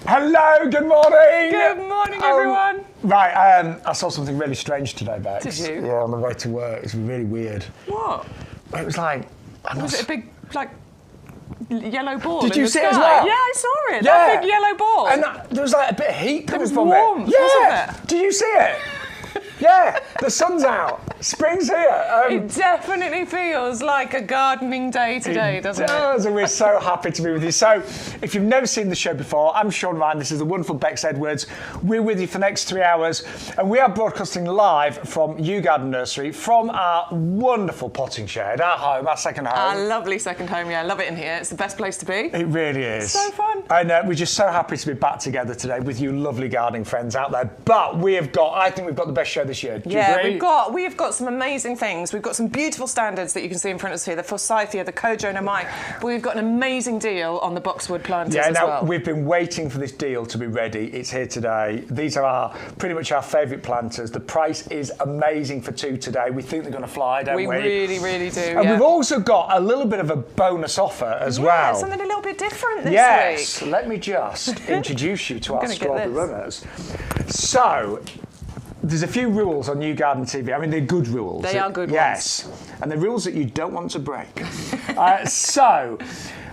Hello, good morning. Good morning, everyone. Right, I saw something really strange today, Bex. Did you? Yeah, on the way to work. It's really weird. What? It was like... Was it a big, yellow ball? Did in you the see sky? it as well? Yeah, I saw it. Yeah. That big yellow ball. And there was like a bit of heat coming was from warmth, it. Yeah. wasn't it? Did you see it? Yeah, the sun's out. Spring's here. It definitely feels like a gardening day today, doesn't it? And we're so happy to be with you. So, if you've never seen the show before, I'm Shaun Ryan. This is the wonderful Bex Edwards. We're with you for the next 3 hours, and we are broadcasting live from YouGarden Nursery from our wonderful potting shed, our home, our second home. Our lovely second home, yeah. I love it in here. It's the best place to be. It really is. So fun. And we're just so happy to be back together today with you lovely gardening friends out there. But I think we've got the best show this year. Do you agree? We have got some amazing things. We've got some beautiful standards that you can see in front of us here, the Forsythia, the Kojo Namai. But we've got an amazing deal on the boxwood planters as well. We've been waiting for this deal to be ready. It's here today. These are pretty much our favourite planters. The price is amazing for two today. We think they're going to fly, don't we? We really, really do. And we've also got a little bit of a bonus offer as well. Something a little bit different this week. week. Let me just introduce you to our strawberry runners. So, there's a few rules on YouGarden TV. I mean, they're good rules. They are good ones. Yes. And they're rules that you don't want to break.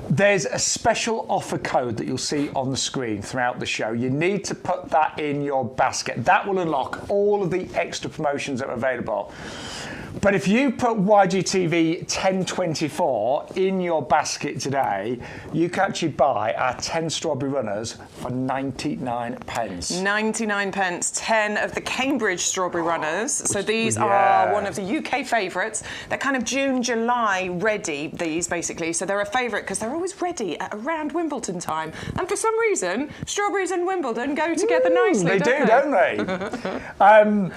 There's a special offer code that you'll see on the screen throughout the show. You need to put that in your basket. That will unlock all of the extra promotions that are available. But if you put YGTV 1024 in your basket today, you can actually buy our 10 strawberry runners for 99 pence. 99 pence, 10 of the Cambridge strawberry runners. So these are one of the UK favourites. They're kind of June, July ready, these basically. So they're a favourite because they're always ready at around Wimbledon time. And for some reason, strawberries and Wimbledon go together nicely, don't they?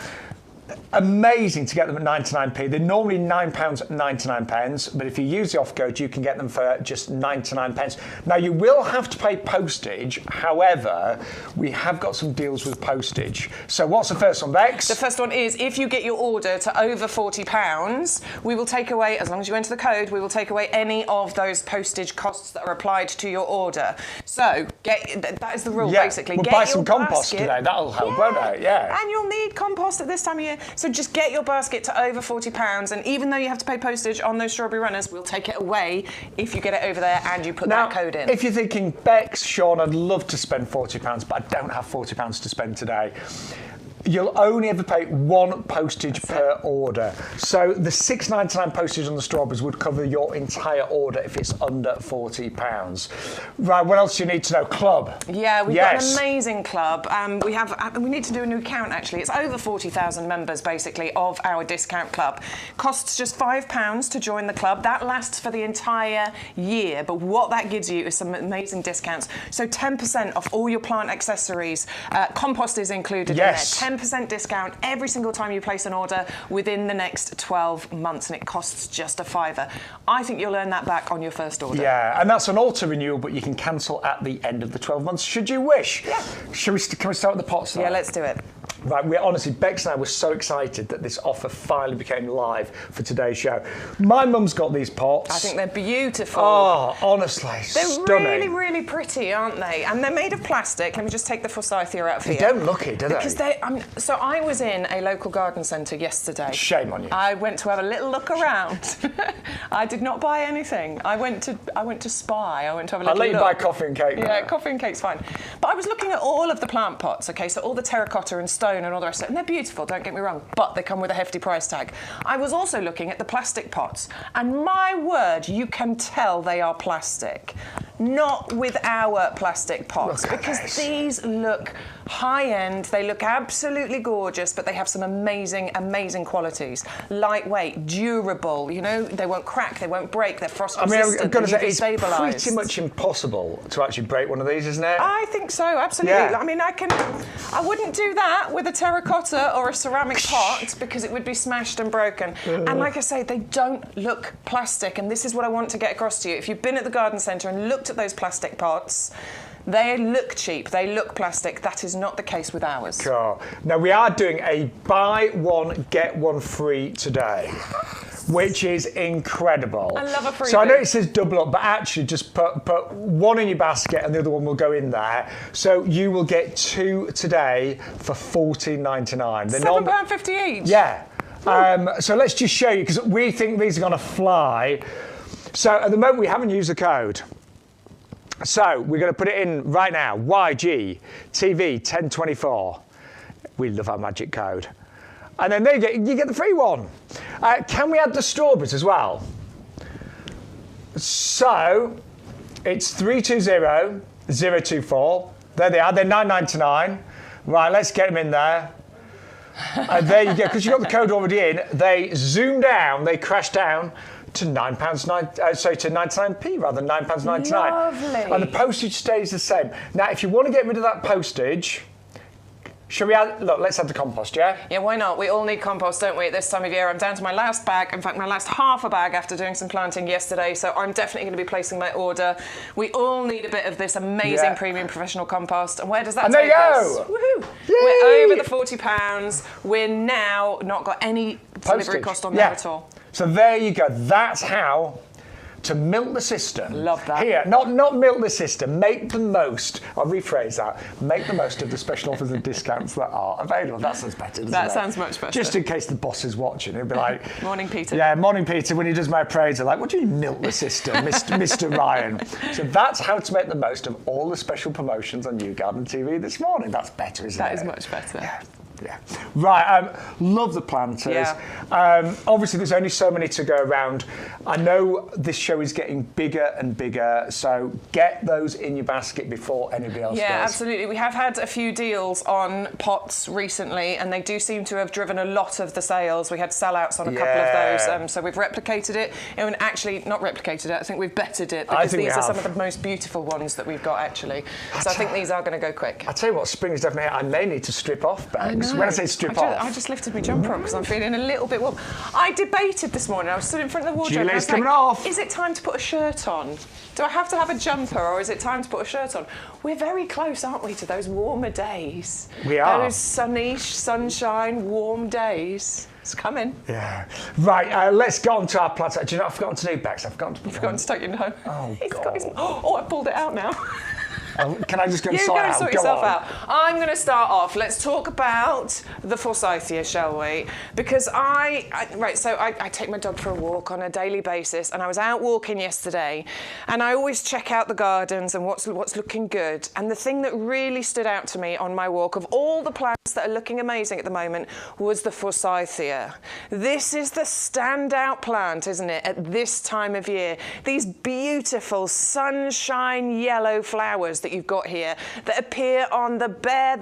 Amazing to get them at 99p. They're normally £9.99, but if you use the off code, you can get them for just 99 pence. Now, you will have to pay postage. However, we have got some deals with postage. So what's the first one, Bex? The first one is if you get your order to over £40, we will take away, as long as you enter the code, we will take away any of those postage costs that are applied to your order. So that is the rule, basically. We'll buy some compost today. That'll help, won't it? Yeah. And you'll need compost at this time of year. So just get your basket to over £40, and even though you have to pay postage on those strawberry runners, we'll take it away if you get it over there and you put that code in. If you're thinking, Bex, Shaun, I'd love to spend £40, but I don't have £40 to spend today, you'll only ever pay one postage per order. So the $6.99 postage on the strawberries would cover your entire order if it's under £40. Right, what else do you need to know? Club. Yeah, we've got an amazing club. We need to do a new count, actually. It's over 40,000 members, basically, of our discount club. Costs just £5 to join the club. That lasts for the entire year, but what that gives you is some amazing discounts. So 10% off all your plant accessories. Compost is included in there. 10% discount every single time you place an order within the next 12 months, and it costs just £5. I think you'll earn that back on your first order. Yeah, and that's an auto-renewal, but you can cancel at the end of the 12 months, should you wish. Yeah. Can we start with the pots now? Yeah, let's do it. Right, honestly, Bex and I were so excited that this offer finally became live for today's show. My mum's got these pots. I think they're beautiful. Oh, honestly, they're stunning. really, really pretty, aren't they? And they're made of plastic. Let me just take the Forsythia out for you. They don't look it, do they? Because so I was in a local garden centre yesterday. Shame on you. I went to have a little look around. I did not buy anything. I went to spy. I went to have a little look. I'll let you buy coffee and cake. Yeah, coffee and cake's fine. But I was looking at all of the plant pots, okay, so all the terracotta and stone and all the rest of it, and they're beautiful, don't get me wrong, but they come with a hefty price tag. I was also looking at the plastic pots, and my word, you can tell they are plastic. Not with our plastic pots, because these look high-end, they look absolutely gorgeous, but they have some amazing, amazing qualities. Lightweight, durable, you know, they won't crack, they won't break, they're frost-resistant, I've got to say, it's stabilised. pretty much impossible to actually break one of these, isn't it? I think so, absolutely. Yeah. I mean, I wouldn't do that with a terracotta or a ceramic pot because it would be smashed and broken. And like I say, they don't look plastic, and this is what I want to get across to you. If you've been at the garden centre and looked at those plastic pots, they look cheap, they look plastic. That is not the case with ours. Cool. Now, we are doing a buy one, get one free today. which is incredible. I love a freebie. So I know it says double up, but actually just put one in your basket and the other one will go in there. So you will get 2 today for $14.99. £7.50 each? Yeah. So let's just show you, because we think these are going to fly. So at the moment we haven't used the code. So we're going to put it in right now. YGTV1024. We love our magic code. And then there you get the free one. Can we add the strawberries as well? So it's 320024. There they are. They're $9.99. Right, let's get them in there. There you go. Because you've got the code already in. They zoom down. They crash down to to 99p rather than £9.99. Lovely. And the postage stays the same. Now, if you want to get rid of that postage, shall we add, look, let's add the compost, yeah? Yeah, why not? We all need compost, don't we, at this time of year? I'm down to my last bag, in fact, my last half a bag after doing some planting yesterday, so I'm definitely going to be placing my order. We all need a bit of this amazing premium professional compost, and where does that take us? Woohoo! We're over the £40. We're now not got any delivery cost on there at all. So there you go. That's how to milk the system. Love that. Here, not milk the system, make the most, I'll rephrase that, make the most of the special offers and discounts that are available. That sounds better, doesn't it? That sounds much better. Just in case the boss is watching, he'll be like... Morning, Peter. Yeah, morning, Peter, when he does my appraisal, like, what do you mean milk the system, Mr. Ryan? So that's how to make the most of all the special promotions on YouGarden TV this morning. That's better, isn't it? That is much better. Yeah. Yeah. Right, love the planters. Yeah. Obviously, there's only so many to go around. I know this show is getting bigger and bigger, so get those in your basket before anybody else does. Yeah, absolutely. We have had a few deals on pots recently, and they do seem to have driven a lot of the sales. We had sellouts on a couple of those, so we've replicated it. And actually, not replicated it, I think we've bettered it, because these are some of the most beautiful ones that we've got, actually. So I think these are going to go quick. I'll tell you what, spring is definitely here. I may need to strip off bags. When I say strip off... I just lifted my jumper up because I'm feeling a little bit warm. I debated this morning. I was stood in front of the wardrobe and I was coming off. Is it time to put a shirt on? Do I have to have a jumper, or is it time to put a shirt on? We're very close, aren't we, to those warmer days? We are. Those sunny, sunshine, warm days. It's coming. Yeah. Right, let's get on to our plants. Do you know what I've forgotten to do, Bex? I've forgotten to put... You've forgotten to take your home. Oh, God. Oh, I pulled it out now. Can I just go and sort yourself out? out. I'm going to start off. Let's talk about the forsythia, shall we? Because I take my dog for a walk on a daily basis, and I was out walking yesterday, and I always check out the gardens and what's looking good. And the thing that really stood out to me on my walk, of all the plants that are looking amazing at the moment, was the forsythia. This is the standout plant, isn't it, at this time of year? These beautiful sunshine yellow flowers that you've got here that appear on the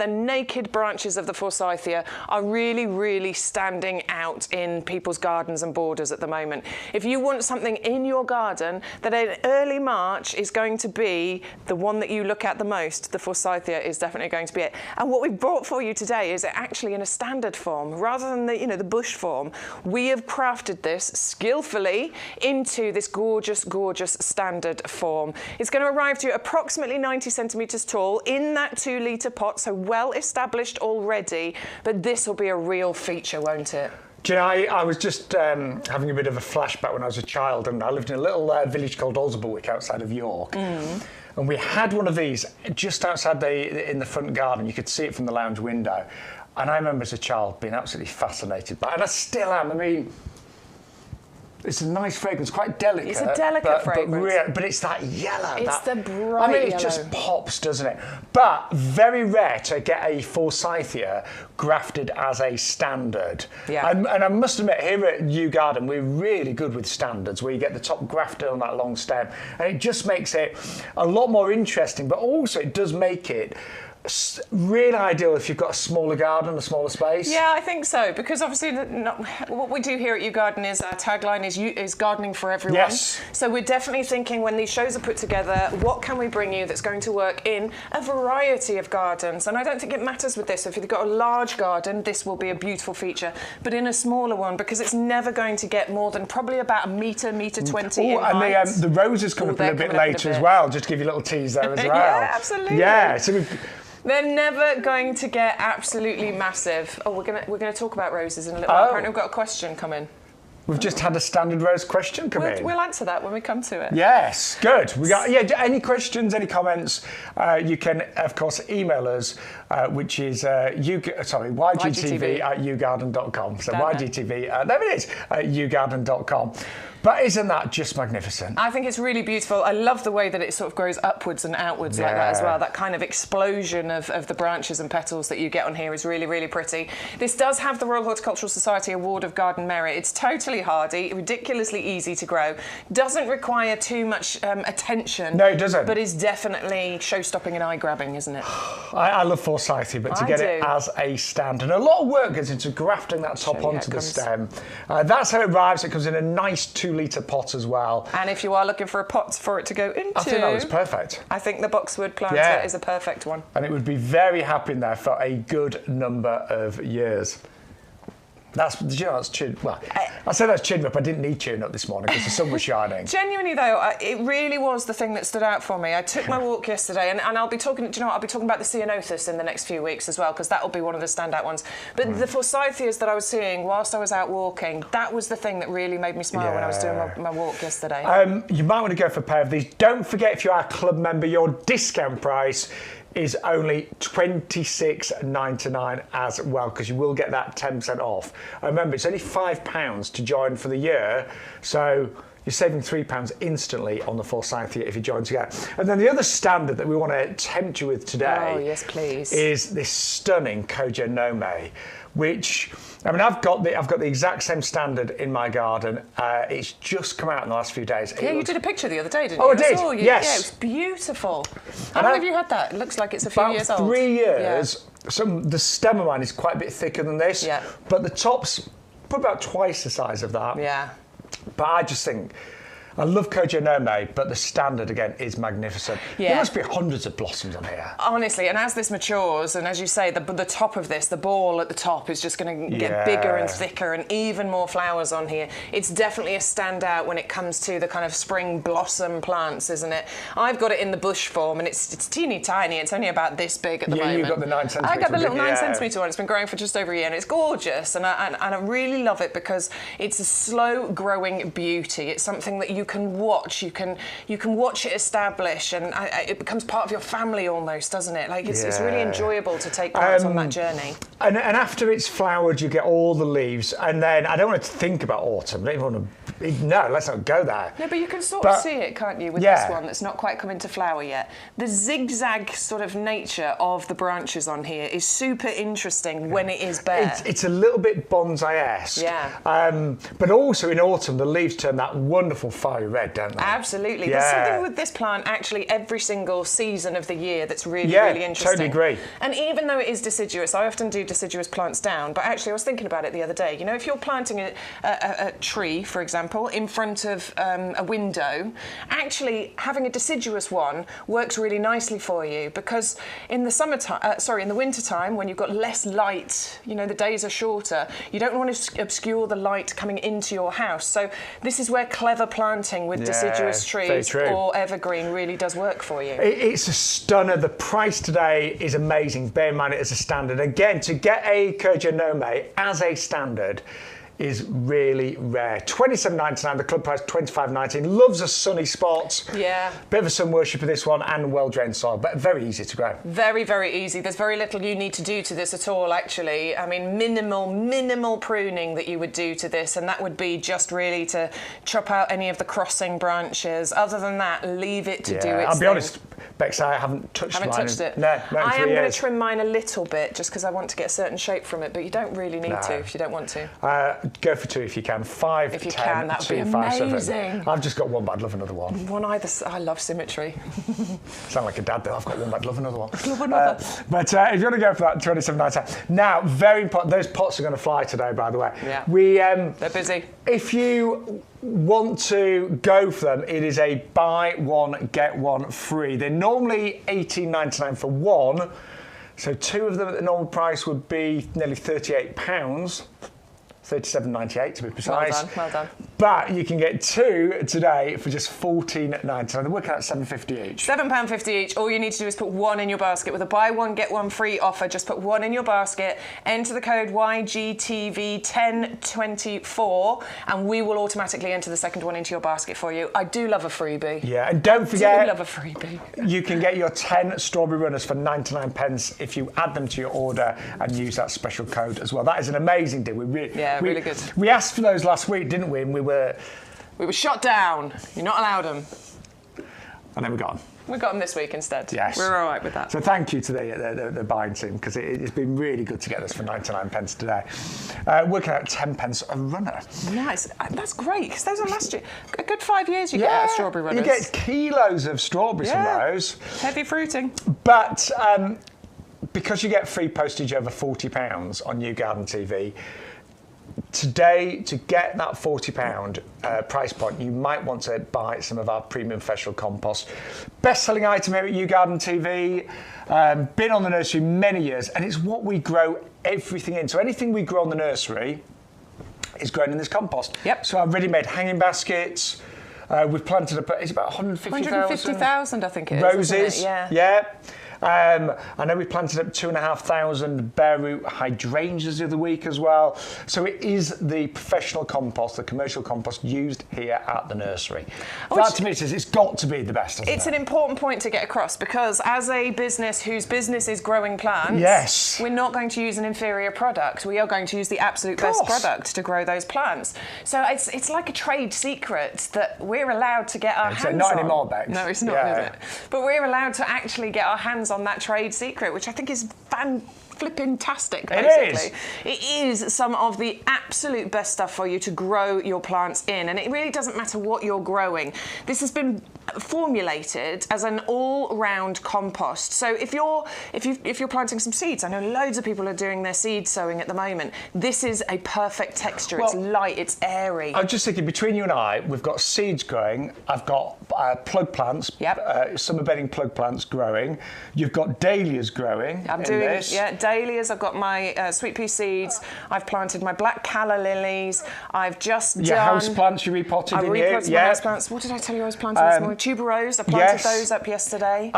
naked branches of the forsythia are really, really standing out in people's gardens and borders at the moment. If you want something in your garden that in early March is going to be the one that you look at the most, the forsythia is definitely going to be it. And what we've brought for you today is actually in a standard form rather than the bush form. We have crafted this skillfully into this gorgeous, gorgeous standard form. It's going to arrive to you approximately 90 centimetres tall in that 2-litre pot, so well established already, but this will be a real feature, won't it? Do you know, I was just having a bit of a flashback when I was a child, and I lived in a little village called Alderwick outside of York. And we had one of these just outside in the front garden. You could see it from the lounge window. And I remember as a child being absolutely fascinated by it, and I still am. I mean, it's a nice fragrance, quite delicate. It's a delicate fragrance. But it's that yellow. It's the bright it yellow. Just pops, doesn't it? But very rare to get a forsythia grafted as a standard. Yeah. And I must admit, here at YouGarden, we're really good with standards, where you get the top grafted on that long stem. And it just makes it a lot more interesting, but also it does make it really ideal if you've got a smaller garden, a smaller space. Yeah, I think so, because obviously what we do here at YouGarden is our tagline is gardening for everyone. Yes. So we're definitely thinking, when these shows are put together, what can we bring you that's going to work in a variety of gardens? And I don't think it matters with this. If you've got a large garden, this will be a beautiful feature, but in a smaller one, because it's never going to get more than probably about a metre, metre 20 in height. And the roses come up a little bit later as well, just to give you a little tease there as well. Yeah, absolutely. Yeah, so they're never going to get absolutely massive. Oh, we're gonna talk about roses in a little while. Apparently we've got a question coming. We've just had a standard rose question come in. We'll answer that when we come to it. Yes, good. We got any questions, any comments? You can, of course, email us, which is ygtv@yougarden.com. So ygtv, there it is, yougarden.com. But isn't that just magnificent? I think it's really beautiful. I love the way that it sort of grows upwards and outwards like that as well. That kind of explosion of the branches and petals that you get on here is really, really pretty. This does have the Royal Horticultural Society Award of Garden Merit. It's totally hardy, ridiculously easy to grow, doesn't require too much attention. No, it doesn't. But is definitely show-stopping and eye-grabbing, isn't it? I love Forsythia, but to get it as a stand, and a lot of work goes into grafting that top onto the stem. That's how it arrives. It comes in a nice 2-litre pot as well. And if you are looking for a pot for it to go into, I think that was perfect. I think the boxwood planter is a perfect one. And it would be very happy in there for a good number of years. That's tuned. Well, I said that's tuned up. I didn't need tune up this morning because the sun was shining. Genuinely though, it really was the thing that stood out for me. I took my walk yesterday, and I'll be talking. Do you know what? I'll be talking about the Ceanothus in the next few weeks as well, because that will be one of the standout ones. But the Forsythias that I was seeing whilst I was out walking, that was the thing that really made me smile when I was doing my walk yesterday. You might want to go for a pair of these. Don't forget, if you are a club member, your discount price is only $26.99 as well, because you will get that 10% off. Remember, it's only £5 to join for the year, so you're saving £3 instantly on the Forsythia if you join together. And then the other standard that we want to tempt you with today, yes, please, is this stunning Kojo Nome, which, I mean, I've got the exact same standard in my garden. It's just come out in the last few days. Yeah, you did a picture the other day, didn't you? Oh, I did. Yes. Yeah, it was beautiful. How long have you had that? It looks like it's a few years old. About 3 years. Yeah. The stem of mine is quite a bit thicker than this. Yeah. But the top's probably about twice the size of that. Yeah. But I just think, I love Kojo Nome, but the standard, again, is magnificent. Yeah. There must be hundreds of blossoms on here. Honestly, and as this matures, and as you say, the top of this, the ball at the top is just going to get bigger and thicker and even more flowers on here. It's definitely a standout when it comes to the kind of spring blossom plants, isn't it? I've got it in the bush form, and it's teeny tiny. It's only about this big at the moment. You've got the 9 centimetre. I got the little 9 centimetre one. It's been growing for just over a year, and it's gorgeous. And I really love it because it's a slow-growing beauty. It's something that you can watch. You can watch it establish, and it becomes part of your family almost, doesn't it? Like it's really enjoyable to take plants on that journey. And after it's flowered, you get all the leaves, and then I don't want to think about autumn. I don't even want to. No, let's not go there. No, but you can sort of see it, can't you, with this one that's not quite come into flower yet. The zigzag sort of nature of the branches on here is super interesting when it is bare. It's a little bit bonsai-esque. Yeah. But also in autumn, the leaves turn that wonderful fiery red, don't they? Absolutely. There's something with this plant actually every single season of the year that's really interesting. Totally agree. And even though it is deciduous, I often do deciduous plants down, but actually I was thinking about it the other day. You know, if you're planting a tree, for example, in front of a window, actually having a deciduous one works really nicely for you, because in the in the wintertime, when you've got less light, you know, the days are shorter, you don't want to obscure the light coming into your house. So this is where clever planting with deciduous trees or evergreen really does work for you. It's a stunner. The price today is amazing. Bear in mind it as a standard. Again, to get a Kojo Nome as a standard is really rare. $27.99, the club price $25.19. Loves a sunny spot. Yeah. Bit of a sun worship of this one, and well-drained soil, but very easy to grow. Very, very easy. There's very little you need to do to this at all, actually. I mean, minimal pruning that you would do to this, and that would be just really to chop out any of the crossing branches. Other than that, leave it to do its thing. I'll be honest, Bex, I haven't touched mine. Touched it? No, I am going to trim mine a little bit, just because I want to get a certain shape from it, but you don't really need to if you don't want to. Go for 2 if you can. 5, if you 10, can, that would be 2, 5, amazing. 7. I've just got one, but I'd love another one. One either. I love symmetry. Sound like a dad though. I've got one, but I'd love another one. Love another. But if you want to go for that, $27.99. Now, very important. Those pots are going to fly today, by the way. Yeah. They're busy. If you want to go for them, it is a buy one get one free. They're normally $18.99 for one, so 2 of them at the normal price would be nearly £38. $37.98 to be precise. Well done. But you can get 2 today for just $14.99. They're working out $7.50 each. £7.50 each. All you need to do is put 1 in your basket with a buy one get one free offer. Just put 1 in your basket, enter the code YGTV1024, and we will automatically enter the second one into your basket for you. I do love a freebie. Yeah, and don't forget, I do love a freebie. You can get your 10 strawberry runners for 99 pence if you add them to your order and use that special code as well. That is an amazing deal. Really good. We asked for those last week, didn't we? And we were shot down. You're not allowed them. And then we got them. We got them this week instead. Yes. We're all right with that. So thank you to the buying team, because it's been really good to get this for 99 pence today. Working out 10 pence a runner. Nice. That's great, because those are last year. A good 5 years you get out of strawberry runners. You get kilos of strawberries from those. Heavy fruiting. But because you get free postage over £40 on YouGarden TV, today, to get that £40 price point, you might want to buy some of our premium vegetable compost. Best-selling item here at YouGarden TV. Been on the nursery many years, and it's what we grow everything in. So anything we grow in the nursery is grown in this compost. Yep. So our ready-made hanging baskets. We've planted it's about 150,000. 150,000, I think it is. Roses. Isn't it? Yeah. I know we planted up 2,500 bare root hydrangeas the other week as well. So it is the professional compost, the commercial compost used here at the nursery. That to me says it's got to be the best. It's an important point to get across, because as a business whose business is growing plants, yes, we're not going to use an inferior product. We are going to use the absolute best product to grow those plants. So it's like a trade secret that we're allowed to get our hands on. Not anymore, Bex. No, it's not, is it? But we're allowed to actually get our hands on that trade secret, which I think is flippin-tastic, basically. It is some of the absolute best stuff for you to grow your plants in, and it really doesn't matter what you're growing. This has been formulated as an all-round compost. So if you're planting some seeds, I know loads of people are doing their seed sowing at the moment. This is a perfect texture. It's light, it's airy. I was just thinking, between you and I, we've got seeds growing. I've got plug plants, summer bedding plug plants growing. You've got dahlias growing. I'm doing dahlias. I've got my sweet pea seeds. I've planted my black calla lilies. I've just done house plants. You repotted. I repotted my house plants. What did I tell you I was planting this morning? Tuberose. I planted those up yesterday.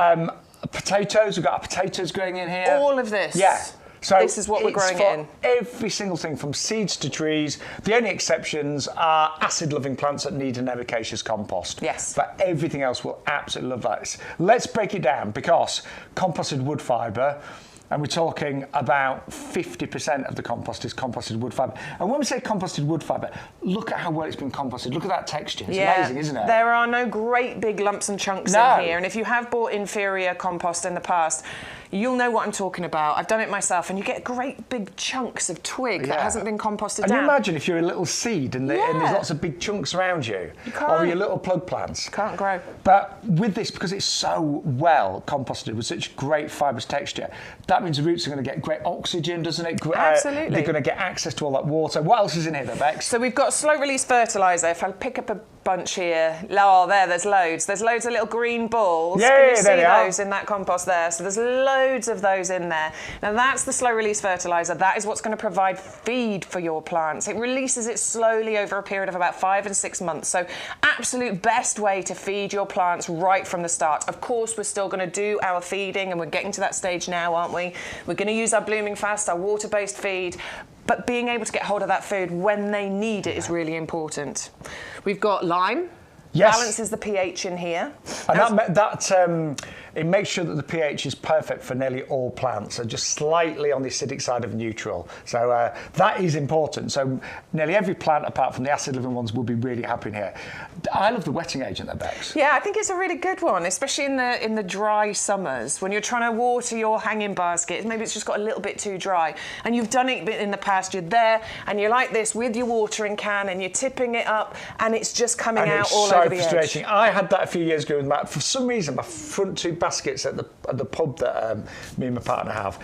Potatoes. We've got our potatoes growing in here. All of this. Yeah. So this is what we're growing in. Every single thing, from seeds to trees. The only exceptions are acid-loving plants that need an ericaceous compost. Yes. But everything else will absolutely love that. Let's break it down, because composted wood fibre, and we're talking about 50% of the compost is composted wood fibre. And when we say composted wood fibre, look at how well it's been composted. Look at that texture. It's amazing, isn't it? There are no great big lumps and chunks in here. And if you have bought inferior compost in the past, you'll know what I'm talking about. I've done it myself, and you get great big chunks of twig that hasn't been composted down. And you imagine if you're a little seed and there's lots of big chunks around you, or your little plug plants. Can't grow. But with this, because it's so well composted with such great fibrous texture, that means the roots are going to get great oxygen, doesn't it? Absolutely. They're going to get access to all that water. What else is in here, though, Bex? So we've got slow release fertiliser. If I pick up a bunch here, there's loads. There's loads of little green balls. Can you see those in that compost there? So there's loads of those in there. Now that's the slow release fertiliser. That is what's going to provide feed for your plants. It releases it slowly over a period of about 5 and 6 months. So absolute best way to feed your plants right from the start. Of course, we're still going to do our feeding, and we're getting to that stage now, aren't we? We're going to use our Blooming Fast, our water-based feed. But being able to get hold of that food when they need it is really important. We've got lime. Yes. Balances the pH in here. And it makes sure that the pH is perfect for nearly all plants, so just slightly on the acidic side of neutral. So that is important. So nearly every plant, apart from the acid-loving ones, will be really happy in here. I love the wetting agent, Bex. Yeah, I think it's a really good one, especially in the dry summers when you're trying to water your hanging basket. Maybe it's just got a little bit too dry, and you've done it in the past. You're there, and you're like this with your watering can, and you're tipping it up, and it's just coming out all over the edge. Frustrating. I had that a few years ago with for some reason, my front two baskets at the pub that me and my partner have,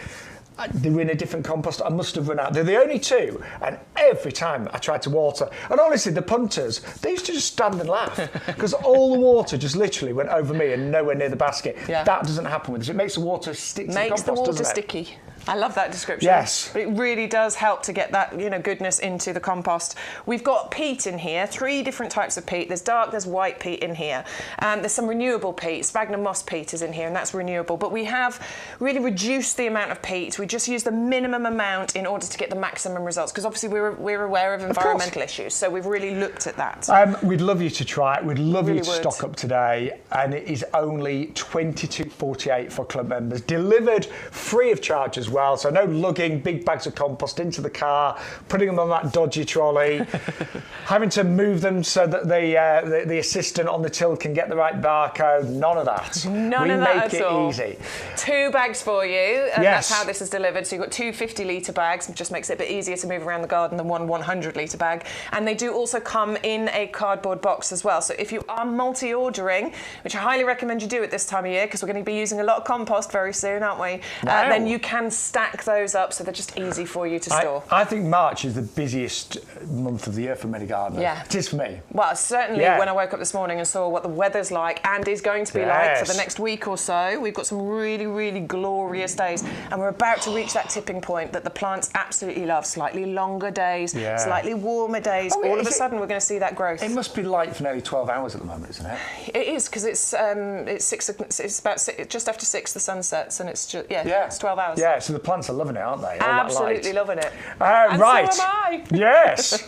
they were in a different compost. I must have run out. They're the only two, and every time I tried to water, and honestly, the punters, they used to just stand and laugh, because all the water just literally went over me and nowhere near the basket. Yeah. That doesn't happen with this. It makes the water stick to the compost, Makes the water doesn't it? sticky. I love that description. Yes. But it really does help to get that, goodness into the compost. We've got peat in here, 3 different types of peat. There's dark, there's white peat in here. There's some renewable peat. Sphagnum moss peat is in here, and that's renewable. But we have really reduced the amount of peat. We just use the minimum amount in order to get the maximum results, because obviously we're aware of environmental issues. So we've really looked at that. We'd love you to try it. We'd love you to would. stock up today. And it is only $22.48 for club members. Delivered free of charge as well. So no lugging big bags of compost into the car, putting them on that dodgy trolley, having to move them so that the assistant on the till can get the right barcode. None of that. None of that at all. We make it easy. 2 bags for you, and Yes. that's how this is delivered. So you've got 2 50-litre bags, it just makes it a bit easier to move around the garden than one 100-litre bag. And they do also come in a cardboard box as well. So if you are multi-ordering, which I highly recommend you do at this time of year, because we're going to be using a lot of compost very soon, aren't we? Wow. Then you can stack those up so they're just easy for you to store. I think March is the busiest month of the year for many gardeners. Yeah. It is for me. Well, certainly when I woke up this morning and saw what the weather's like and is going to be like for the next week or so, we've got some really, really glorious days, and we're about to reach that tipping point that the plants absolutely love. Slightly longer days, slightly warmer days. All of a sudden, weure going to see that growth. It must be light for nearly 12 hours at the moment, isn't it? It is, because it's about just after 6 the sun sets, and it's just it's 12 hours. Yeah, so the plants are loving it, aren't they? All Absolutely that light. loving it. And right. So am I. Yes.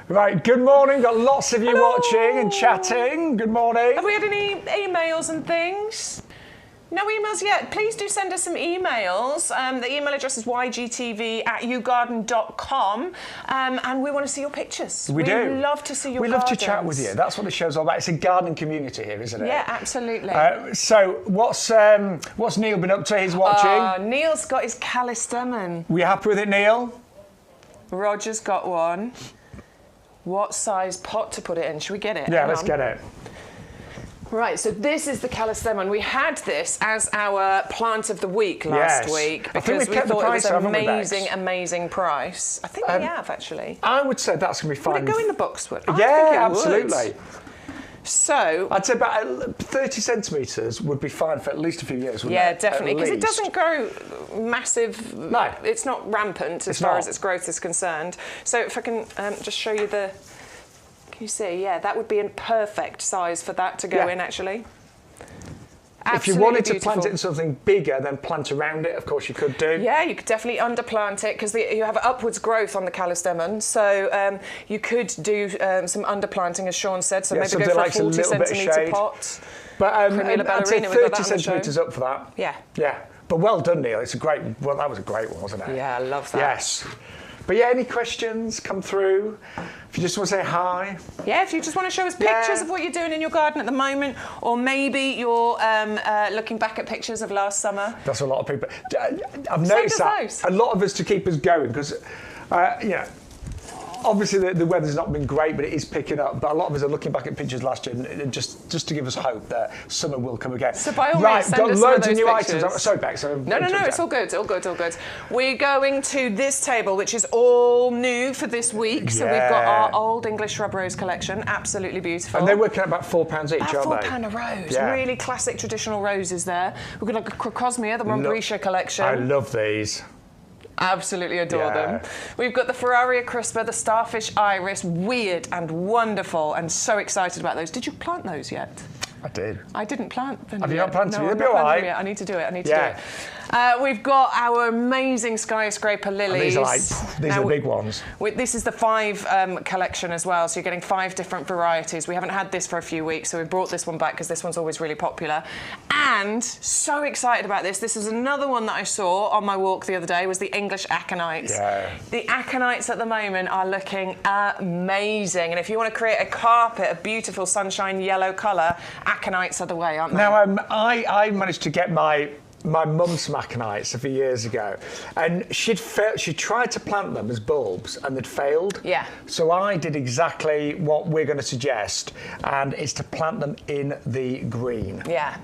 Right. Good morning. Got lots of you watching and chatting. Good morning. Have we had any emails and things? No emails yet. Please do send us some emails. The email address is ygtv@yougarden.com, and we want to see your pictures. We do. We'd love to see your We gardens. love to chat with you. That's what the show's all about. It's a gardening community here, isn't it? Yeah, absolutely. So what's Neil been up to? He's watching. Neil's got his callistemon. We happy with it, Neil? Roger's got one. What size pot to put it in? Should we get it? Yeah, Hang let's on. get it. Right, so this is the callistemon. We had this as our plant of the week last week because we thought it was an amazing price. I think we have, actually. I would say that's going to be fine. Would it go in the box? Yeah, absolutely. Would. So I'd say about 30 centimetres would be fine for at least a few years, wouldn't yeah, it? definitely, because it doesn't grow massive. No. It's not rampant as far as its growth is concerned. So if I can just show you the... You see, that would be a perfect size for that to go in, actually. Absolutely if you wanted to beautiful. plant it in something bigger, then plant around it, of course you could do. Yeah, you could definitely underplant it, because you have upwards growth on the callistemon. So you could do some underplanting, as Shaun said, so maybe go for a 40 centimetre pot. But I'd say 30 centimetres up for that. Yeah. Yeah. But well done, Neil. It's a great... Well, that was a great one, wasn't it? Yeah, I love that. Yes. But yeah, any questions come through? If you just want to say hi. Yeah, if you just want to show us pictures of what you're doing in your garden at the moment, or maybe you're looking back at pictures of last summer. That's a lot of people. I've noticed that a lot of us to keep us going, because, obviously the weather's not been great, but it is picking up. But a lot of us are looking back at pictures last year, and just to give us hope that summer will come again. So by all means, send us loads of of new pictures. items. Sorry, Bex. No, it's all good, all good. We're going to this table, which is all new for this week. So we've got our old English shrub rose collection, absolutely beautiful. And they're working at about £4 each, aren't they? £4 a rose, really classic traditional roses there. We've got a Crocosmia, the Montbretia collection. I love these. Absolutely adore them. We've got the Ferraria crispa, the Starfish Iris, weird and wonderful, and so excited about those. Did you plant those yet? I did. I didn't plant them Have yet. you not planted them? No, They'll be all right. I need to do it. I need to do it. We've got our amazing skyscraper lilies. And these are the big ones. This is the 5 collection as well, so you're getting 5 different varieties. We haven't had this for a few weeks, so we brought this one back because this one's always really popular. And so excited about this. This is another one that I saw on my walk the other day, was the English aconites. Yeah. The aconites at the moment are looking amazing. And if you want to create a carpet, a beautiful sunshine yellow colour, aconites are the way, aren't they? Now, I managed to get my mum some aconites a few years ago, and she tried to plant them as bulbs and they'd failed. Yeah. So I did exactly what we're going to suggest, and it's to plant them in the green. Yeah.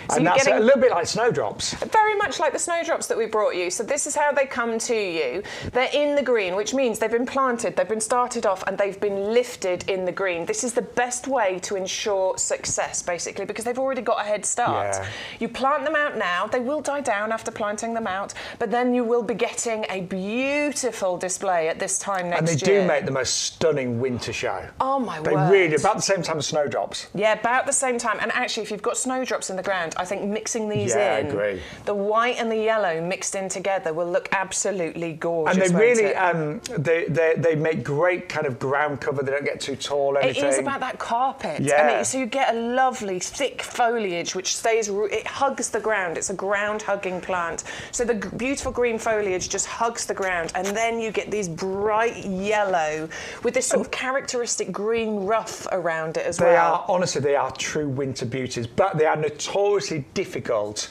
So and you're that's getting a little bit like snowdrops. very much like the snowdrops that we brought you. So this is how they come to you. They're in the green, which means they've been planted, they've been started off, and they've been lifted in the green. This is the best way to ensure success, basically, because they've already got a head start. Yeah. You plant them out now. They will die down after planting them out, but then you will be getting a beautiful display at this time next year. And they do make the most stunning winter show. Oh my word. They really, about the same time as snowdrops. Yeah, about the same time. And actually, if you've got snowdrops in the ground, I think mixing these Yeah, I in, agree. the white and the yellow mixed in together will look absolutely gorgeous. And they won't really, it? they make great kind of ground cover. They don't get too tall or anything. It is about that carpet. Yeah. And so you get a lovely thick foliage which stays, it hugs the ground. It's a ground hugging plant. So the beautiful green foliage just hugs the ground, and then you get these bright yellow with this sort of characteristic green ruff around it as well. They are, honestly, they are true winter beauties, but they are notoriously difficult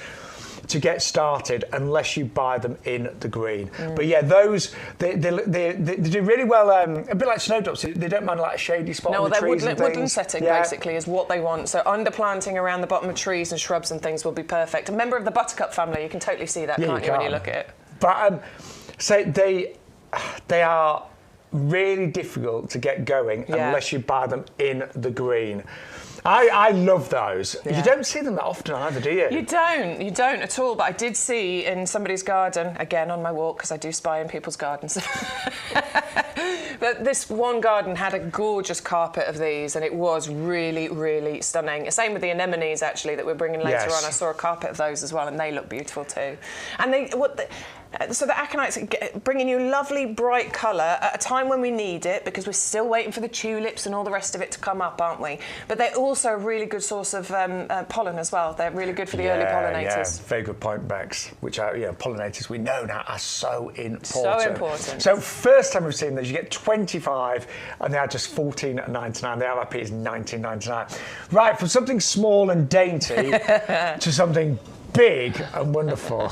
to get started unless you buy them in the green. But yeah, those, they do really well, a bit like snowdrops. They don't mind like a shady spot on the their trees and things. woodland setting basically is what they want. So underplanting around the bottom of trees and shrubs and things will be perfect. A member of the buttercup family, you can totally see that, can't you, when you look at it? But so they are really difficult to get going unless you buy them in the green. I love those. Yeah. You don't see them that often either, do you? You don't at all. But I did see in somebody's garden, again on my walk, because I do spy in people's gardens. But this one garden had a gorgeous carpet of these, and it was really, really stunning. Same with the anemones, actually, that we're bringing later on. I saw a carpet of those as well, and they look beautiful too. And so the aconites are bringing you lovely bright colour at a time when we need it, because we're still waiting for the tulips and all the rest of it to come up, aren't we? But they're also a really good source of pollen as well. They're really good for the early pollinators. Yeah, very good point, Bex, which are, pollinators we know now are so important. So important. So first time we've seen those, you get 25 and they are just $14.99. The MRP is $19.99. Right, from something small and dainty to something big and wonderful.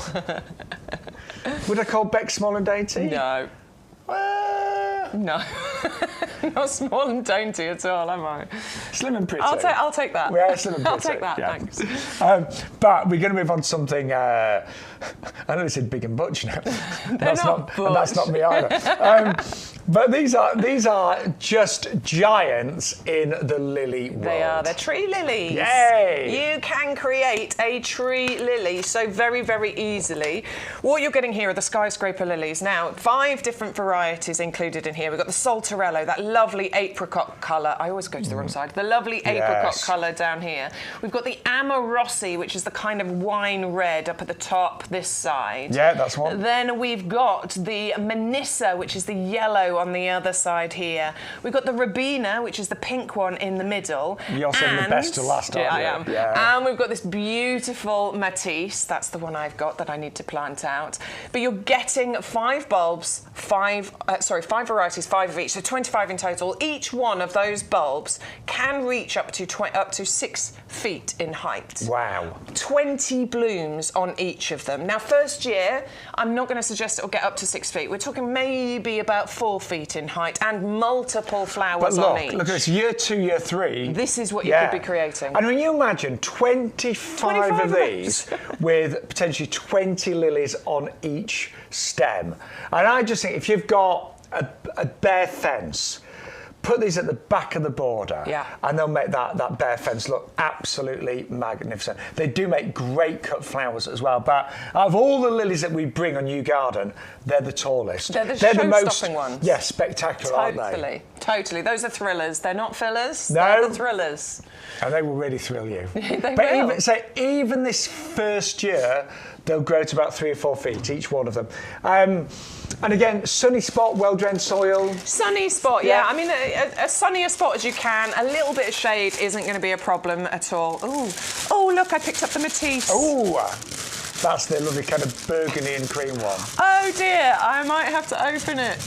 Would I call Beck small and dainty? No. No. Not small and dainty at all, am I? Slim and pretty. I'll take that. Yeah, slim and pretty. I'll take that, thanks. But we're going to move on to something, I know they said big and butch now. That's not butch. And that's not me either. But these are just giants in the lily world. They are. They're tree lilies. Yay! You can create a tree lily so very, very easily. What you're getting here are the skyscraper lilies. Now, 5 different varieties included in here. We've got the Saltarello, that lovely apricot colour. I always go to the wrong side. The lovely apricot colour down here. We've got the Amorossi, which is the kind of wine red up at the top this side. Yeah, that's one. Then we've got the Manissa, which is the yellow on the other side here. We've got the Rabina, which is the pink one in the middle. You're saving the best to last, aren't you? I am. Yeah. And we've got this beautiful Matisse. That's the one I've got that I need to plant out. But you're getting 5 bulbs, 5 varieties, 5 of each, so 25 in total. Each one of those bulbs can reach up to 6 feet in height. Wow. 20 blooms on each of them. Now, first year, I'm not going to suggest it'll get up to 6 feet. We're talking maybe about 4 feet in height and multiple flowers on each. Look at this, year 2, year 3. This is what you could be creating. And when you imagine 25 of these with potentially 20 lilies on each stem. And I just think if you've got a bare fence, put these at the back of the border, and they'll make that bare fence look absolutely magnificent. They do make great cut flowers as well, but out of all the lilies that we bring on YouGarden, they're the tallest. They're the most ones. Yeah, spectacular, aren't they? Totally. Those are thrillers. They're not fillers. No. They're the thrillers. And they will really thrill you. They will. will. Even this first year, they'll grow to about 3 or 4 feet, each one of them. And again, sunny spot, well-drained soil. Sunny spot, yeah. I mean, as sunny a spot as you can. A little bit of shade isn't going to be a problem at all. Ooh. Oh, look, I picked up the Matisse. Ooh, that's the lovely kind of burgundy and cream one. Oh, dear, I might have to open it.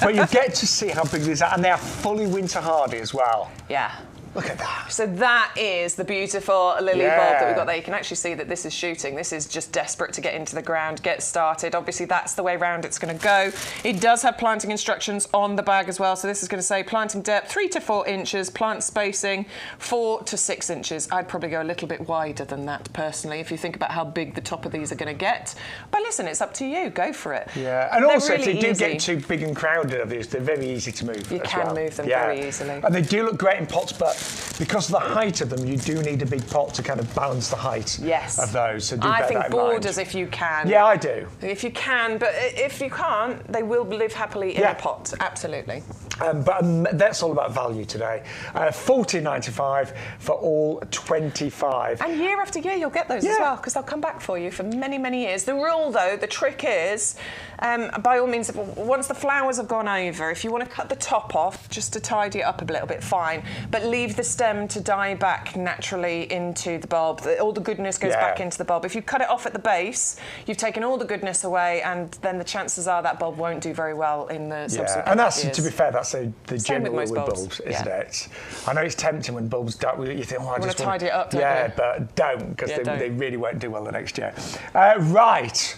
But you get to see how big these are, and they are fully winter hardy as well. Yeah. Look at that. So that is the beautiful lily bulb that we've got there. You can actually see that this is shooting. This is just desperate to get into the ground, get started. Obviously, that's the way round it's going to go. It does have planting instructions on the bag as well. So this is going to say planting depth 3 to 4 inches, plant spacing 4 to 6 inches. I'd probably go a little bit wider than that personally, if you think about how big the top of these are going to get. But listen, it's up to you. Go for it. Yeah, and also if they do get too big and crowded, obviously, they're very easy to move. You can move them very easily. And they do look great in pots, but because of the height of them, you do need a big pot to kind of balance the height of those. So do bear that in mind. I think borders if you can. Yeah, I do. If you can, but if you can't, they will live happily in a pot. Absolutely. But that's all about value today. $14.95 for all 25. And year after year, you'll get those as well, because they'll come back for you for many, many years. The rule, though, the trick is, by all means, once the flowers have gone over, if you want to cut the top off, just to tidy it up a little bit, fine. But leave the stem to die back naturally into the bulb. All the goodness goes back into the bulb. If you cut it off at the base, you've taken all the goodness away, and then the chances are that bulb won't do very well in the subsequent and that's, years. to be fair, that's the general rule with bulbs, bulbs, isn't it? I know it's tempting when bulbs don't. You think, I just want to tidy it up, don't you? But don't, because they really won't do well the next year. Right.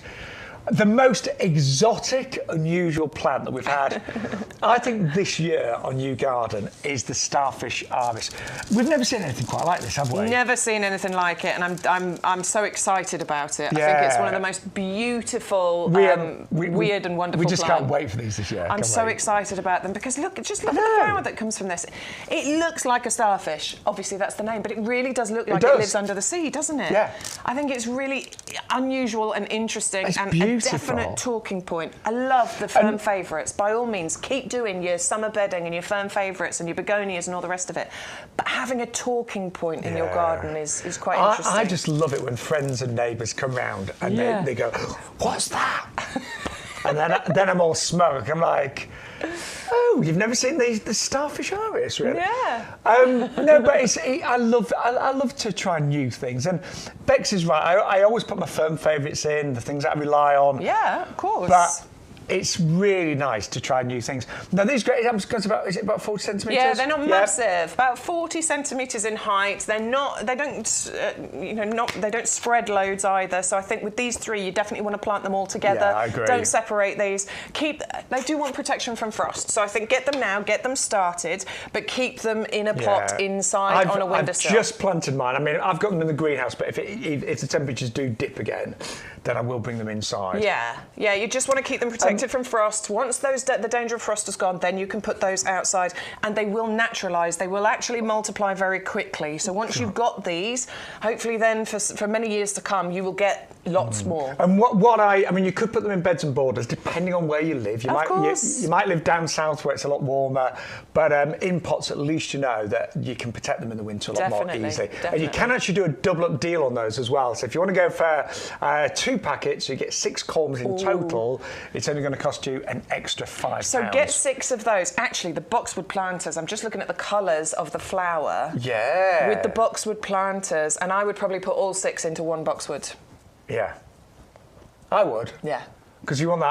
The most exotic, unusual plant that we've had, I think, this year on YouGarden is the starfish iris. We've never seen anything quite like this, have we? Never seen anything like it, and I'm so excited about it. I think it's one of the most beautiful, weird and wonderful. We just can't wait for these this year. I'm so excited about them because look at the flower that comes from this. It looks like a starfish. Obviously, that's the name, but it really does look like it lives under the sea, doesn't it? Yeah. I think it's really unusual and interesting. It's and beautiful. A definite talking point. I love the fern favourites. By all means, keep doing your summer bedding and your fern favourites and your begonias and all the rest of it. But having a talking point in your garden is quite interesting. I just love it when friends and neighbours come round and they go, "What's that?" And then I'm all smug. I'm like, "Oh, you've never seen the starfish iris, really?" Yeah. No, but I love to try new things. And Bex is right. I always put my firm favourites in, the things that I rely on. Yeah, of course. But it's really nice to try new things. Now, these great, is it about 40 centimetres? Yeah, they're not massive. About 40 centimetres in height. They don't spread loads either. So I think with these three, you definitely want to plant them all together. Yeah, I agree. Don't separate these. They do want protection from frost. So I think get them now, get them started, but keep them in a pot inside on a windowsill. I've just planted mine. I mean, I've got them in the greenhouse, but if the temperatures do dip again, then I will bring them inside. Yeah, you just want to keep them protected from frost. Once the danger of frost is gone, then you can put those outside and they will naturalise. They will actually multiply very quickly. So once you've got these, hopefully then for many years to come, you will get lots more. And I mean, you could put them in beds and borders, depending on where you live. You might live down south where it's a lot warmer, but in pots, at least you know that you can protect them in the winter a lot more easily. And you can actually do a double-up deal on those as well. So if you want to go for 2 packets, you get 6 colms in total. It's only going to cost you an extra £5. So get 6 of those. Actually, the boxwood planters, I'm just looking at the colours of the flower. Yeah. With the boxwood planters, and I would probably put all 6 into one boxwood. Yeah. I would. Yeah. Because you want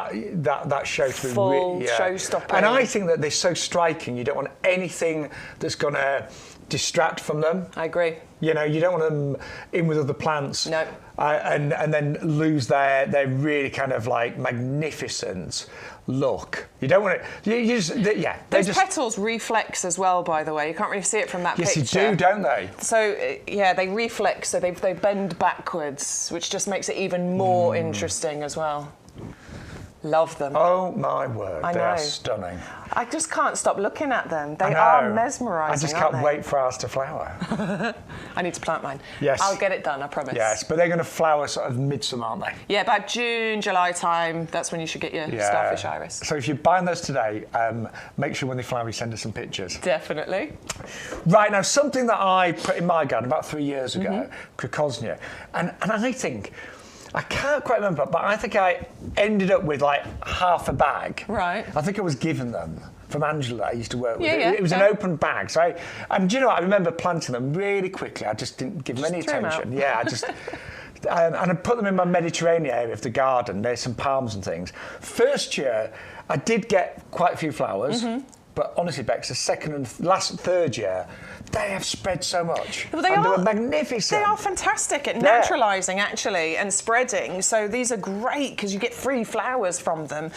that show to be full show-stopping. And I think that they're so striking, you don't want anything that's going to distract from them. I agree. You know, you don't want them in with other plants. No. And then lose their really kind of like magnificent look. You don't want it. Those petals reflex as well, by the way. You can't really see it from that picture. Yes, you do, don't they? So they reflex. So they bend backwards, which just makes it even more interesting as well. Love them. Oh my word, I know. They are stunning. I just can't stop looking at them. They are mesmerising. I just can't wait for ours to flower. I need to plant mine. Yes. I'll get it done, I promise. Yes, but they're going to flower sort of midsummer, aren't they? Yeah, about June, July time. That's when you should get your starfish iris. So if you're buying those today, make sure when they flower, you send us some pictures. Definitely. Right, now something that I put in my garden about 3 years ago, Crocosnia, and I think, I can't quite remember, but I think I ended up with like half a bag. Right. I think I was given them from Angela I used to work with. Yeah, it was an open bag. So do you know what? I remember planting them really quickly. I just didn't give them any attention. Yeah, I just... and I put them in my Mediterranean area of the garden. There's some palms and things. First year, I did get quite a few flowers. but honestly, Bex, the second and third year, they have spread so much. Well, they were magnificent. They are fantastic at naturalising, actually, and spreading. So these are great because you get free flowers from them.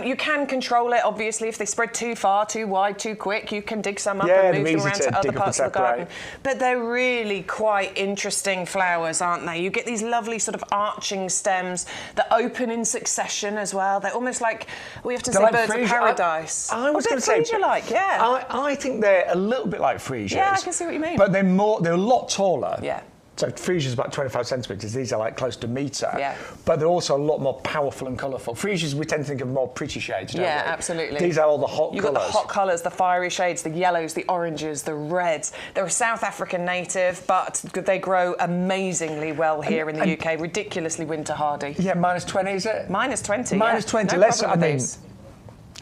You can control it, obviously. If they spread too far, too wide, too quick, you can dig some up and move them around to other parts of the garden. But they're really quite interesting flowers, aren't they? You get these lovely sort of arching stems that open in succession as well. They're almost like, we have to say, birds of paradise. I was going to say, yeah. I think they're a little bit like freesias. Yeah, I can see what you mean. But they're a lot taller. Yeah. So freesias about 25 centimetres. These are like close to a metre. Yeah. But they're also a lot more powerful and colourful. Freesias, we tend to think of more pretty shades, don't we? Yeah, absolutely. These are all the hot colours. You've got the hot colours, the fiery shades, the yellows, the oranges, the reds. They're a South African native, but they grow amazingly well here in the UK. Ridiculously winter hardy. Yeah, -20, is it? -20. -20. No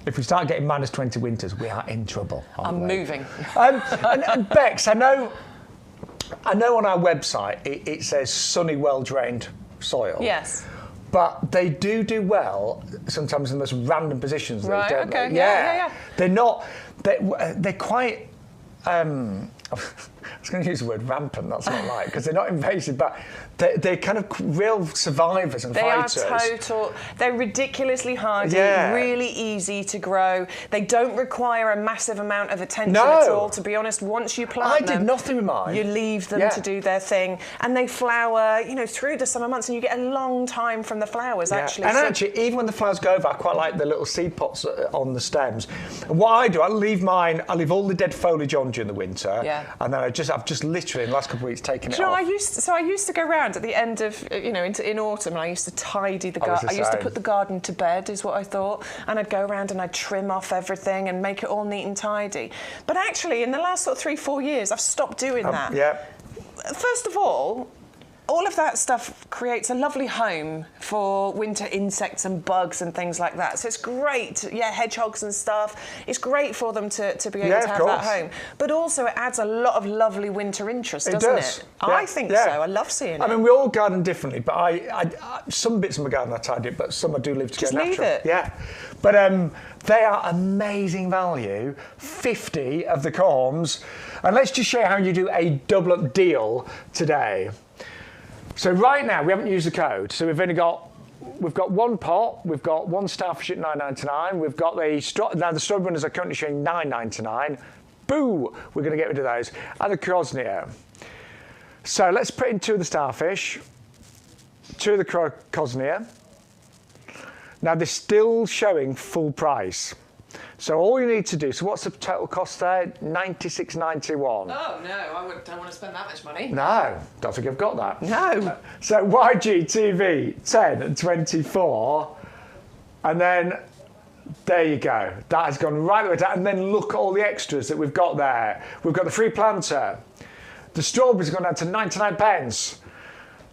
if we start getting -20 winters, we are in trouble. I'm moving. And Bex, I know on our website it says sunny, well-drained soil. Yes. But they do well sometimes in the most random positions. Right, don't okay. They? Yeah. They're not... They're quite... I was going to use the word rampant, that's not right, because they're not invasive, but they're kind of real survivors and fighters. They're ridiculously hardy, really easy to grow. They don't require a massive amount of attention at all, to be honest. Once you plant them... I did nothing with mine. You leave them to do their thing, and they flower, through the summer months, and you get a long time from the flowers, actually. And actually, even when the flowers go over, I quite like the little seed pots on the stems. And what I do, I leave all the dead foliage on during the winter, and then I've just literally in the last couple of weeks taken it off. I used to go round at the end of, in autumn, and I used to tidy the garden. I used to put the garden to bed, is what I thought, and I'd go around and I'd trim off everything and make it all neat and tidy. But actually, in the last sort of 3-4 years, I've stopped doing that. Yeah. First of all of that stuff creates a lovely home for winter insects and bugs and things like that. So it's great, hedgehogs and stuff. It's great for them to be able to have that home. But also it adds a lot of lovely winter interest, doesn't it? Yeah. I think so. I love seeing it. I mean, we all garden differently, but I some bits of my garden I tidy, but some I do leave to go natural. Just leave it. Yeah. But they are amazing value, 50 of the corms. And let's just show you how you do a double-up deal today. So right now, we haven't used the code, so we've got one pot, we've got one starfish at $9.99, we've got the strawberry runners are currently showing $9.99. Boo! We're going to get rid of those. And the Crosnea. So let's put in 2 of the starfish, 2 of the Crosnea. Now they're still showing full price. So all you need to do, so what's the total cost there? $96.91. Oh, no, don't want to spend that much money. No, don't think I've got that. No. So YGTV, 10 and 24. And then, there you go. That has gone right the way down. And then look at all the extras that we've got there. We've got the free planter. The strawberries have gone down to 99 pence.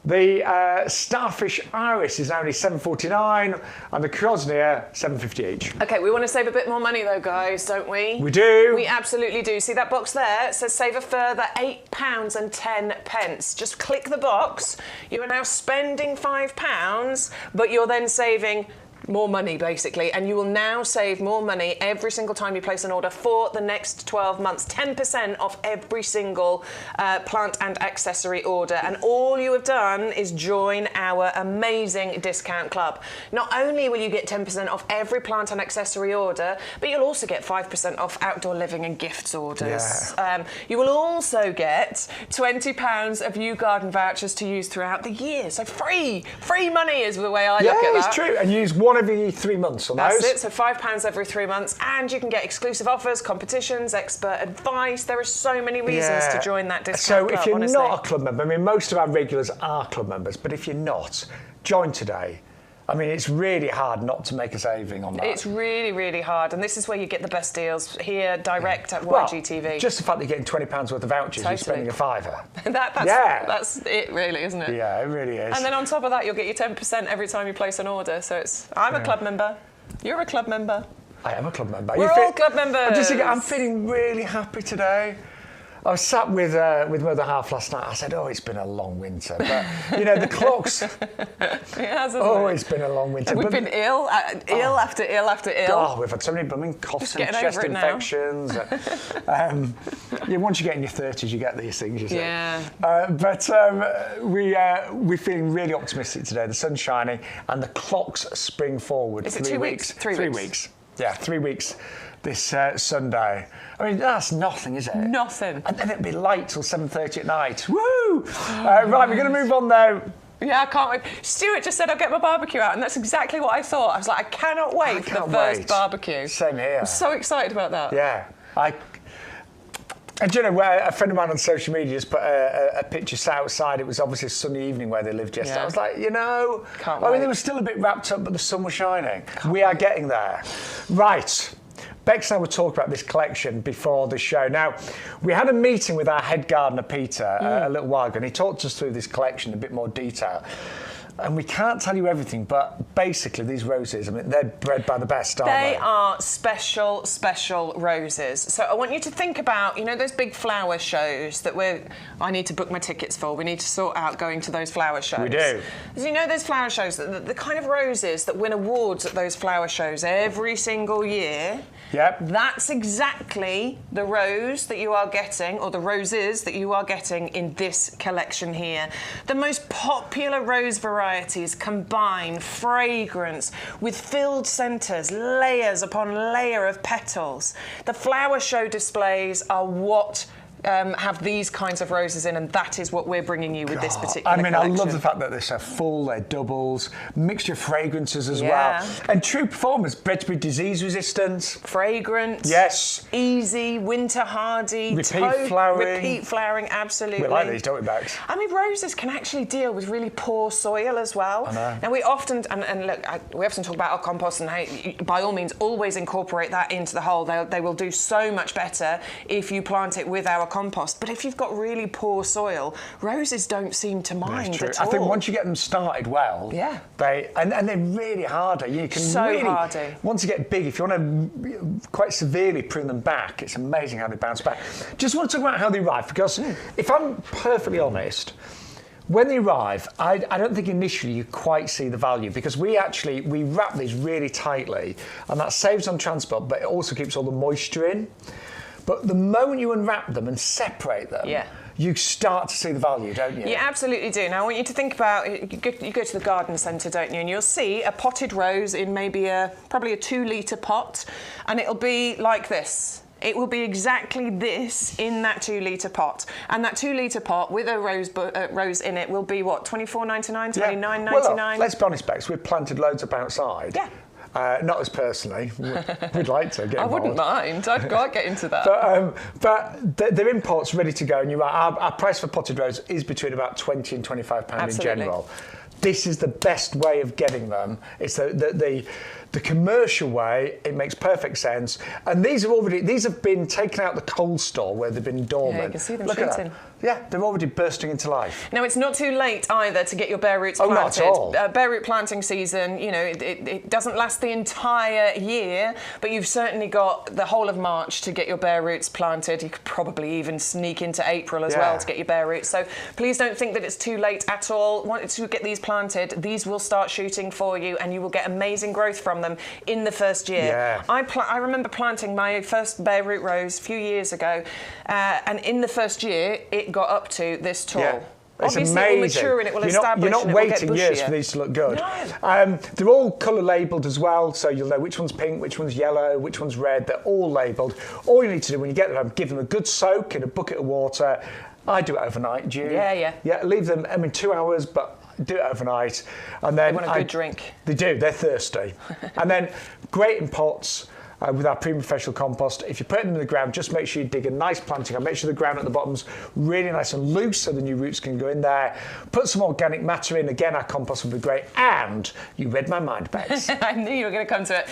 The starfish iris is only £7.49 and the Crosnea £7.50 each. Okay, we want to save a bit more money though, guys, don't we? We do. We absolutely do. See that box there? It says save a further £8.10. Just click the box. You are now spending £5, but you're then saving more money, basically, and you will now save more money every single time you place an order for the next 12 months. 10% off every single plant and accessory order, and all you have done is join our amazing discount club. Not only will you get 10% off every plant and accessory order, but you'll also get 5% off outdoor living and gifts orders. Yeah. You will also get £20 of YouGarden vouchers to use throughout the year. So free money is the way I look at that. Yeah, it's true, and use one every 3 months on those. That's it, so £5 every 3 months, and you can get exclusive offers, competitions, expert advice. There are so many reasons to join that discount club, So if you're honestly. not a club member, I mean, most of our regulars are club members, but if you're not, join today. I mean, it's really hard not to make a saving on that. It's really, really hard, and this is where you get the best deals here, direct at YGTV. Well, just the fact that you're getting £20 worth of vouchers, you're spending a fiver. That's it, really, isn't it? Yeah, it really is. And then on top of that, you'll get your 10% every time you place an order. So I'm a club member. You're a club member. I am a club member. We're all club members. I'm feeling really happy today. I was sat with my other half last night. I said, "Oh, it's been a long winter," but you know the clocks. It's been a long winter. We've been ill after ill after ill. Oh, we've had so many blooming coughs and chest infections. Once you get in your 30s, you get these things. You see. Yeah. We're feeling really optimistic today. The sun's shining, and the clocks spring forward. Is it 2 weeks? 3 weeks. Yeah, 3 weeks. This Sunday. I mean, that's nothing, is it? Nothing. And then it'll be light till 7:30 at night. Woo! Right, we're going to move on now. Yeah, I can't wait. Stuart just said I'll get my barbecue out, and that's exactly what I thought. I was like, I cannot wait for the first barbecue. Same here. I'm so excited about that. Yeah. And do you know, where a friend of mine on social media just put a picture sat outside. It was obviously a sunny evening where they lived yesterday. I was like, Can't wait. they were still a bit wrapped up, but the sun was shining. We are getting there. Right. Bex and I were talking about this collection before the show. Now, we had a meeting with our head gardener, Peter, a little while ago, and he talked us through this collection in a bit more detail. And we can't tell you everything, but basically these roses, I mean, they're bred by the best, aren't they? They are special, special roses. So I want you to think about, those big flower shows that I need to book my tickets for. We need to sort out going to those flower shows. We do. Because those flower shows, the kind of roses that win awards at those flower shows every single year. Yep. That's exactly the rose that you are getting, or the roses that you are getting in this collection here. The most popular rose varieties combine fragrance with filled centres, layers upon layer of petals. The flower show displays are what have these kinds of roses in, and that is what we're bringing you with this particular collection. I love the fact that they're so full, they're doubles, mixture of fragrances as well. And true performance, bred to be disease resistant. Fragrant. Yes. Easy, winter hardy. Repeat flowering. Repeat flowering, absolutely. We like these, don't we, Bex? I mean, roses can actually deal with really poor soil as well. I know. Now, we often, we often talk about our compost and how, by all means, always incorporate that into the whole. They will do so much better if you plant it with our compost. But if you've got really poor soil, roses don't seem to mind at all. I think once you get them started well, and they're really hardy. You can hardy. Once you get big, if you want to quite severely prune them back, it's amazing how they bounce back. Just want to talk about how they arrive, because if I'm perfectly honest, when they arrive, I don't think initially you quite see the value, because we wrap these really tightly, and that saves on transport, but it also keeps all the moisture in. But the moment you unwrap them and separate them, you start to see the value, don't you? You absolutely do. Now, I want you to think about, you go to the garden centre, don't you? And you'll see a potted rose in maybe probably a 2-litre pot, and it'll be like this. It will be exactly this in that 2-litre pot. And that 2-litre pot with a rose in it will be, what, $24.99, $29.99? Well, let's be honest, Bex, we've planted loads up outside. Yeah. Not as personally. We'd like to get involved. I wouldn't mind. I'd get into that. But they're in pots ready to go, and you're right. Our price for potted rose is between about £20 and £25 in general. This is the best way of getting them. It's the commercial way. It makes perfect sense. And these have been taken out the cold store where they've been dormant. Yeah, you can see them Look shooting. at that. Yeah, they're already bursting into life. Now, it's not too late either to get your bare roots planted. Not at all. Bare root planting season, it doesn't last the entire year, but you've certainly got the whole of March to get your bare roots planted. You could probably even sneak into April as well to get your bare roots. So please don't think that it's too late at all. Once you get these planted, these will start shooting for you, and you will get amazing growth from them in the first year. Yeah. I remember planting my first bare root rose a few years ago, and in the first year, it got up to this tall. Yeah. It's Obviously, amazing. it will mature and it will establish. You're not and it will get waiting years bushier. for these to look good. No. They're all colour labelled as well, so you'll know which one's pink, which one's yellow, which one's red. They're all labelled. All you need to do when you get them, give them a good soak in a bucket of water. I do it overnight. Do you? Yeah. Yeah, leave them, 2 hours, but do it overnight. And then They want a good drink. They do. They're thirsty. And then great in pots. With our pre-professional compost, if you put them in the ground, just make sure you dig a nice planting and make sure the ground at the bottom's really nice and loose so the new roots can go in there. Put some organic matter in. Again, our compost will be great. And you read my mind, Bex. I knew you were going to come to it.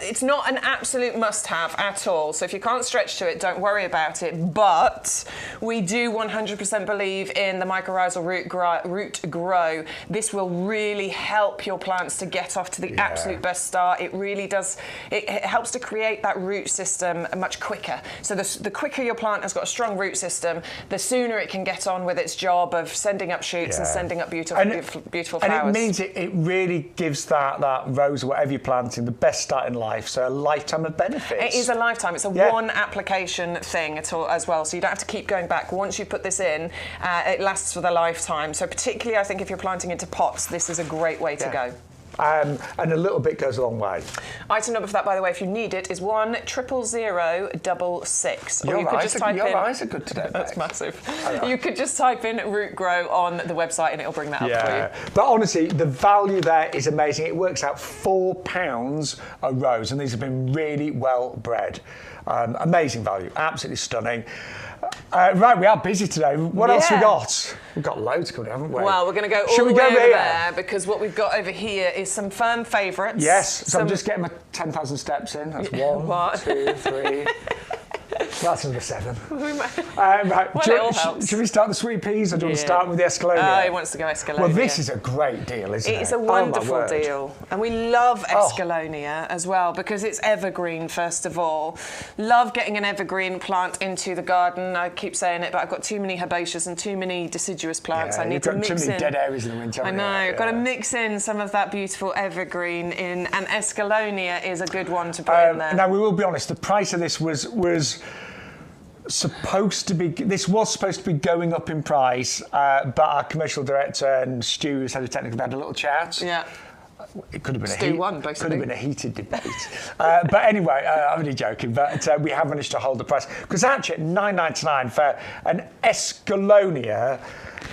It's not an absolute must-have at all. So if you can't stretch to it, don't worry about it. But we do 100% believe in the mycorrhizal root grow. This will really help your plants to get off to the absolute best start. It really does. It helps to create that root system much quicker. So the quicker your plant has got a strong root system, the sooner it can get on with its job of sending up shoots and sending up beautiful flowers. And it means it really gives that rose or whatever you're planting the best start in life, so a lifetime of benefits. It is a lifetime. It's a one application thing as well, so you don't have to keep going back. Once you put this in, it lasts for the lifetime. So particularly, I think if you're planting into pots, this is a great way to go. And a little bit goes a long way. Item number for that, by the way, if you need it, is 10006. Your eyes are good today. That's massive. Right. You could just type in root grow on the website and it'll bring that up for you. But honestly, the value there is amazing. It works out £4 a rose, and these have been really well bred. Amazing value, absolutely stunning. Right, we are busy today. What else we got? We've got loads coming, haven't we? Well, we're going to go all the way over there because what we've got over here is some firm favourites. Yes, so I'm just getting my 10,000 steps in. That's 1, 2, 3. That's number 7. Right. Should we start the sweet peas, or do you want to start with the Escalonia? Oh, he wants to go Escalonia. Well, this is a great deal, isn't it? It's a wonderful deal. And we love Escalonia as well because it's evergreen, first of all. Love getting an evergreen plant into the garden. I keep saying it, but I've got too many herbaceous and too many deciduous plants. I need to mix in. Too many dead areas in the winter. I know. I've got to mix in some of that beautiful evergreen in, and Escalonia is a good one to put in there. Now, we will be honest, the price of this was supposed to be going up in price, but our commercial director and Stu, who's head of technical, had a little chat. Yeah. It could have been a heated debate. But anyway, I'm only joking, but we have managed to hold the price. Because actually at $9.99 for an Escalonia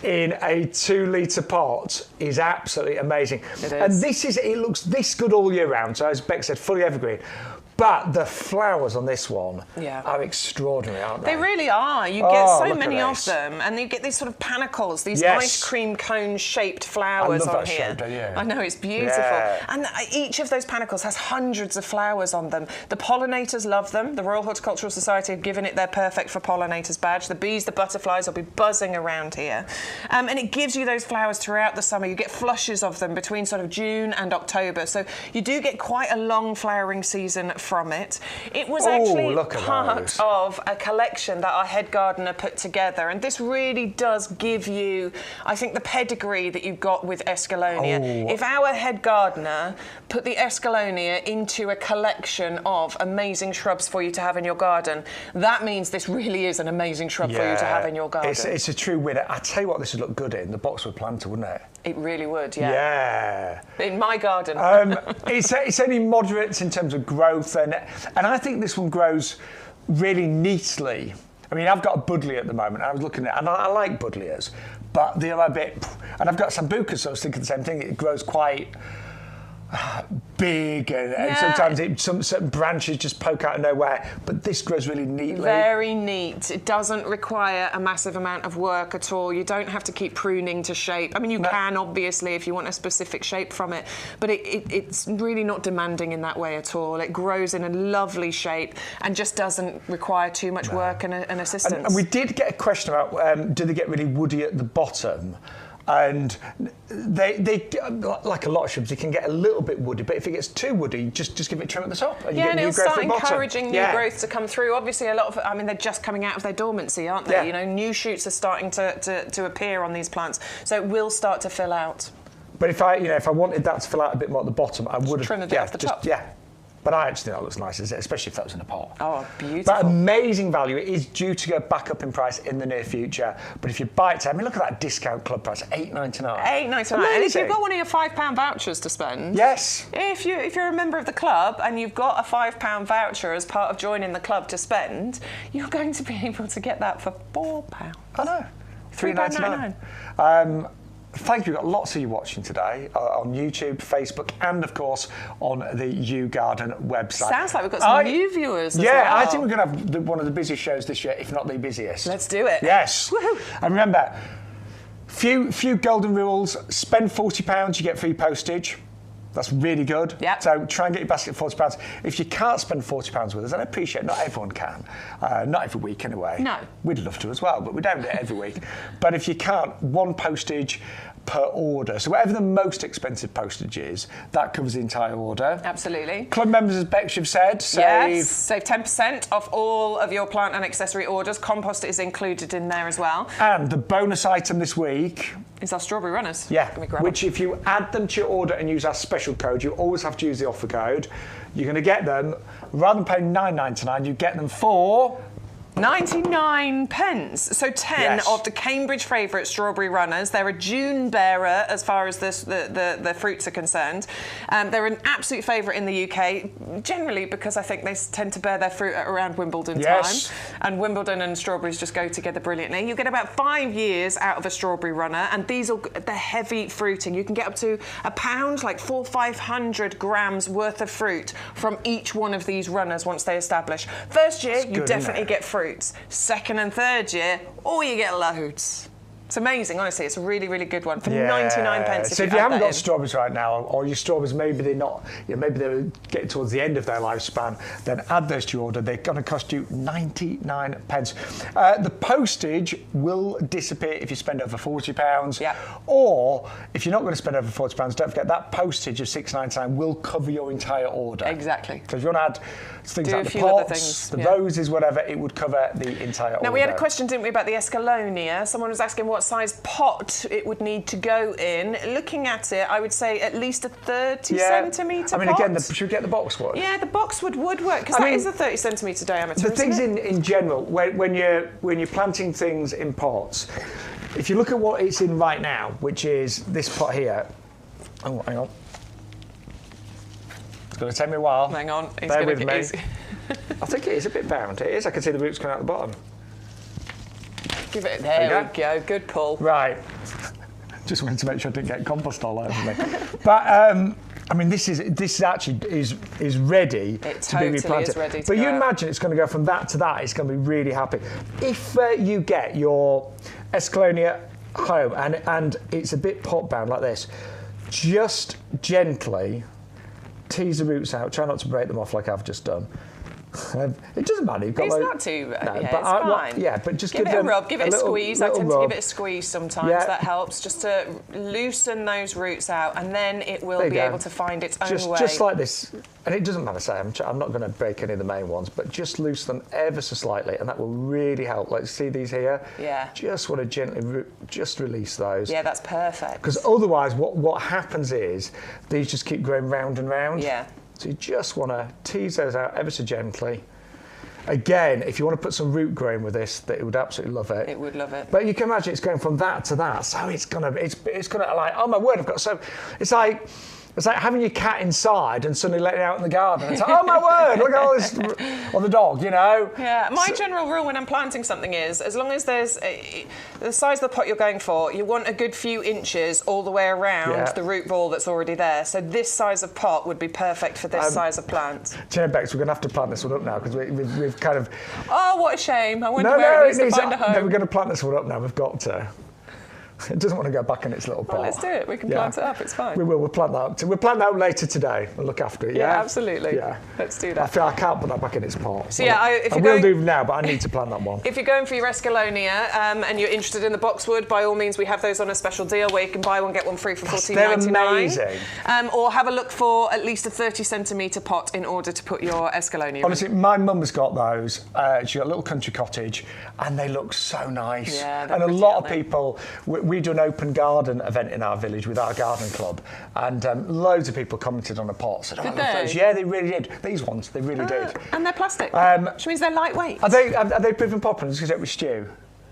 in a 2-litre pot is absolutely amazing. It is. And it looks this good all year round. So as Beck said, fully evergreen. But the flowers on this one are extraordinary, aren't they? They really are. You get so many of them, and you get these sort of panicles, these ice cream cone-shaped flowers on here. I know, it's beautiful. Yeah. And each of those panicles has hundreds of flowers on them. The pollinators love them. The Royal Horticultural Society have given it their Perfect for Pollinators badge. The bees, the butterflies will be buzzing around here. And it gives you those flowers throughout the summer. You get flushes of them between sort of June and October. So you do get quite a long flowering season from it. It was actually part of a collection that our head gardener put together, and this really does give you, I think, the pedigree that you've got with Escalonia. If our head gardener put the Escalonia into a collection of amazing shrubs for you to have in your garden, that means this really is an amazing shrub for you to have in your garden. It's a true winner. I tell you what, this would look good in the boxwood planter, wouldn't it? It really would, yeah. In my garden. It's only moderate in terms of growth, and I think this one grows really neatly. I mean, I've got a buddleia at the moment. I was looking at it, and I like buddleias, but they're a bit. And I've got sambucas, so I was thinking the same thing. It grows quite big, and sometimes some certain branches just poke out of nowhere, but this grows really neatly. Very neat. It doesn't require a massive amount of work at all. You don't have to keep pruning to shape. I mean, you can, obviously, if you want a specific shape from it, but it's really not demanding in that way at all. It grows in a lovely shape and just doesn't require too much work and assistance. And we did get a question about, do they get really woody at the bottom? And they like a lot of shrubs, they can get a little bit woody, but if it gets too woody, just give it a trim at the top. And you get and new it'll growth start at the bottom. encouraging new growth to come through. Obviously, a lot of, I mean, they're just coming out of their dormancy, aren't they? Yeah. You know, new shoots are starting to appear on these plants, so it will start to fill out. But if I wanted that to fill out a bit more at the bottom, I would have trim a bit off the top. But I actually think that looks nice, especially if that was in a pot. Oh, beautiful. But amazing value. It is due to go back up in price in the near future. But if you buy it, I mean, look at that discount club price, $8.99. $8.99. And if you've got one of your £5 vouchers to spend, if you're a member of the club and you've got a £5 voucher as part of joining the club to spend, you're going to be able to get that for £4. I know. $3.99. Thank you. We've got lots of you watching today on YouTube, Facebook, and of course on the YouGarden website. Sounds like we've got some new viewers as well. Yeah, I think we're going to have one of the busiest shows this year, if not the busiest. Let's do it. Yes. Woohoo. And remember, few golden rules. Spend £40, you get free postage. That's really good. Yep. So try and get your basket for £40. If you can't spend £40 with us, and I appreciate not everyone can, not every week anyway. No. We'd love to as well, but we don't do it every week. But if you can't, one postage per order. So whatever the most expensive postage is, that covers the entire order. Absolutely. Club members, as Bex, you've said, save 10% off all of your plant and accessory orders. Compost is included in there as well. And the bonus item this week is our strawberry runners. Yeah, which if you add them to your order and use our special code, you always have to use the offer code. You're going to get them, rather than paying $9.99, you get them for 99 pence. So 10 of the Cambridge favourite strawberry runners. They're a June bearer as far as the fruits are concerned. They're an absolute favourite in the UK, generally because I think they tend to bear their fruit at around Wimbledon time. And Wimbledon and strawberries just go together brilliantly. You get about 5 years out of a strawberry runner, and they're heavy fruiting. You can get up to a pound, like 400-500 grams worth of fruit from each one of these runners once they establish. First year, you definitely get fruit. Second and third year, you get loads. It's amazing, honestly. It's a really, really good one for 99 pence. So if you haven't got strawberries right now, or your strawberries maybe they're not, maybe they're getting towards the end of their lifespan, then add those to your order. They're going to cost you 99 pence. The postage will disappear if you spend over £40. Yeah. Or if you're not going to spend over £40, don't forget that postage of £6.99 will cover your entire order. Exactly. So if you want to add things like the pots, the roses, whatever, it would cover the entire order. Now we had a question, didn't we, about the escalonia? Someone was asking what size pot it would need to go in. Looking at it, I would say at least a 30 centimetre pot. I mean, again, should we get the boxwood? Yeah, the boxwood would work, because that is a 30 centimetre diameter. The things in general, when you're planting things in pots, if you look at what it's in right now, which is this pot here. Oh, hang on. It's going to take me a while. Hang on. Bear with me. I think it is a bit bound. It is. I can see the roots coming out the bottom. Give it. There we go. Good pull. Right. Just wanted to make sure I didn't get compost all over me. But I mean, this actually is ready to be replanted. Is ready to but go you out. imagine it's going to go from that to that. It's going to be really happy. If you get your escalonia home and it's a bit pot bound like this, just gently tease the roots out. Try not to break them off like I've just done. It doesn't matter. You've got it's not too. No, yeah, but it's fine. but just give it a rub, give it a squeeze. I tend to give it a squeeze sometimes. Yeah. That helps just to loosen those roots out, and then it will be able to find its own way. Just like this, and it doesn't matter. Say, I'm not going to break any of the main ones, but just loosen them ever so slightly, and that will really help. Like, see these here? Yeah. Just want to gently just release those. Yeah, that's perfect. Because otherwise, what happens is these just keep growing round and round. Yeah. So you just want to tease those out ever so gently. Again, if you want to put some root growing with this, that it would absolutely love it. It would love it. But you can imagine it's going from that to that, so it's gonna like, oh my word, I've got so. It's like having your cat inside and suddenly letting it out in the garden. It's like, oh my word, look at all this, or the dog, you know. Yeah, my general rule when I'm planting something is, as long as there's the size of the pot you're going for, you want a good few inches all the way around the root ball that's already there. So this size of pot would be perfect for this size of plant. Do you know, Bex, we're going to have to plant this one up now because we've kind of. Oh, what a shame! I wonder where it needs to find a home. No, we're going to plant this one up now. We've got to. It doesn't want to go back in its little pot. Well, let's do it. We can plant it up. It's fine. We will. We'll plant that up. We'll plant that up later today. We'll look after it. Yeah, absolutely. Yeah, let's do that. I feel I can't put that back in its pot. So I will do now, but I need to plant that one. If you're going for your escalonia and you're interested in the boxwood, by all means, we have those on a special deal where you can buy one get one free for $14.99. They're amazing. Or have a look for at least a 30 centimetre pot in order to put your escalonia. Honestly, my mum's got those. She's got a little country cottage, and they look so nice. Yeah, and a lot of people. We do an open garden event in our village with our garden club, and loads of people commented on the pots. Said, did they? Yeah, they really did. These ones, they really did. And they're plastic, which means they're lightweight. Are they proven popular? Because it was stew.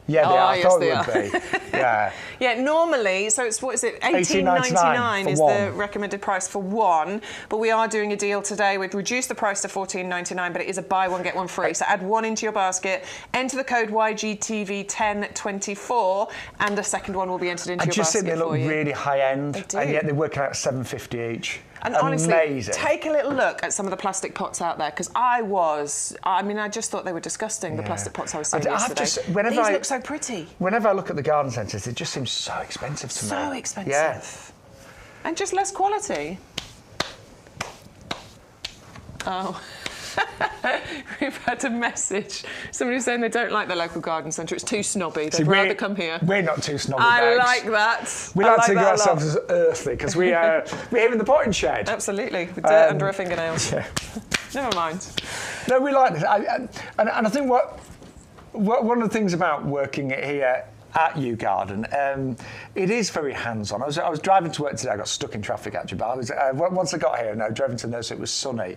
Yeah, they are. I thought they would be. Yeah. Yeah, normally, so it's, what is it, $18.99 is the recommended price for one, but we are doing a deal today. We've reduced the price to $14.99, but it is a buy one, get one free. So add one into your basket, enter the code YGTV1024, and the second one will be entered into your basket. I just think they look really high-end, and yet they work out $7.50 each. And honestly, take a little look at some of the plastic pots out there, because I just thought they were disgusting, the plastic pots I was seeing yesterday. These look so pretty. Whenever I look at the garden centres, it just seems so expensive to me. So expensive. Yeah. And just less quality. Oh. We've had a message. Somebody saying they don't like the local garden centre. It's too snobby. They'd rather come here. We're not too snobby, I babes. like that. We like to think of ourselves as earthly because we're here in the potting shed. Absolutely, with dirt under our fingernails. Yeah. Never mind. No, we like this. And I think what one of the things about working here at YouGarden, it is very hands-on. I was driving to work today. I got stuck in traffic actually, but I was once I got here and I drove into the nursery, it was sunny,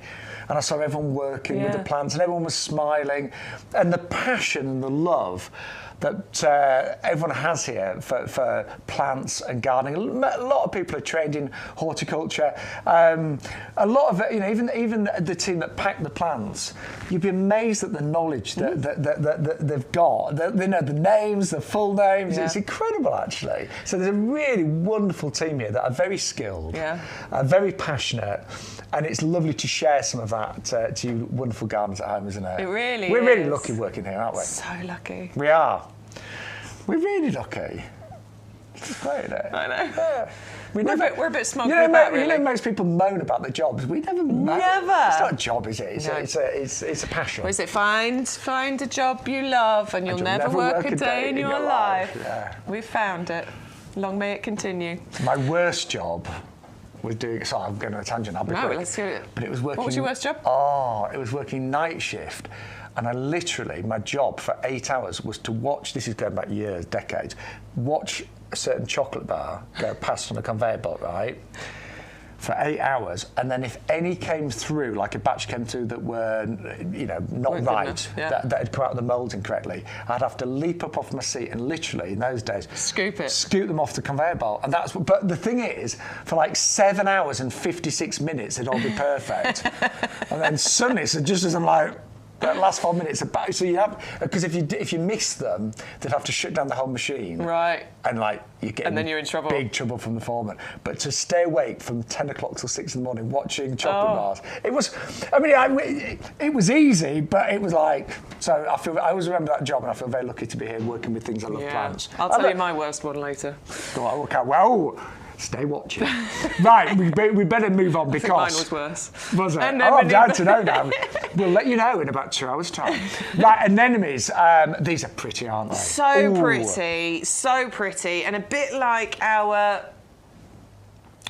and I saw everyone working with the plants, and everyone was smiling, and the passion and the love that everyone has here for plants and gardening. A lot of people are trained in horticulture. A lot of it, even the team that pack the plants, you'd be amazed at the knowledge that they've got. They know the names, the full names. Yeah. It's incredible, actually. So there's a really wonderful team here that are very skilled, very passionate, and it's lovely to share some of that to you wonderful gardeners at home, isn't it? It really is. We're really lucky working here, aren't we? So lucky. We are. We're really lucky. It's great, isn't it? I know. Yeah. We're a bit smug with that, really. You know, most people moan about their jobs. We never moan. Never. It's not a job, is it? It's a passion. Or is it find a job you love and you'll never work a day in your life? Yeah. We've found it. Long may it continue. My worst job was doing... Sorry, I'm going on a tangent. I'll be quick. Let's hear it. But it was working... What was your worst job? Oh, it was working night shift. And I literally, my job for 8 hours was to watch, this is going back years, decades, watch a certain chocolate bar go past on a conveyor belt, right, for 8 hours. And then if any came through, like a batch came through that were, not right, that had come out of the mould incorrectly, I'd have to leap up off my seat and literally, in those days, scoop them off the conveyor belt. And but the thing is, for like 7 hours and 56 minutes, it'd all be perfect. And then suddenly, so just as I'm like, that last 5 minutes, so you have, because if you miss them, they'd have to shut down the whole machine. Right. And you get then you're in trouble. Big trouble from the foreman. But to stay awake from 10 o'clock till 6 in the morning watching chocolate bars, it was, it was easy, but it was like, so I always remember that job, and I feel very lucky to be here working with things I love, plants. I'll tell you my worst one later. Go on, okay, well. Stay watching. Right, we better move on because... I think mine was worse. Was it? I'm down to know now. We'll let you know in about 2 hours' time. Right, anemones. These are pretty, aren't they? So pretty, and a bit like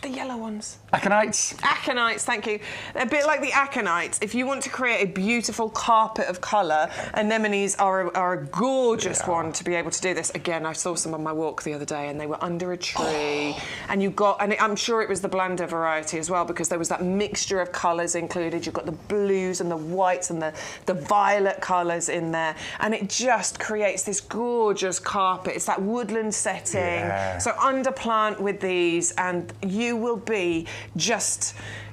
the yellow ones. Aconites. Aconites, thank you. A bit like the aconites. If you want to create a beautiful carpet of colour, anemones are a gorgeous one to be able to do this. Again, I saw some on my walk the other day and they were under a tree. And I'm sure it was the blander variety as well, because there was that mixture of colours included. You've got the blues and the whites and the violet colours in there. And it just creates this gorgeous carpet. It's that woodland setting. Yeah. So underplant with these and you will be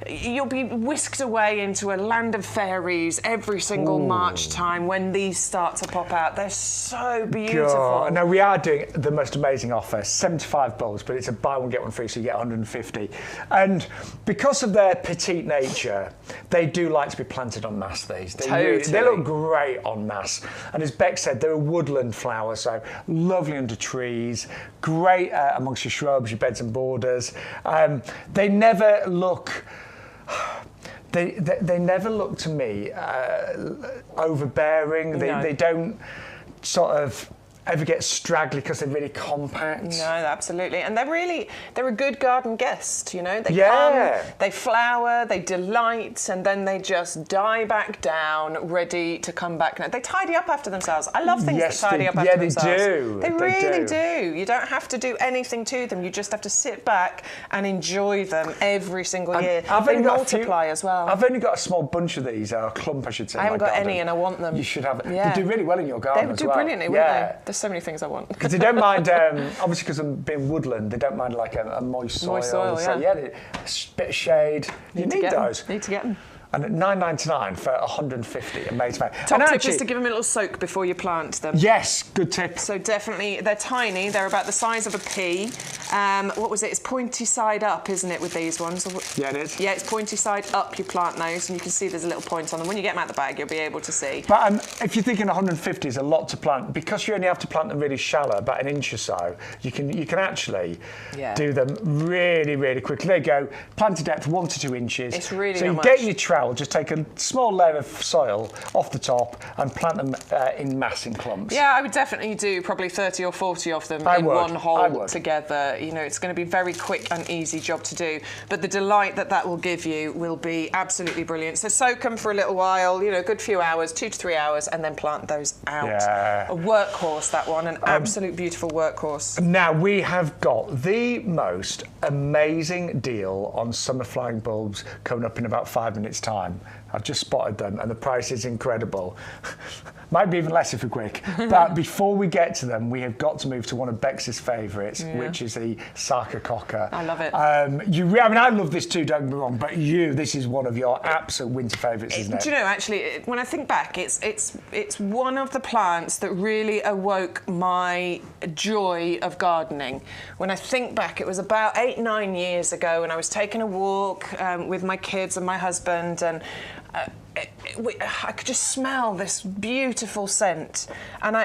you'll be whisked away into a land of fairies every single March time when these start to pop out. They're so beautiful. God. Now, we are doing the most amazing offer, 75 bulbs, but it's a buy one, get one free, so you get 150. And because of their petite nature, they do like to be planted en masse, these. They look great en masse. And as Beck said, they're a woodland flower, so lovely under trees, great amongst your shrubs, your beds and borders. They never look... They never look to me overbearing. They don't sort of ever get straggly because they're really compact. No, absolutely. And they're a good garden guest, They come, they flower, they delight, and then they just die back down, ready to come back. They tidy up after themselves. I love things that tidy up after themselves. Yeah, they do. They really do. You don't have to do anything to them. You just have to sit back and enjoy them every single year. They multiply as well. I've only got a small bunch of these, or a clump, I should say. I haven't got any, and I want them. You should have it. Yeah. They do really well in your garden as well. They would do brilliantly, wouldn't they? There's so many things I want. Because they don't mind, obviously because I'm being woodland, they don't mind like a moist soil. So a bit of shade. You need those. Need to get them. And at $9.99 for 150, amazing. Top tip is to give them a little soak before you plant them. Yes, good tip. So definitely, they're tiny. They're about the size of a pea. What was it? It's pointy side up, isn't it, with these ones? Yeah, it is. Yeah, it's pointy side up. You plant those, and you can see there's a little point on them. When you get them out the bag, you'll be able to see. But if you're thinking 150 is a lot to plant, because you only have to plant them really shallow, about an inch or so, you can actually do them really, really quickly. There you go. Planted depth 1 to 2 inches. It's really so not you much. get your tray. trowel, just take a small layer of soil off the top and plant them in mass in clumps. Yeah, I would definitely do probably 30 or 40 of them in one hole together. You know, it's going to be a very quick and easy job to do, but the delight that will give you will be absolutely brilliant. So soak them for a little while, you know, a good few hours, 2 to 3 hours, and then plant those out. Yeah. A workhorse, that one, an absolute beautiful workhorse. Now, we have got the most amazing deal on summer flying bulbs coming up in about 5 minutes' time. I've just spotted them, and the price is incredible. Might be even less if we're quick. But before we get to them, we have got to move to one of Bex's favourites, which is the sarcococca. I love it. I mean, I love this too, don't get me wrong, but this is one of your absolute winter favourites, isn't it? Do you know, actually, when I think back, it's one of the plants that really awoke my joy of gardening. When I think back, it was about 8-9 years ago, and I was taking a walk with my kids and my husband, and I could just smell this beautiful scent, and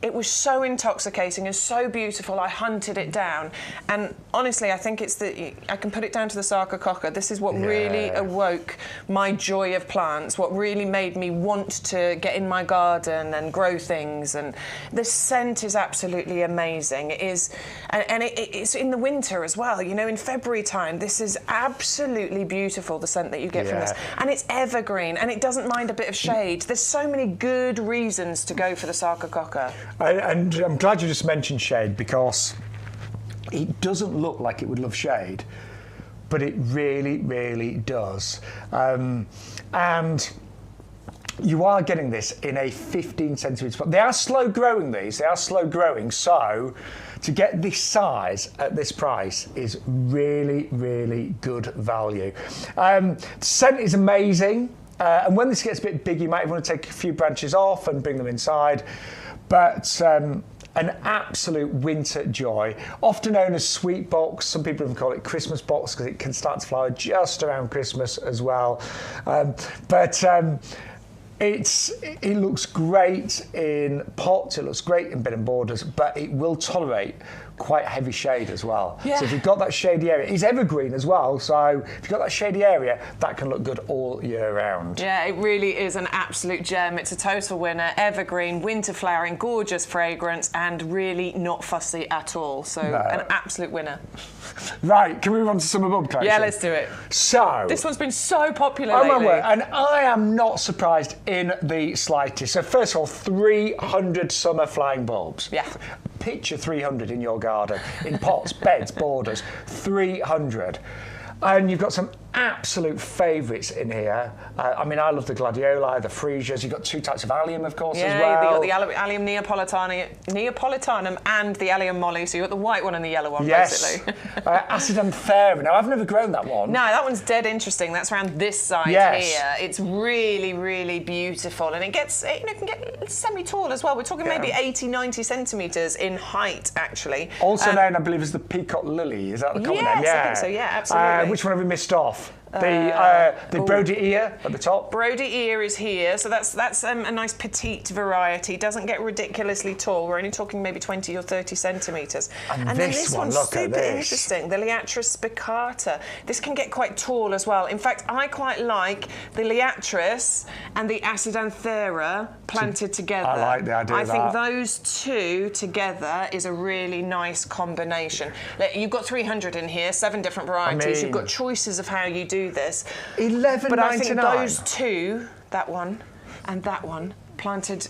it was so intoxicating and so beautiful. I hunted it down, and honestly, I think I can put it down to the sarcococca. This is what really awoke my joy of plants, what really made me want to get in my garden and grow things. And the scent is absolutely amazing. It is, and it's in the winter as well. You know, in February time, this is absolutely beautiful, the scent that you get from this, and it's evergreen, and it doesn't mind a bit of shade. There's so many good reasons to go for the sarcococca. And I'm glad you just mentioned shade, because it doesn't look like it would love shade, but it really, really does. And you are getting this in a 15 centimetre pot. They are slow growing, these. They are slow growing. So to get this size at this price is really, really good value. The scent is amazing. And when this gets a bit big, you might want to take a few branches off and bring them inside. But an absolute winter joy, often known as sweet box. Some people even call it Christmas box because it can start to flower just around Christmas as well. It looks great in pots, it looks great in bed and borders, but it will tolerate quite heavy shade as well. Yeah. So if you've got that shady area, it's evergreen as well, so if you've got that shady area, that can look good all year round. Yeah, it really is an absolute gem. It's a total winner, evergreen, winter flowering, gorgeous fragrance, and really not fussy at all. So an absolute winner. Right, can we move on to summer bulb collection? Yeah, let's do it. So this one's been so popular lately. Oh my word, and I am not surprised in the slightest. So first of all, 300 summer flying bulbs. Yeah. Picture 300 in your garden, in pots, beds, borders, 300. And you've got some absolute favourites in here. I mean, I love the gladioli, the freesias. You've got 2 types of allium, of course, as well. Yeah, you've got the allium neapolitanum and the allium molly. So you've got the white one and the yellow one, basically. Acidanthera. Now, I've never grown that one. No, that one's dead interesting. That's around this side here. It's really, really beautiful. And it gets, can get semi-tall as well. We're talking maybe 80, 90 centimetres in height, actually. Also known, I believe, as the peacock lily. Is that the common name? Yes, I think so. Yeah, absolutely. Which one have we missed off? The Brody ear at the top. Brody ear is here, so that's a nice petite variety. Doesn't get ridiculously tall. We're only talking maybe 20 or 30 centimetres. And then this one, one's look super at this. interesting. The Liatris spicata. This can get quite tall as well. In fact, I quite like the Liatris and the Acidanthera planted together. I like the idea of that. I think those two together is a really nice combination. You've got 300 in here, 7 different varieties. You've got choices of how you do this. $11.99. But I think those two, that one and that one, planted,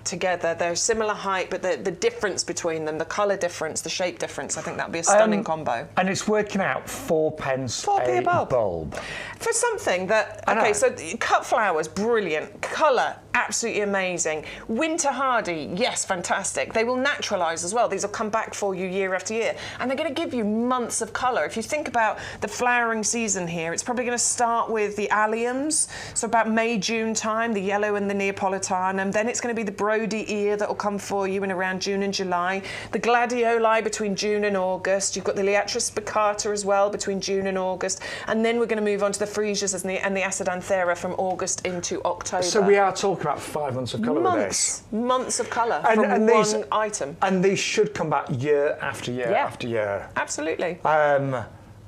together, they're similar height, but the difference between them, the colour difference, the shape difference, I think that'd be a stunning combo. And it's working out 4p 4p a bulb. For something that, okay, so cut flowers, brilliant. Colour, absolutely amazing. Winter hardy, yes, fantastic. They will naturalise as well. These will come back for you year after year. And they're going to give you months of colour. If you think about the flowering season here, it's probably going to start with the alliums, so about May, June time, the yellow and the Neapolitanum. Then it's going to be the Brody ear that will come for you in around June and July. The gladioli between June and August. You've got the Liatris spicata as well between June and August. And then we're going to move on to the freesias and the Acidanthera from August into October. So we are talking about 5 months of colour with this. Months of colour from one item. And these should come back year after year after year. Absolutely.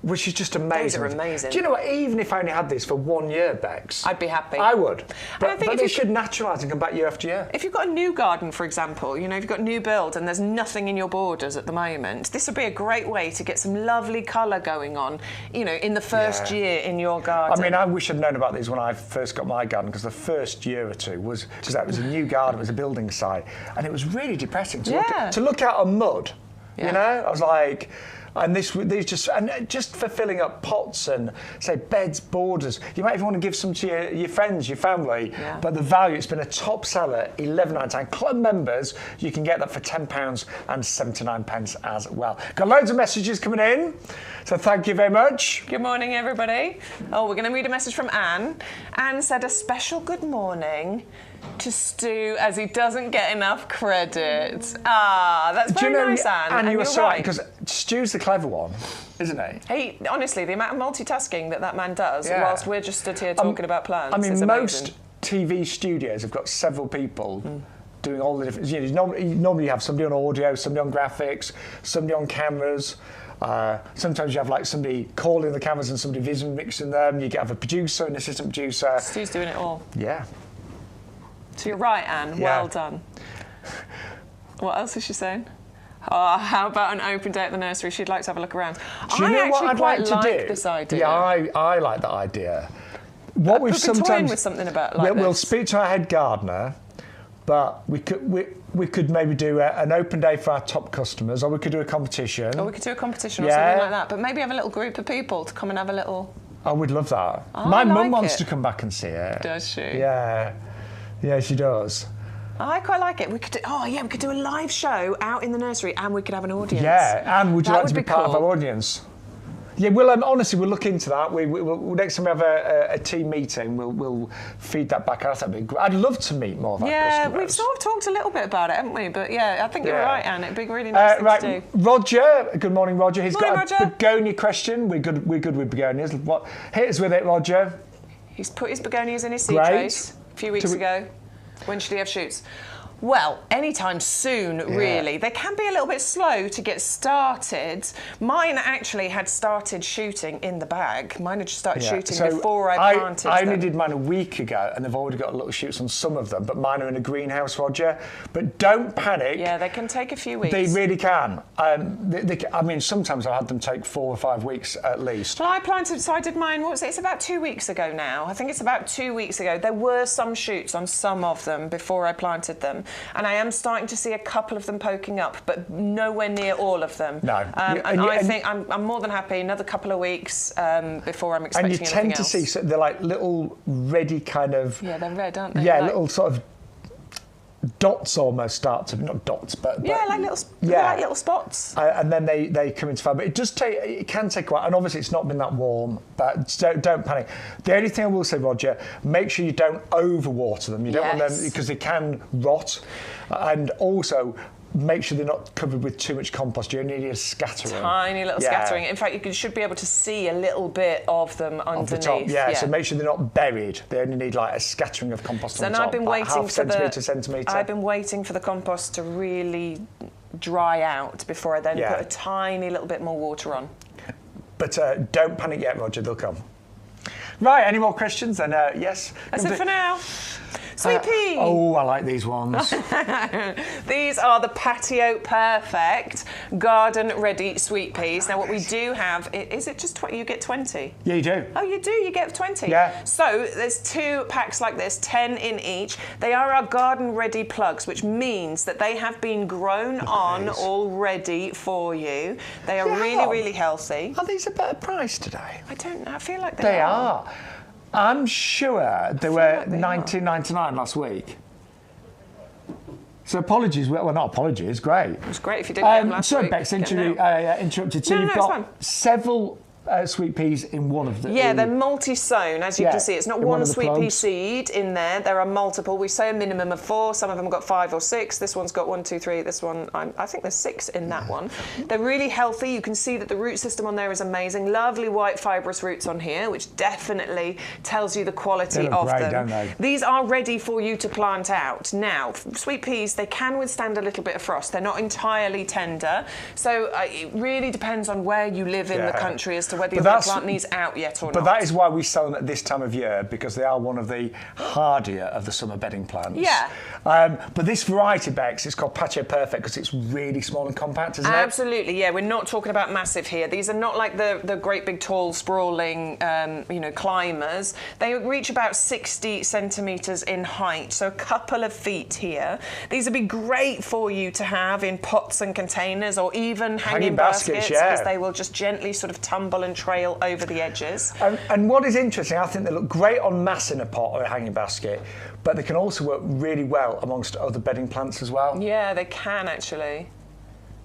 which is just amazing. Those are amazing. Do you know what? Even if I only had these for 1 year, Bex, I'd be happy. I would. But, I think they should naturalise and come back year after year. If you've got a new garden, for example, you know, if you've got new build and there's nothing in your borders at the moment, this would be a great way to get some lovely colour going on, you know, in the first year in your garden. I mean, I wish I'd known about these when I first got my garden, because the first year or two was, because that was a new garden, it was a building site, and it was really depressing to look out on mud. You know, I was like, and these just, and just for filling up pots and say beds, borders. You might even want to give some to your friends, your family. Yeah. But the value, it's been a top seller, £11.99. Club members, you can get that for £10.79 as well. Got loads of messages coming in, so thank you very much. Good morning, everybody. Oh, we're going to read a message from Anne. Anne said a special good morning to Stu, as he doesn't get enough credit. Ah, that's very nice, Anne. And you were right, because Stu's the clever one, isn't he? He, honestly, the amount of multitasking that man does, whilst we're just stood here talking about plants, I mean, is most TV studios have got several people doing all the different. You know, normally you have somebody on audio, somebody on graphics, somebody on cameras. Sometimes you have like somebody calling the cameras and somebody visually mixing them. You have a producer, an assistant producer. Stu's doing it all. Yeah. So you're right, Anne. Well done. What else is she saying? Oh, how about an open day at the nursery? She'd like to have a look around. Do you know what I'd like to do? This idea. Yeah, I like that idea. What we've sometimes toying with something about like we'll speak to our head gardener, but we could maybe do an open day for our top customers, or we could do a competition. Or we could do a competition or something like that. But maybe have a little group of people to come and have a little. I would love that. My mum wants to come back and see it. Does she? Yeah. Yeah, she does. I quite like it. We could we could do a live show out in the nursery, and we could have an audience. Yeah, and would you like to be part of our audience? Yeah, we'll honestly we'll look into that. We'll next time we have a team meeting, we'll feed that back out. That'd be great. I'd love to meet more of our customers. We've sort of talked a little bit about it, haven't we? But I think you're right, Anne. It'd be really nice thing to do. Roger, good morning, Roger. He's got a begonia question. We're good with begonias. Hit us with it, Roger. He's put his begonias in his seed trays a few weeks ago. When should he have shoots? Well, anytime soon, really. They can be a little bit slow to get started. Mine actually had started shooting in the bag. Mine had started shooting before I planted them. I only did mine a week ago, and they've already got little shoots on some of them, but mine are in a greenhouse, Roger. But don't panic. Yeah, they can take a few weeks. They really can. I mean, sometimes I've had them take 4 or 5 weeks at least. Well, I planted, so I did mine, it's about 2 weeks ago now. I think it's about 2 weeks ago. There were some shoots on some of them before I planted them. And I am starting to see a couple of them poking up, but nowhere near all of them. No. I think I'm more than happy. Another couple of weeks before I'm expecting anything else. And you tend to see, they're like little ready kind of... Yeah, they're red, aren't they? Yeah, little sort of dots almost start to, not dots, but like little spots. And then they come into flower. But it can take a while, and obviously it's not been that warm, but don't panic. The only thing I will say, Roger, make sure you don't overwater them. You don't want them, because they can rot. And also, make sure they're not covered with too much compost. You only need a scattering. Tiny little scattering. In fact, you should be able to see a little bit of them underneath. Of the top, yeah. So make sure they're not buried. They only need like a scattering of compost on the top. I've been waiting centimetre. I've been waiting for the compost to really dry out before I then put a tiny little bit more water on. But don't panic yet, Roger. They'll come. Right. Any more questions? And yes. That's it for now. Sweet pea. Oh, I like these ones. These are the Patio Perfect garden ready sweet peas. Now what we do have, is it just 20? You get 20? Yeah, you do. Oh, you do? You get 20? Yeah. So there's 2 packs like this, 10 in each. They are our garden ready plugs, which means that they have been grown on already for you. They are really healthy. Are these a better price today? I don't know. I feel like they are. I'm sure they were $19.99 last week. So apologies. Well, not apologies. Great. It was great if you didn't get them last week. Sorry, Bex, interrupted. So you've got several sweet peas in one of them. Yeah, they're multi-sown, as you can see. It's not one sweet pea seed in there. There are multiple. We say a minimum of 4. Some of them have got 5 or 6. This one's got 1, 2, 3. This one, I think there's 6 in that one. They're really healthy. You can see that the root system on there is amazing. Lovely white fibrous roots on here, which definitely tells you the quality of them. Don't they? These are ready for you to plant out. Now, sweet peas, they can withstand a little bit of frost. They're not entirely tender. So it really depends on where you live in the country as to whether your plant needs out yet or not. But that is why we sell them at this time of year, because they are one of the hardier of the summer bedding plants. Yeah. But this variety, Bex, it's called Patio Perfect because it's really small and compact, isn't it? Absolutely, yeah. We're not talking about massive here. These are not like the great big tall sprawling climbers. They reach about 60 centimetres in height, so a couple of feet here. These would be great for you to have in pots and containers or even hanging baskets, because they will just gently sort of tumble and trail over the edges. And what is interesting, I think they look great en masse in a pot or a hanging basket, but they can also work really well amongst other bedding plants as well. Yeah, they can actually.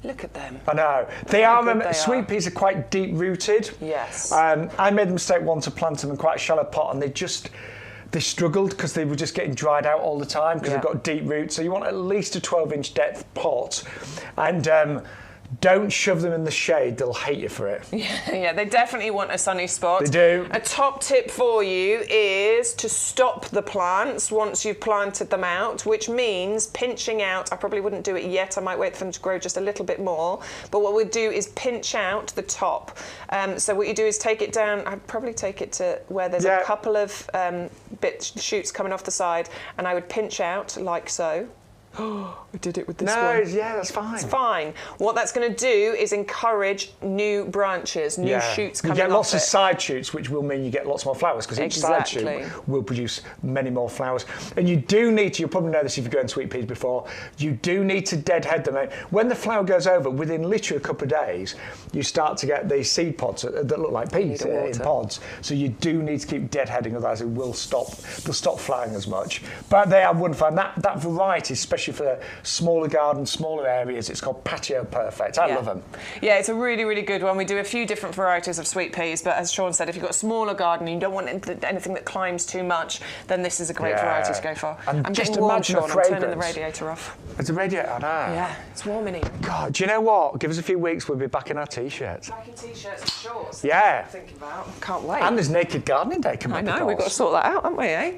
Look at them. I know. They are, sweet peas are quite deep rooted. Yes. I made the mistake once to plant them in quite a shallow pot, and they struggled because they were just getting dried out all the time because they've got deep roots. So you want at least a 12-inch depth pot, and don't shove them in the shade, they'll hate you for it. Yeah, they definitely want a sunny spot. They do. A top tip for you is to stop the plants once you've planted them out, which means pinching out. I probably wouldn't do it yet, I might wait for them to grow just a little bit more, but what we'd do is pinch out the top. So what you do is take it down, I'd probably take it to where there's a couple of shoots coming off the side, and I would pinch out like so. Oh, we did it with this one. Yeah, that's fine. It's fine. What that's going to do is encourage new branches, new shoots coming off. You get lots of side shoots, which will mean you get lots more flowers, because each side shoot will produce many more flowers. And you do need to, you'll probably know this if you've grown sweet peas before, you do need to deadhead them. When the flower goes over, within literally a couple of days, you start to get these seed pods that look like peas in pods. So you do need to keep deadheading, otherwise it will stop. They'll stop flowering as much. But they are wonderful. And that variety, especially for smaller gardens, smaller areas, it's called Patio Perfect. I love them. Yeah, it's a really, really good one. We do a few different varieties of sweet peas, but as Shaun said, if you've got a smaller garden and you don't want anything that climbs too much, then this is a great variety to go for. And I'm just getting warm, imagine Shaun. the I'm fragrance. turning the radiator off. It's a radiator, I know. Yeah, it's warm in here. God, do you know what? Give us a few weeks, we'll be back in our T-shirts. Back in T-shirts and shorts. Yeah. That's what I'm thinking about. Can't wait. And there's Naked Gardening Day coming up. I know, we've got to sort that out, haven't we, eh?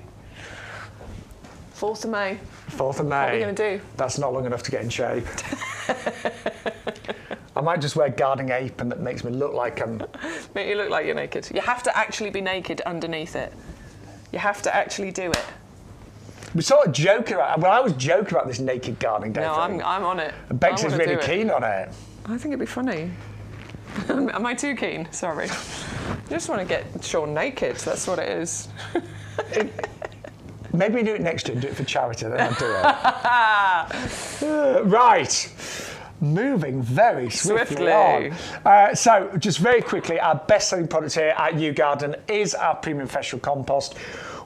4th of May. 4th of May. What are we going to do? That's not long enough to get in shape. I might just wear gardening apron that makes me look like I'm... Make you look like you're naked. You have to actually be naked underneath it. You have to actually do it. We sort of joking about... Well, I was joking about this Naked Gardening Day thing. No, I'm on it. And Bex is really keen on it. I think it'd be funny. Am I too keen? Sorry. I just want to get Shaun naked. That's what it is. Maybe we do it next year and do it for charity, then I'll do it. Right. Moving very swiftly on. So, just very quickly, our best-selling product here at YouGarden is our premium vegetable compost.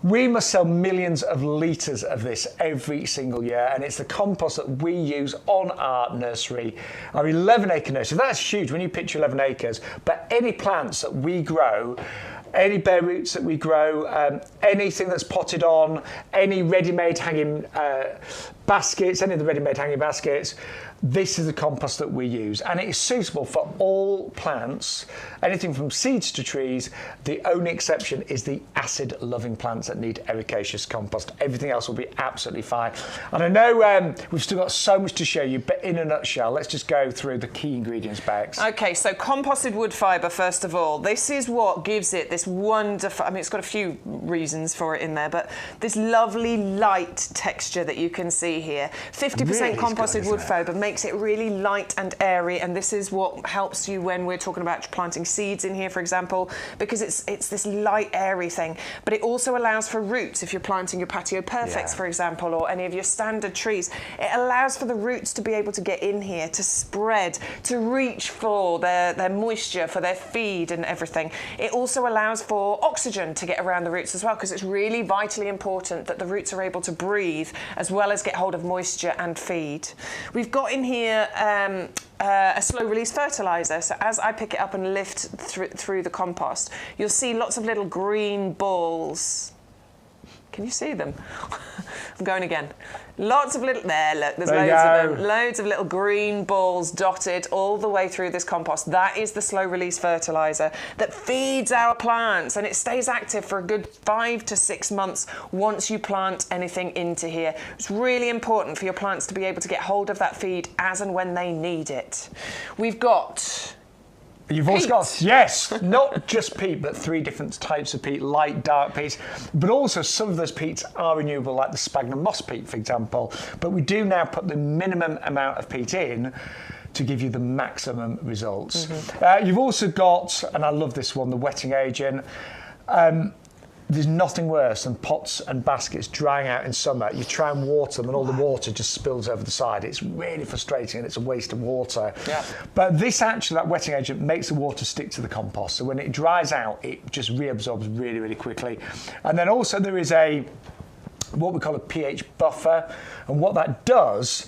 We must sell millions of litres of this every single year, and it's the compost that we use on our nursery, our 11-acre nursery. That's huge when you picture 11 acres, but any plants that we grow, any bare roots that we grow, anything that's potted on, any ready-made hanging baskets, any of the ready-made hanging baskets, this is the compost that we use, and it is suitable for all plants, anything from seeds to trees. The only exception is the acid-loving plants that need ericaceous compost. Everything else will be absolutely fine. And I know we've still got so much to show you, but in a nutshell, let's just go through the key ingredients, Bex. Okay, so composted wood fibre, first of all. This is what gives it this wonderful, I mean, it's got a few reasons for it in there, but this lovely light texture that you can see here. 50% really composted wood fibre makes it really light and airy, and this is what helps you when we're talking about planting seeds in here, for example, because it's this light, airy thing. But it also allows for roots. If you're planting your Patio Perfects, for example, or any of your standard trees, it allows for the roots to be able to get in here, to spread, to reach for their moisture, for their feed and everything. It also allows for oxygen to get around the roots as well, because it's really vitally important that the roots are able to breathe as well as get hold of moisture and feed. We've got in here a slow release fertiliser, so as I pick it up and lift through the compost, you'll see lots of little green balls. Can you see them? I'm going again. Lots of little, there, look, there's loads of them. Loads of little green balls dotted all the way through this compost. That is the slow release fertiliser that feeds our plants, and it stays active for a good 5 to 6 months once you plant anything into here. It's really important for your plants to be able to get hold of that feed as and when they need it. We've got You've also got, yes, not just peat, but 3 different types of peat, light, dark peat, but also some of those peats are renewable, like the sphagnum moss peat, for example. But we do now put the minimum amount of peat in to give you the maximum results. You've also got, and I love this one, the wetting agent. There's nothing worse than pots and baskets drying out in summer. You try and water them and all the water just spills over the side. It's really frustrating and it's a waste of water. Yeah. But this actually, that wetting agent, makes the water stick to the compost. So when it dries out, it just reabsorbs really, really quickly. And then also there is what we call a pH buffer. And what that does,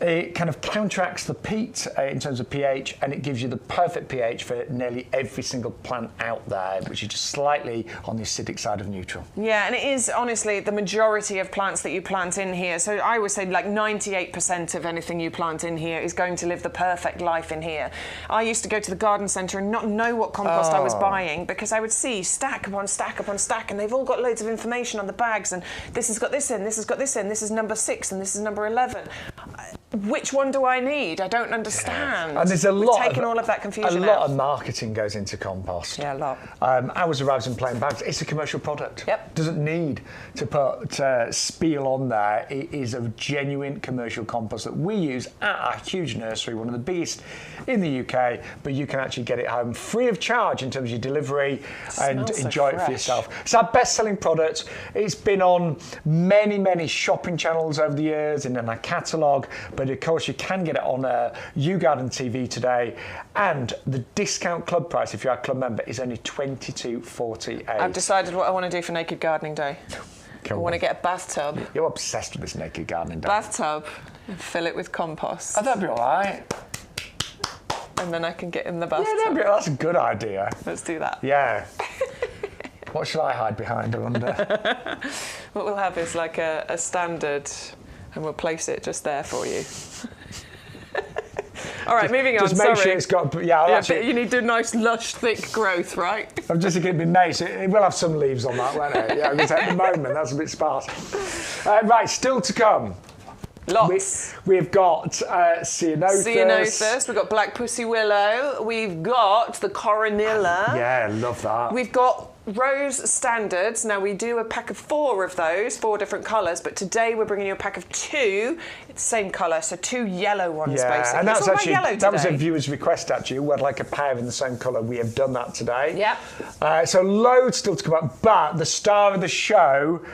it kind of counteracts the peat in terms of pH, and it gives you the perfect pH for nearly every single plant out there, which is just slightly on the acidic side of neutral. Yeah, and it is honestly the majority of plants that you plant in here. So I would say like 98% of anything you plant in here is going to live the perfect life in here. I used to go to the garden centre and not know what compost I was buying, because I would see stack upon stack upon stack, and they've all got loads of information on the bags, and this has got this in, this has got this in, this is number 6 and this is number 11. Which one do I need? I don't understand. Yeah. And there's all of that confusion a lot of marketing goes into compost. Yeah, a lot. Ours arrives in plain bags. It's a commercial product. Yep. Doesn't need to put spiel on there. It is a genuine commercial compost that we use at our huge nursery, one of the biggest in the UK, but you can actually get it home free of charge in terms of your delivery and enjoy it for yourself. It's our best-selling product. It's been on many, many shopping channels over the years and in our catalogue, but of course you can get it on YouGarden TV today, and the discount club price, if you're a club member, is only $22.48. I've decided what I want to do for Naked Gardening Day. I want to get a bathtub. You're obsessed with this Naked Gardening Day. Bathtub and fill it with compost. Oh, that'd be all right. And then I can get in the bathtub. Yeah, that's a good idea. Let's do that. Yeah. What should I hide behind or under? What we'll have is like a standard, and we'll place it just there for you. All right, moving on. Just make sure it's got. But you need a nice, lush, thick growth, right? I'm just thinking it'd be nice. It will have some leaves on that, won't it? Yeah, because at the moment that's a bit sparse. Right, still to come. Lots. We've got ceanothus. We've got black pussy willow. We've got the coronilla. Yeah, love that. We've got rose standards. Now we do a pack of 4 of those, 4 different colours, but today we're bringing you a pack of 2. It's the same colour, so 2 yellow ones basically. And that's actually, that was a viewer's request actually. We had like a pair in the same colour. We have done that today. Yep. So loads still to come up, but the star of the show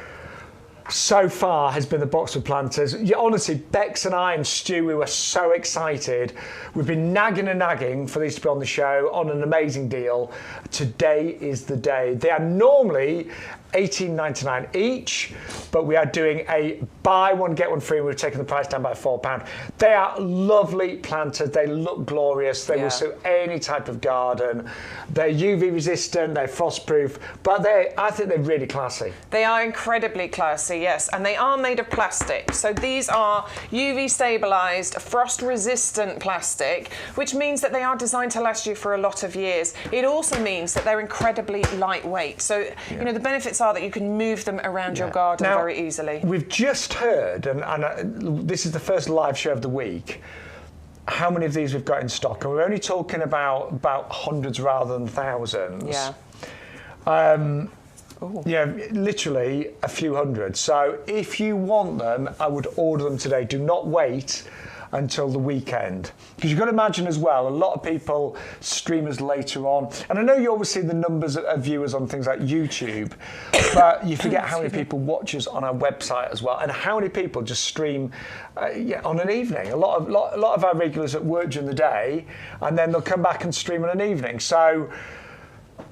so far has been the Boxwood planters. Yeah, honestly, Bex and I and Stu, we were so excited. We've been nagging for these to be on the show on an amazing deal. Today is the day. They are normally $18.99 each, but we are doing a buy one get one free. We're taking the price down by £4. They are lovely planters. They look glorious. They will suit any type of garden. They're UV resistant. They're frost proof, but I think they're really classy. They are incredibly classy, yes, and they are made of plastic. So these are UV stabilized, frost resistant plastic, which means that they are designed to last you for a lot of years. It also means that they're incredibly lightweight. So you know the benefits are that you can move them around your garden very easily. We've just heard, and this is the first live show of the week, how many of these we've got in stock, and we're only talking about hundreds rather than thousands. Yeah, literally a few hundred. So if you want them, I would order them today. Do not wait until the weekend. Because you've got to imagine as well, a lot of people stream us later on. And I know you always see the numbers of viewers on things like YouTube, but you forget how many people watch us on our website as well, and how many people just stream on an evening. A lot of our regulars at work during the day, and then they'll come back and stream on an evening. So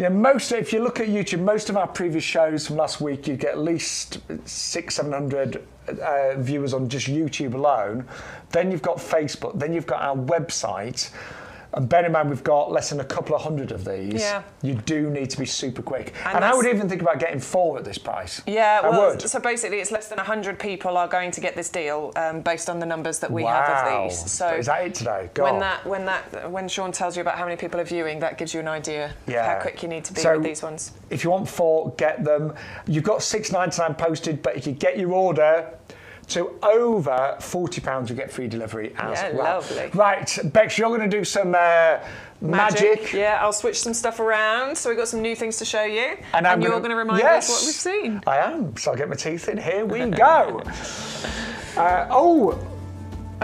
if you look at YouTube, most of our previous shows from last week, you get at least 600-700 viewers on just YouTube alone. Then you've got Facebook, then you've got our website. And bear in mind, we've got less than a couple of hundred of these. Yeah. You do need to be super quick. And I would even think about getting 4 at this price. Yeah, I would. So basically, it's less than 100 people are going to get this deal based on the numbers that we have of these. So is that it today? When Shaun tells you about how many people are viewing, that gives you an idea of how quick you need to be with these ones. If you want 4, get them. You've got $6.99 posted, but if you get your order to over £40 you get free delivery as Yeah, well. lovely. Right, Bex, you're going to do some magic. Yeah, I'll switch some stuff around. So we've got some new things to show you. And you're going to remind us what we've seen. I am. So I'll get my teeth in. Here we go.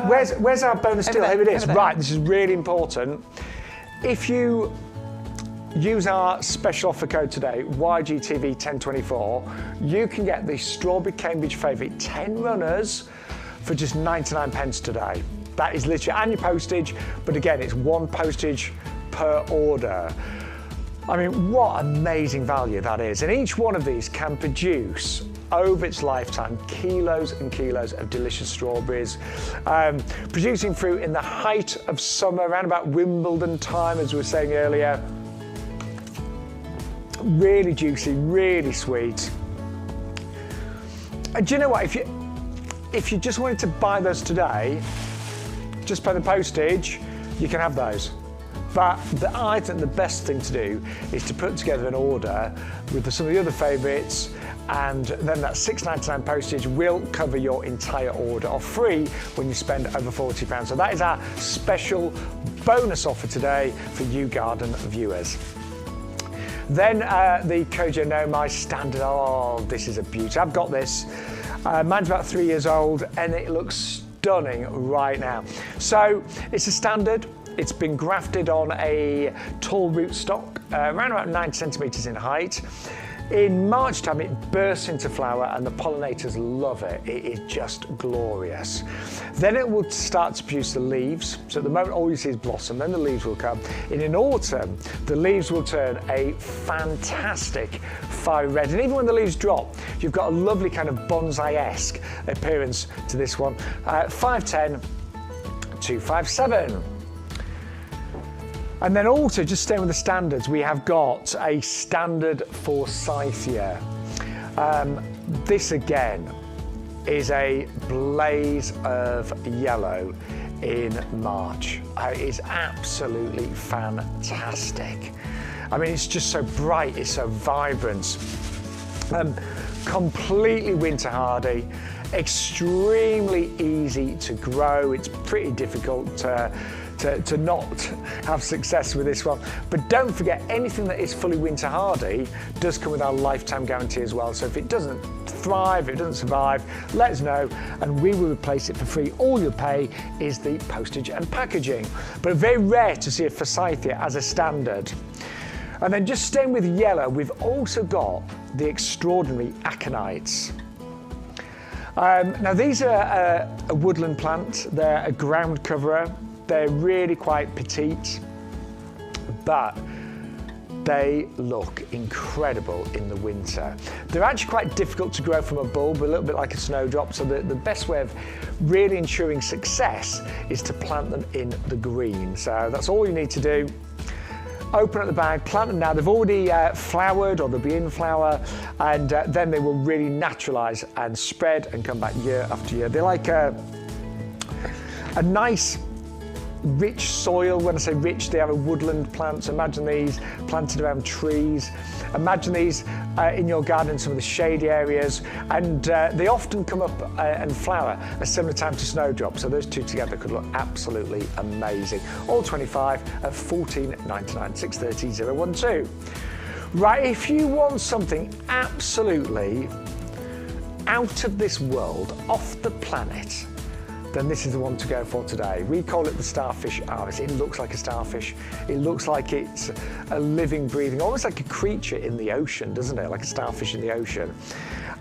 Where's our bonus deal? Here it is. Right, this is really important. If you use our special offer code today, YGTV1024, you can get the Strawberry Cambridge Favourite 10 runners for just 99p today. That is literally, and your postage, but again, it's one postage per order. I mean, what amazing value that is. And each one of these can produce, over its lifetime, kilos and kilos of delicious strawberries, producing fruit in the height of summer, around about Wimbledon time, as we were saying earlier. Really juicy, really sweet. And do you know what? If you just wanted to buy those today, just pay the postage, you can have those. But I think the best thing to do is to put together an order with some of the other favourites, and then that £6.99 postage will cover your entire order, or free when you spend over £40. So that is our special bonus offer today for YouGarden viewers. Then the Kojo No My Standard. Oh, this is a beauty. I've got this. Mine's about 3 years old, and it looks stunning right now. So it's a standard. It's been grafted on a tall rootstock, around about 9 centimetres in height. In March time, it bursts into flower and the pollinators love it. It is just glorious. Then it will start to produce the leaves. So at the moment, all you see is blossom, then the leaves will come. And in autumn, the leaves will turn a fantastic fiery red. And even when the leaves drop, you've got a lovely kind of bonsai-esque appearance to this one. 510 257. And then also, just staying with the standards, we have got a standard forsythia. This again is a blaze of yellow in March. It is absolutely fantastic. I mean, it's just so bright, it's so vibrant. Completely winter hardy, extremely easy to grow. It's pretty difficult to not have success with this one. But don't forget, anything that is fully winter hardy does come with our lifetime guarantee as well. So if it doesn't thrive, if it doesn't survive, let us know and we will replace it for free. All you'll pay is the postage and packaging. But very rare to see a forsythia as a standard. And then just staying with yellow, we've also got the extraordinary aconites. Now these are a woodland plant. They're a ground coverer. They're really quite petite, but they look incredible in the winter. They're actually quite difficult to grow from a bulb, a little bit like a snowdrop, so the best way of really ensuring success is to plant them in the green. So that's all you need to do. Open up the bag, plant them now. They've already flowered, or they'll be in flower, and then they will really naturalise and spread and come back year after year. They're like a nice, rich soil. When I say rich, they are a woodland plant. So imagine these planted around trees. Imagine these in your garden in some of the shady areas, and they often come up and flower at a similar time to snowdrop. So those two together could look absolutely amazing. All 25 at $14.99, 630 012. Right, if you want something absolutely out of this world, off the planet, then this is the one to go for today. We call it the starfish iris. It looks like a starfish. It looks like it's a living, breathing, almost like a creature in the ocean, doesn't it? Like a starfish in the ocean.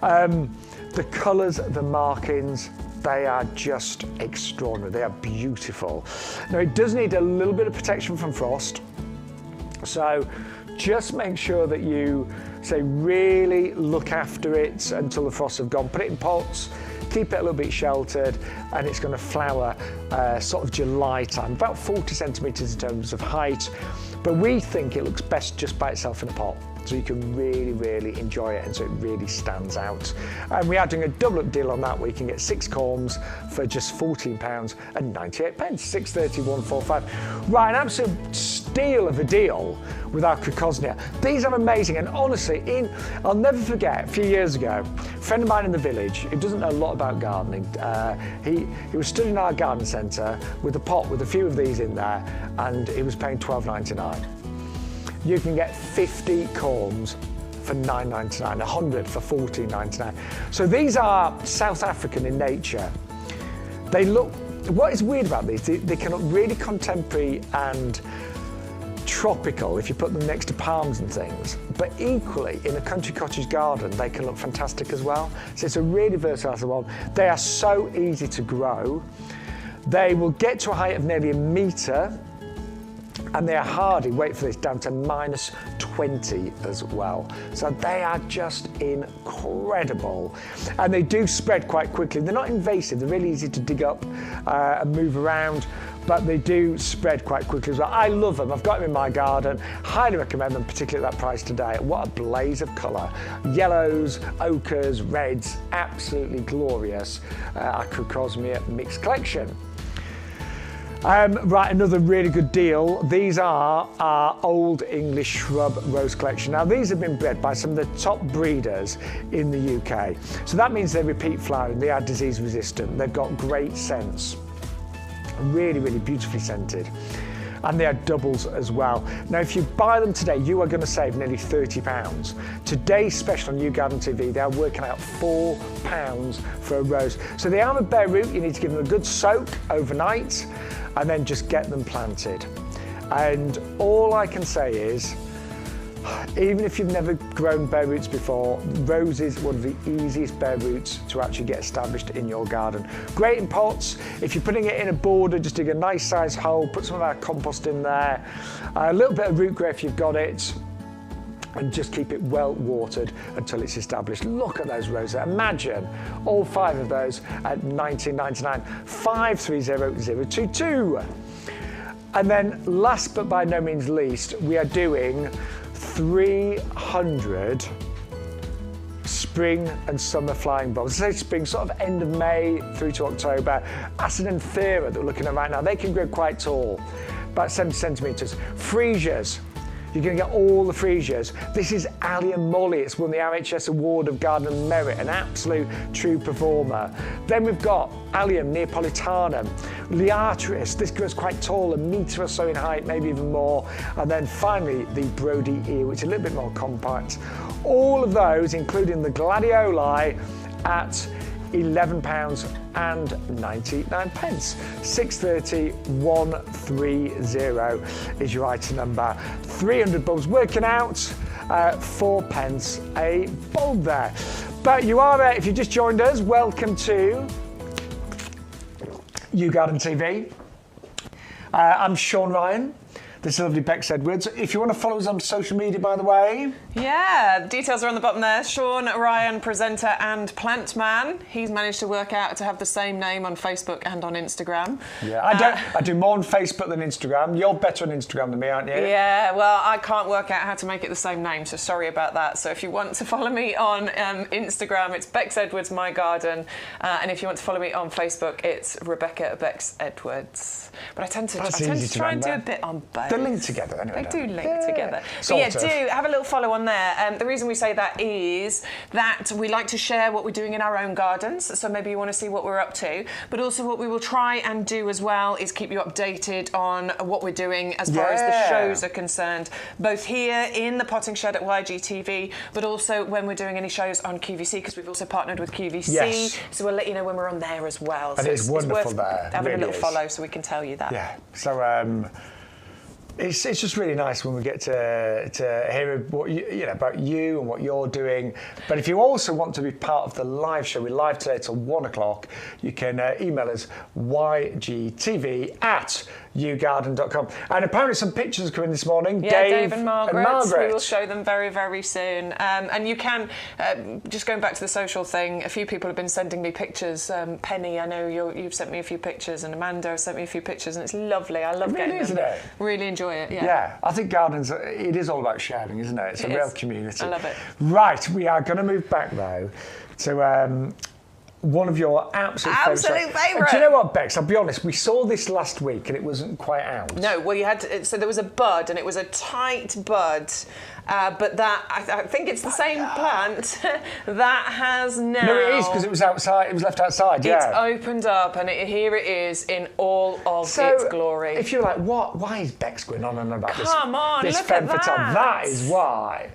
The colours, the markings, they are just extraordinary. They are beautiful. Now, it does need a little bit of protection from frost. So just make sure that you, really look after it until the frosts have gone. Put it in pots, keep it a little bit sheltered, and it's going to flower sort of July time, about 40 centimetres in terms of height. But we think it looks best just by itself in a pot. so you can really enjoy it, and so it really stands out. And we are doing a double up deal on that where you can get 6 corms for just £14.98. 6.30, 145. Right, an absolute steal of a deal with our Crocosnia. These are amazing, and honestly, I'll never forget, a few years ago, a friend of mine in the village who doesn't know a lot about gardening, he was stood in our garden centre with a pot with a few of these in there, and he was paying £12.99. You can get 50 corms for £9.99, 100 for £14.99. So these are South African in nature. They look, what is weird about these, they can look really contemporary and tropical if you put them next to palms and things, but equally in a country cottage garden they can look fantastic as well. So it's a really versatile one. They are so easy to grow. They will get to a height of nearly 1 metre, and they are hardy, wait for this, down to -20 as well. So they are just incredible. And they do spread quite quickly. They're not invasive, they're really easy to dig up and move around, but they do spread quite quickly as well. I love them, I've got them in my garden. Highly recommend them, particularly at that price today. What a blaze of colour. Yellows, ochres, reds, absolutely glorious. Our Crocosmia mixed collection. Right, another really good deal. These are our Old English Shrub Rose Collection. Now, these have been bred by some of the top breeders in the UK. So that means they repeat flowering, they are disease resistant, they've got great scents. Really beautifully scented. And they are doubles as well. Now, if you buy them today, you are going to save nearly £30. Today's special on YouGarden TV, they are working out £4 for a rose. So they are a bare root, you need to give them a good soak overnight, and then just get them planted. And all I can say is, even if you've never grown bare roots before, rose is one of the easiest bare roots to actually get established in your garden. Great in pots. If you're putting it in a border, just dig a nice size hole, put some of our compost in there, a little bit of root growth if you've got it, and just keep it well watered until it's established. Look at those roses. Imagine all 5 of those at £19.99, 530022. And then last but by no means least, we are doing 300 spring and summer flying bulbs. I say spring, sort of end of May through to October. Acidanthera that we're looking at right now, they can grow quite tall, about 70 centimetres. Freesias. You're going to get all the freesias. This is Allium Molly. It's won the RHS Award of Garden Merit, an absolute true performer. Then we've got Allium Neapolitanum, Liatris. This grows quite tall, 1 metre or so in height, maybe even more. And then finally, the Brody Eel, which is a little bit more compact. All of those, including the Gladioli, at £11.99. 6.30 130 is your item number. 300 bulbs working out 4p a bulb there. But you are, if you just joined us, welcome to YouGarden TV. I'm Shaun Ryan. This is lovely Bex Edwards. If you want to follow us on social media, by the way. Yeah, the details are on the bottom there. Shaun Ryan, presenter and plant man. He's managed to work out to have the same name on Facebook and on Instagram. Yeah, I do more on Facebook than Instagram. You're better on Instagram than me, aren't you? Yeah, well, I can't work out how to make it the same name, so sorry about that. So if you want to follow me on Instagram, it's Bex Edwards My Garden, and if you want to follow me on Facebook, it's Rebecca Bex Edwards. But I tend to try and do a bit on both. They link together anyway. They do link together. But yeah, do have a little follow on there. The reason we say that is that we like to share what we're doing in our own gardens. So maybe you want to see what we're up to. But also what we will try and do as well is keep you updated on what we're doing as far as the shows are concerned. Both here in the potting shed at YGTV, but also when we're doing any shows on QVC, because we've also partnered with QVC. Yes. So we'll let you know when we're on there as well. And so it's wonderful there. Having really a little follow so we can tell you that. Yeah. So it's just really nice when we get to hear what you know about you and what you're doing. But if you also want to be part of the live show, we're live today till 1 o'clock. You can email us ygtv@ yougarden.com. And apparently some pictures are coming this morning. Yeah, Dave and Margaret. We will show them very, very soon. And you can, just going back to the social thing, a few people have been sending me pictures. Penny, I know you've sent me a few pictures, and Amanda has sent me a few pictures, and it's lovely. I love getting them. Isn't it? Really enjoy it, yeah. Yeah, I think gardens, it is all about sharing, isn't it? It's a real community. I love it. Right, we are going to move back, though, to one of your absolute favourites. Do you know what, Bex? I'll be honest, we saw this last week and it wasn't quite out. No, well, you had to, so there was a bud, and it was a tight bud, but that, I think it's the same plant that has now... No, it is, because it was outside, it was left outside, yeah. It's opened up, and here it is in all of its glory. If you're like, what? Why is Bex going on and about this look femme at fatale? that. That is why.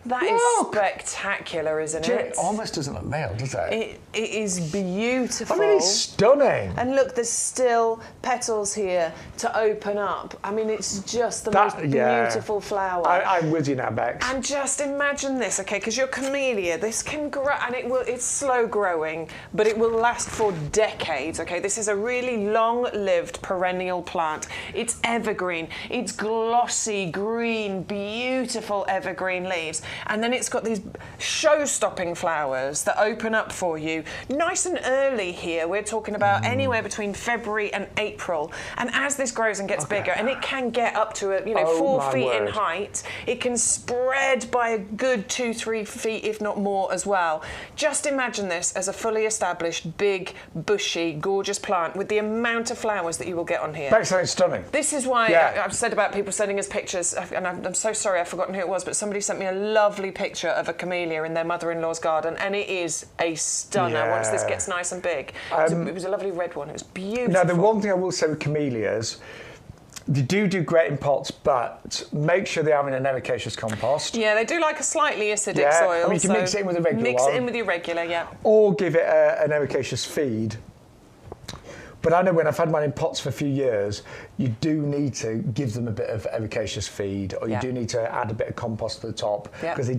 That is spectacular, isn't it? It almost doesn't look male, does it? It is beautiful. I mean, it's stunning. And look, there's still petals here to open up. I mean, it's just the most beautiful flower. I'm with you now, Bex. And just imagine this, okay, because your camellia, this can grow, and it's slow growing, but it will last for decades, okay? This is a really long-lived perennial plant. It's evergreen. It's glossy, green, beautiful evergreen leaves. And then it's got these show-stopping flowers that open up for you nice and early here. We're talking about anywhere between February and April. And as this grows and gets bigger, and it can get up to 4 feet in height, it can spread by a good 2-3 feet, if not more, as well. Just imagine this as a fully established, big, bushy, gorgeous plant with the amount of flowers that you will get on here. Bex, it's stunning. This is why I've said about people sending us pictures, and I'm so sorry I've forgotten who it was, but somebody sent me a lovely picture of a camellia in their mother-in-law's garden, and it is a stunner once this gets nice and big. It was a lovely red one. It was beautiful. Now, the one thing I will say with camellias, they do great in pots, but make sure they are in an ericaceous compost. Yeah, they do like a slightly acidic soil. I mean, you can mix it in with a regular Mix it in with your regular, yeah. Or give it an ericaceous feed. But I know when I've had mine in pots for a few years, you do need to give them a bit of ericaceous feed, or you do need to add a bit of compost to the top, because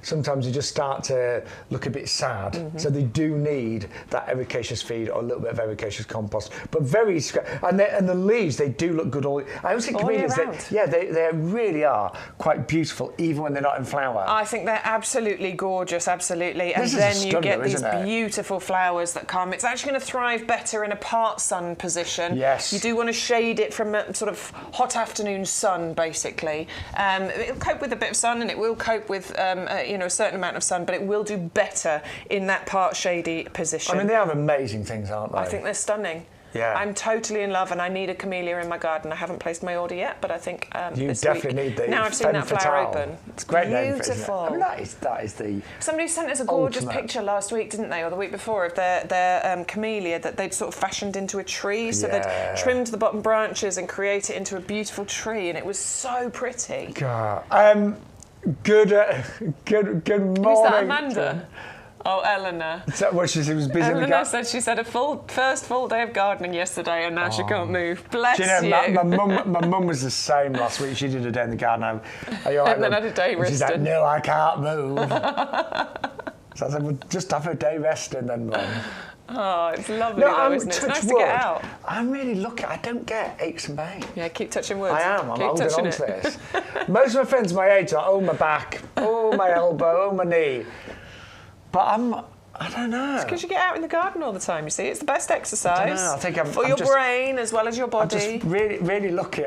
sometimes they just start to look a bit sad. So they do need that ericaceous feed or a little bit of ericaceous compost. But and the leaves, they do look good I always think camellias, they really are quite beautiful, even when they're not in flower. I think they're absolutely gorgeous, absolutely. And then you get these beautiful flowers that come. It's actually going to thrive better in a part sun position. Yes. You do want to shade it from a sort of hot afternoon sun, basically. It'll cope with a bit of sun, and it will cope with a certain amount of sun, but it will do better in that part shady position. I mean, they are amazing things, aren't they? I think they're stunning. Yeah. I'm totally in love, and I need a camellia in my garden. I haven't placed my order yet, but I think you this definitely week, need the now I've seen that flower open. It's great beautiful. I mean, that is the Somebody sent us a gorgeous picture last week, didn't they, or the week before, of their camellia that they'd sort of fashioned into a tree. So they'd trimmed the bottom branches and create it into a beautiful tree, and it was so pretty. God. Good morning. Who's that, Amanda? Oh, Eleanor. Well, she was busy. Eleanor said she said first full day of gardening yesterday, and now she can't move. Bless you. My mum was the same last week. She did a day in the garden. Are you all right, and then had a day resting. She's like, no, I can't move. So I said, well, just have a day resting then, Mum. Oh, it's lovely though, isn't it? It's nice to get out. I'm really lucky. I don't get aches and pains. Yeah, keep touching wood. I am. I'm holding on to this. Most of my friends my age are, oh, my back, oh, my elbow, oh, my knee. But I don't know. It's because you get out in the garden all the time, you see. It's the best exercise. I don't know. I think for your brain as well as your body. I'm just really, really lucky.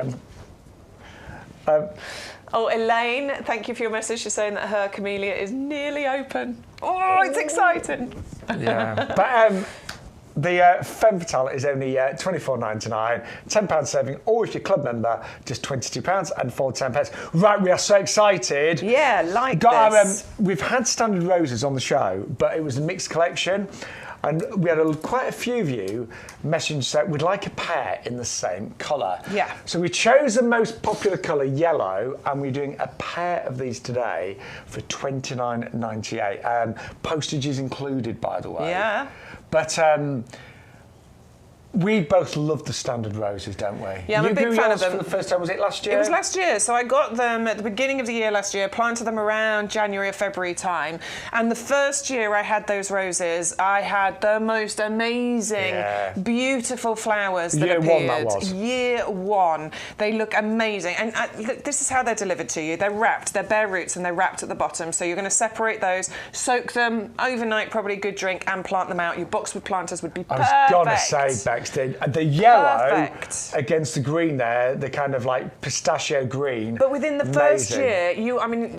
Oh, Elaine, thank you for your message. She's saying that her camellia is nearly open. Oh, it's exciting. Yeah. But the femme fatale is only £24.99, £10 saving, or if you're club member, just £22 and 14 pence. Right, we are so excited. Yeah, this. We've had standard roses on the show, but it was a mixed collection. And we had quite a few of you message that we'd like a pair in the same colour. Yeah. So we chose the most popular colour, yellow, and we're doing a pair of these today for £29.98. Postage is included, by the way. Yeah. But We both love the standard roses, don't we? Yeah, I'm a big fan of them. For the first time, was it last year? It was last year. So I got them at the beginning of the year last year, planted them around January or February time. And the first year I had those roses, I had the most amazing, beautiful flowers that appeared. Year one, that was. Year one. They look amazing. And this is how they're delivered to you. They're wrapped, they're bare roots, and they're wrapped at the bottom. So you're going to separate those, soak them overnight, probably a good drink, and plant them out. Your boxwood planters would be perfect. I was going to say, Bex, the yellow against the green there, the kind of like pistachio green. But within the first year,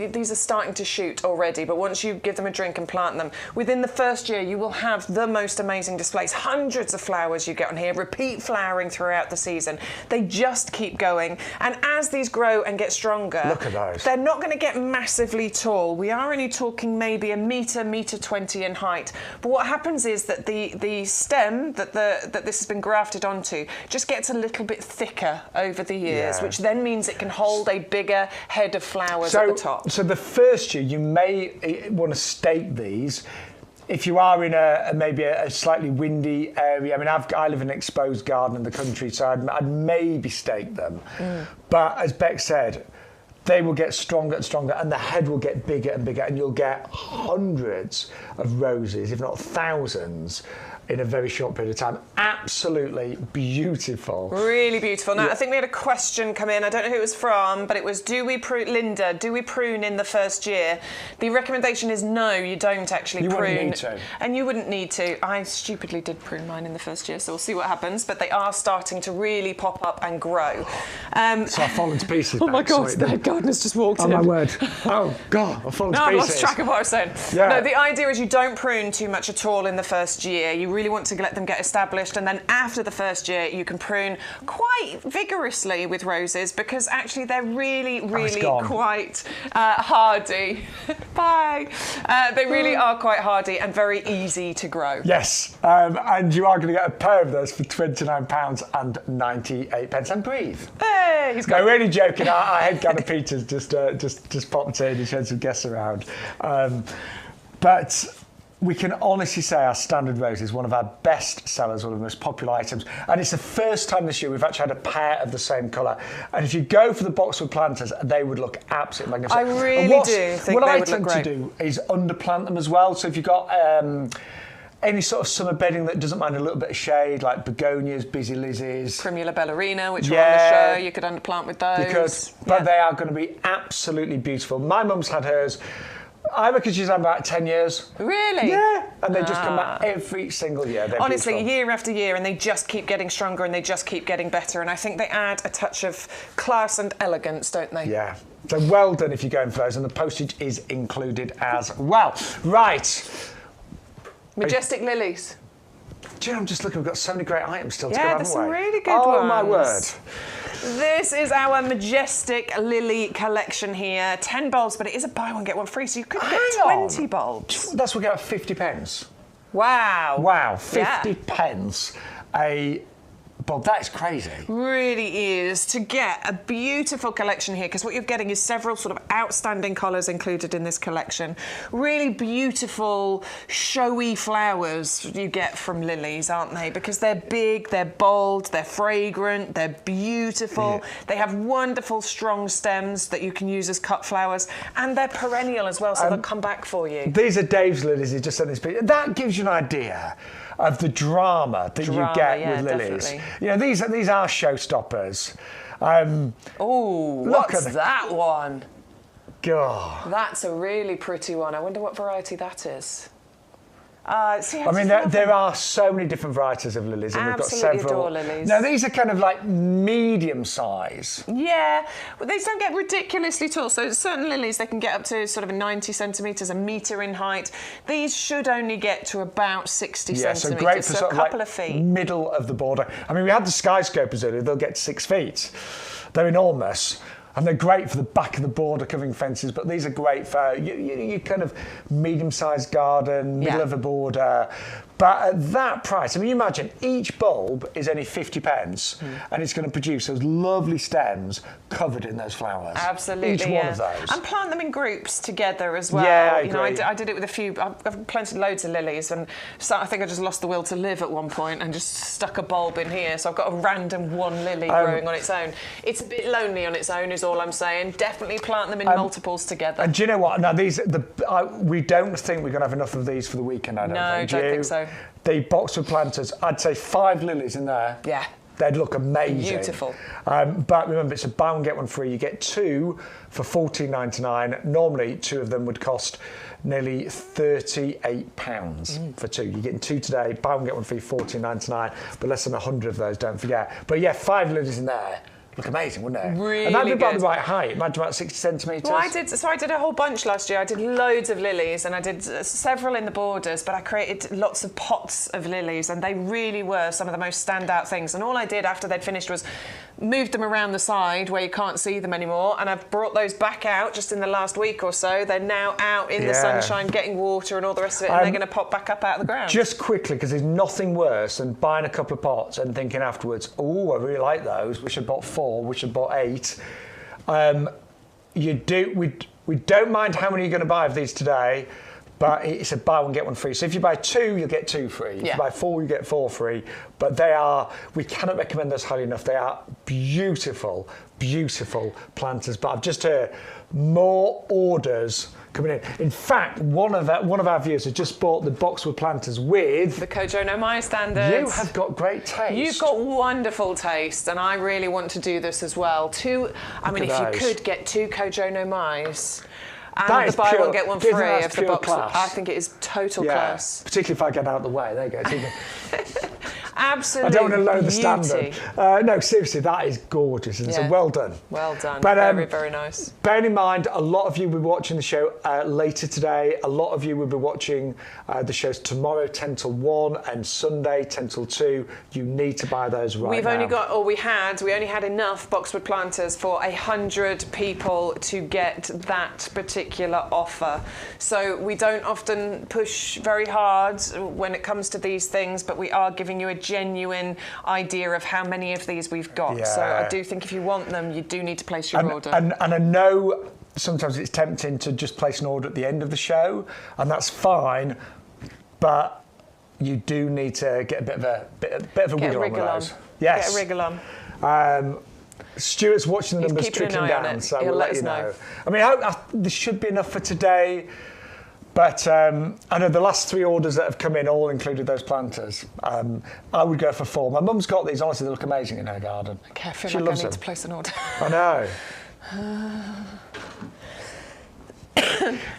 these are starting to shoot already, but once you give them a drink and plant them, within the first year, you will have the most amazing displays. Hundreds of flowers you get on here, repeat flowering throughout the season. They just keep going. And as these grow and get stronger, look at those. They're not going to get massively tall. We are only talking maybe a metre 20 in height. But what happens is that the stem that this has been grafted onto just gets a little bit thicker over the years, which then means it can hold a bigger head of flowers at the top. So the first year you may want to stake these. If you are in maybe a slightly windy area, I mean, I live in an exposed garden in the country, so I'd maybe stake them. But as Beck said, they will get stronger and stronger, and the head will get bigger and bigger, and you'll get hundreds of roses, if not thousands, in a very short period of time. Absolutely beautiful. Really beautiful. Now, I think we had a question come in. I don't know who it was from, but it was, Linda, do we prune in the first year? The recommendation is no, you don't actually prune. You wouldn't need to. And you wouldn't need to. I stupidly did prune mine in the first year, so we'll see what happens. But they are starting to really pop up and grow. So I've fallen to pieces. Oh my God, the head gardener's just walked in. Oh my word. Oh God, I've fallen to pieces. I lost track of what I was saying. Yeah. No, the idea is you don't prune too much at all in the first year. You really want to let them get established, and then after the first year you can prune quite vigorously with roses, because actually they're really quite hardy. Bye. They really are quite hardy and very easy to grow. Yes, and you are going to get a pair of those for £29.98 and breathe. Hey, he's got. No, really joking. Our head gardener Peter's just popped in and showed some guests around, but we can honestly say our standard rose is one of our best sellers, one of the most popular items. And it's the first time this year we've actually had a pair of the same colour. And if you go for the boxwood planters, they would look absolutely magnificent. I really do think they would look great. What I tend to do is underplant them as well. So if you've got any sort of summer bedding that doesn't mind a little bit of shade, like begonias, busy lizzies. Primula ballerina, which are on the show, you could underplant with those. You could, but they are going to be absolutely beautiful. My mum's had hers. I reckon she's had about 10 years. Really? Yeah. And they just come back every single year. They're honestly, beautiful. Year after year, and they just keep getting stronger and they just keep getting better. And I think they add a touch of class and elegance, don't they? Yeah. So well done if you're going for those, and the postage is included as well. Right. Majestic lilies. Do you know, I'm just looking, we've got so many great items still to go, haven't we? Yeah, there's some really good ones. Oh, my word. This is our majestic lily collection here. 10 bulbs, but it is a buy one, get one free, so you could get 20 bulbs. That's what we get 50 pence. Wow. Wow, 50 pence a bulb. That is crazy. Really is. To get a beautiful collection here, because what you're getting is several sort of outstanding colours included in this collection. Really beautiful, showy flowers you get from lilies, aren't they? Because they're big, they're bold, they're fragrant, they're beautiful. Yeah. They have wonderful, strong stems that you can use as cut flowers, and they're perennial as well, so they'll come back for you. These are Dave's lilies. He just sent this picture. That gives you an idea of the drama that you get with lilies. Definitely. You know, these are showstoppers. What's that one? God. That's a really pretty one. I wonder what variety that is. There are so many different varieties of lilies, and we've got several. Adore lilies. Now, these are kind of like medium size. Yeah, but these don't get ridiculously tall. So certain lilies, they can get up to sort of 90 centimetres, a metre in height. These should only get to about 60 centimetres, so great for so sort a couple of feet. Middle of the border. I mean, we had the skyscrapers earlier, they'll get 6 feet. They're enormous. And they're great for the back of the border covering fences, but these are great for you kind of medium-sized garden, middle of a border. But at that price, I mean, you imagine each bulb is only 50 pence, and it's going to produce those lovely stems covered in those flowers. Absolutely, each one of those. And plant them in groups together as well. Yeah, I you know, agree. I did it with a few. I've planted loads of lilies, and so I think I just lost the will to live at one point and just stuck a bulb in here. So I've got a random one lily growing on its own. It's a bit lonely on its own, is all I'm saying. Definitely plant them in multiples together. And do you know what? Now we don't think we're going to have enough of these for the weekend. I don't think so. The boxwood planters, I'd say 5 lilies in there. Yeah. They'd look amazing. Beautiful. But remember, it's a buy one get one free. You get 2 for $14.99. Normally, 2 of them would cost nearly £38 for 2. You're getting 2 today. Buy one get one free, $14.99. But less than 100 of those, don't forget. But yeah, 5 lilies in there. Look amazing, wouldn't it? Really and that'd be about good. the right height. Imagine about 60 centimetres. Well, I did a whole bunch last year. I did loads of lilies, and I did several in the borders, but I created lots of pots of lilies, and they really were some of the most standout things. And all I did after they'd finished was moved them around the side where you can't see them anymore, and I've brought those back out just in the last week or so. They're now out in the sunshine, getting water and all the rest of it, and they're going to pop back up out of the ground. Just quickly, because there's nothing worse than buying a couple of pots and thinking afterwards, oh, I really like those. We should have bought 4. We should have bought 8. We don't mind how many you're going to buy of these today, but it's a buy one get one free. So if you buy 2, you'll get 2 free. If you buy 4, you get 4 free. But we cannot recommend those highly enough. They are beautiful, beautiful planters. But I've just heard more orders coming in. In fact, one of our viewers has just bought the boxwood planters with the Kojo no Mai standards. You have got great taste. You've got wonderful taste, and I really want to do this as well. If you could get 2 Kojo no Mais and the buy one get one free of the box, I think it is total class. Particularly if I get out of the way. There you go. Absolutely. I don't want to lower the standard. No, seriously, that is gorgeous. And so well done. Well done. But, very, very nice. Bearing in mind, a lot of you will be watching the show later today. A lot of you will be watching the shows tomorrow, 10 till 1, and Sunday, 10 till 2. You need to buy those right now. We only had enough boxwood planters for 100 people to get that particular offer. So we don't often push very hard when it comes to these things, but we are giving you a genuine idea of how many of these we've got. So I do think if you want them, you do need to place your order. And I know sometimes it's tempting to just place an order at the end of the show, and that's fine, but you do need to get a bit of a wiggle on those. Yes. Get a wriggle on. Stuart's watching the numbers trickling down, so we'll let you know. I mean, there should be enough for today. But I know the last 3 orders that have come in all included those planters. I would go for 4. My mum's got these. Honestly, they look amazing in her garden. Okay, I feel like I need to place an order. I know.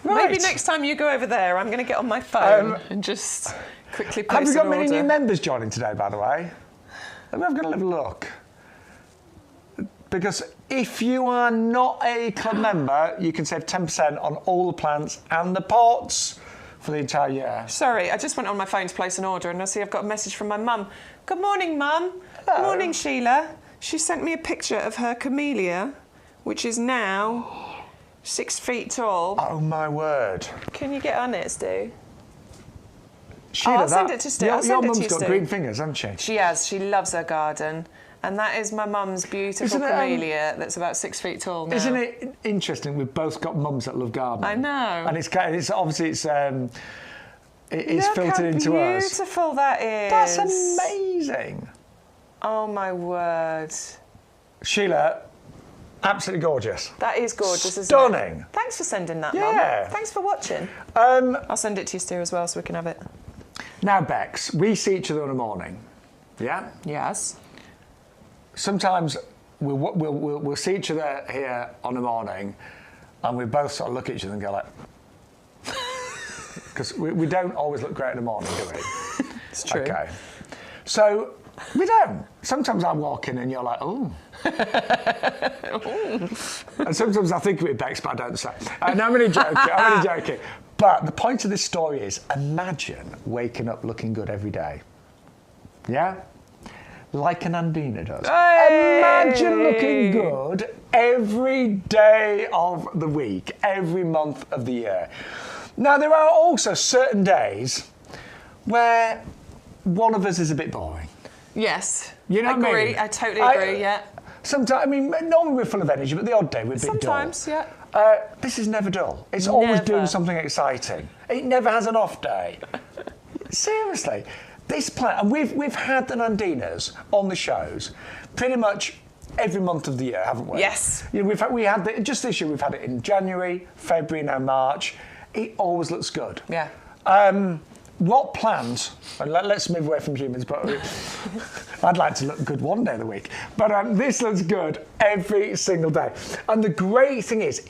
Maybe next time you go over there, I'm going to get on my phone and just quickly place an order. Have we got many new members joining today, by the way? Let me have a little look. Because if you are not a club member, you can save 10% on all the plants and the pots for the entire year. Sorry, I just went on my phone to place an order, and I see I've got a message from my mum. Good morning, Mum. Hello. Morning, Sheila. She sent me a picture of her camellia, which is now 6 feet tall. Oh, my word. Can you get on it, Stu? Sheila, I'll send it to Stu. Your mum's got green fingers, hasn't she? She has. She loves her garden. And that is my mum's beautiful camellia that's about 6 feet tall now. Isn't it interesting? We've both got mums that love gardening. I know. And it's obviously filtered into us. Look how beautiful that is. That's amazing. Oh my word. Sheila, absolutely gorgeous. That is gorgeous, isn't it? Stunning. Thanks for sending that, Yeah. Mum. Thanks for watching. I'll send it to you, Stu, as well, so we can have it. Now, Bex, we see each other in the morning. Yeah? Yes. Sometimes we'll see each other here on the morning, and we both sort of look at each other and go like, because we don't always look great in the morning, do we? It's true. Okay. So we don't. Sometimes I walk in and you're like, oh. And sometimes I think of it, Bex, but I don't say. No, I'm really joking. But the point of this story is, imagine waking up looking good every day. Yeah? Like an Andina does. Hey! Imagine looking good every day of the week, every month of the year. Now, there are also certain days where one of us is a bit boring. Yes. You know what I mean? I totally agree, yeah. Sometimes, I mean, normally we're full of energy, but the odd day we're a bit dull. Sometimes, yeah. This is never dull. It's always doing something exciting. It never has an off day. Seriously. This plant, and we've had the Nandinas on the shows pretty much every month of the year, haven't we? Yes. You know, we had just this year we've had it in January, February, now March. It always looks good. Yeah. What plants, and let's move away from humans, but I'd like to look good one day of the week. But this looks good every single day. And the great thing is,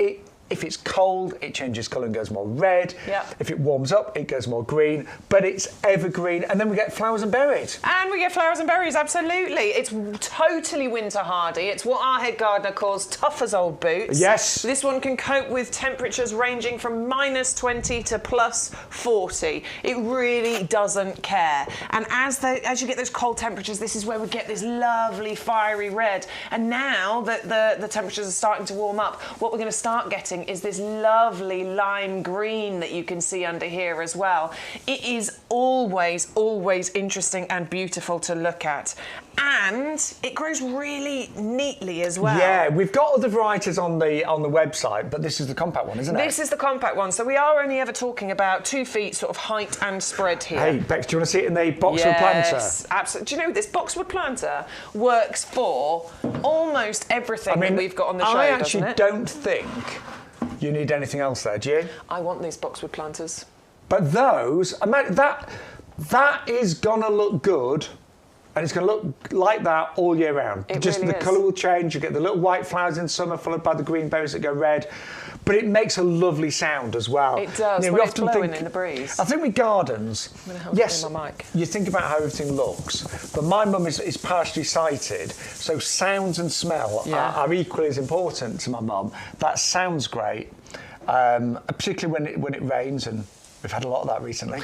if it's cold, it changes colour and goes more red. Yeah. If it warms up, it goes more green. But it's evergreen, and then we get flowers and berries. And we get flowers and berries, absolutely. It's totally winter hardy. It's what our head gardener calls tough as old boots. Yes. This one can cope with temperatures ranging from -20 to +40. It really doesn't care. And as you get those cold temperatures, this is where we get this lovely fiery red. And now that the temperatures are starting to warm up, what we're going to start getting is this lovely lime green that you can see under here as well. It is always, always interesting and beautiful to look at. And it grows really neatly as well. Yeah, we've got other varieties on the website, but this is the compact one, isn't it? This is the compact one. So we are only ever talking about 2 feet sort of height and spread here. Hey, Bex, do you want to see it in the boxwood planter? Yes, absolutely. Do you know this boxwood planter works for almost everything that we've got on the show, I doesn't actually it? don't think you need anything else there, do you? I want these boxwood planters. But those, that is gonna look good, and it's gonna look like that all year round. It Just really the is. colour will change. You get the little white flowers in summer, followed by the green berries that go red. But it makes a lovely sound as well. It does. You know, when we it's often blowing think, in the breeze. I think with gardens, I'm gonna help yes, you my mic. you think about how everything looks, but my mum is partially sighted, so sounds and smell are equally as important to my mum. That sounds great, particularly when it rains, and we've had a lot of that recently.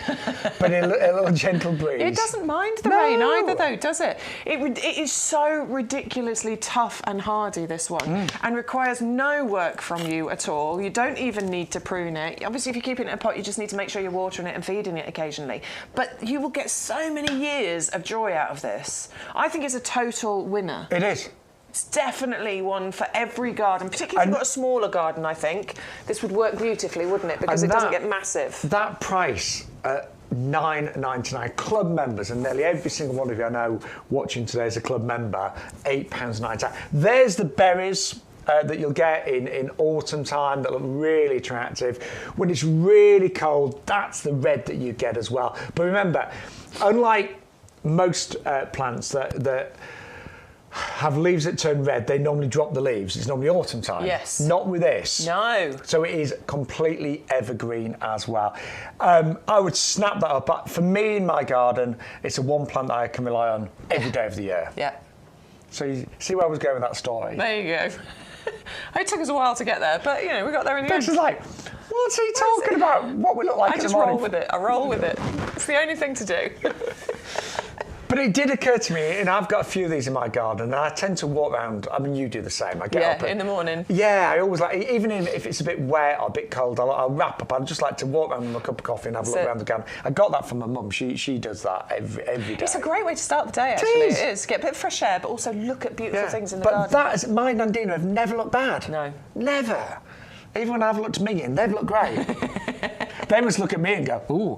But a little gentle breeze. It doesn't mind the rain either, though, does it? It is so ridiculously tough and hardy, this one, and requires no work from you at all. You don't even need to prune it. Obviously, if you keep it in a pot, you just need to make sure you're watering it and feeding it occasionally. But you will get so many years of joy out of this. I think it's a total winner. It is. It's definitely one for every garden, particularly if you've got a smaller garden, I think. This would work beautifully, wouldn't it? Because it doesn't get massive. That price at $9.99, club members, and nearly every single one of you I know watching today is a club member, £8.99. There's the berries that you'll get in autumn time that look really attractive. When it's really cold, that's the red that you get as well. But remember, unlike most plants that have leaves that turn red, they normally drop the leaves. It's normally autumn time. Yes. Not with this. No. So it is completely evergreen as well. I would snap that up. But for me in my garden, it's a one plant that I can rely on every day of the year. Yeah. So you see where I was going with that story? There you go. It took us a while to get there, but, you know, we got there in the end. This is like, what's he talking about? What we look like I in just the morning? roll with it. I roll with it. It's the only thing to do. But it did occur to me, and I've got a few of these in my garden, and I tend to walk around. I mean, you do the same. I get up in the morning. Yeah, I always like, even if it's a bit wet or a bit cold, I'll wrap up. I'd just like to walk around with a cup of coffee and have a look around the garden. I got that from my mum. She does that every day. It's a great way to start the day, actually. It is. Get a bit of fresh air, but also look at beautiful things in the garden. But my Nandina have never looked bad. No. Never. Even when I've looked at Minion, they've looked great. They must look at me and go, ooh.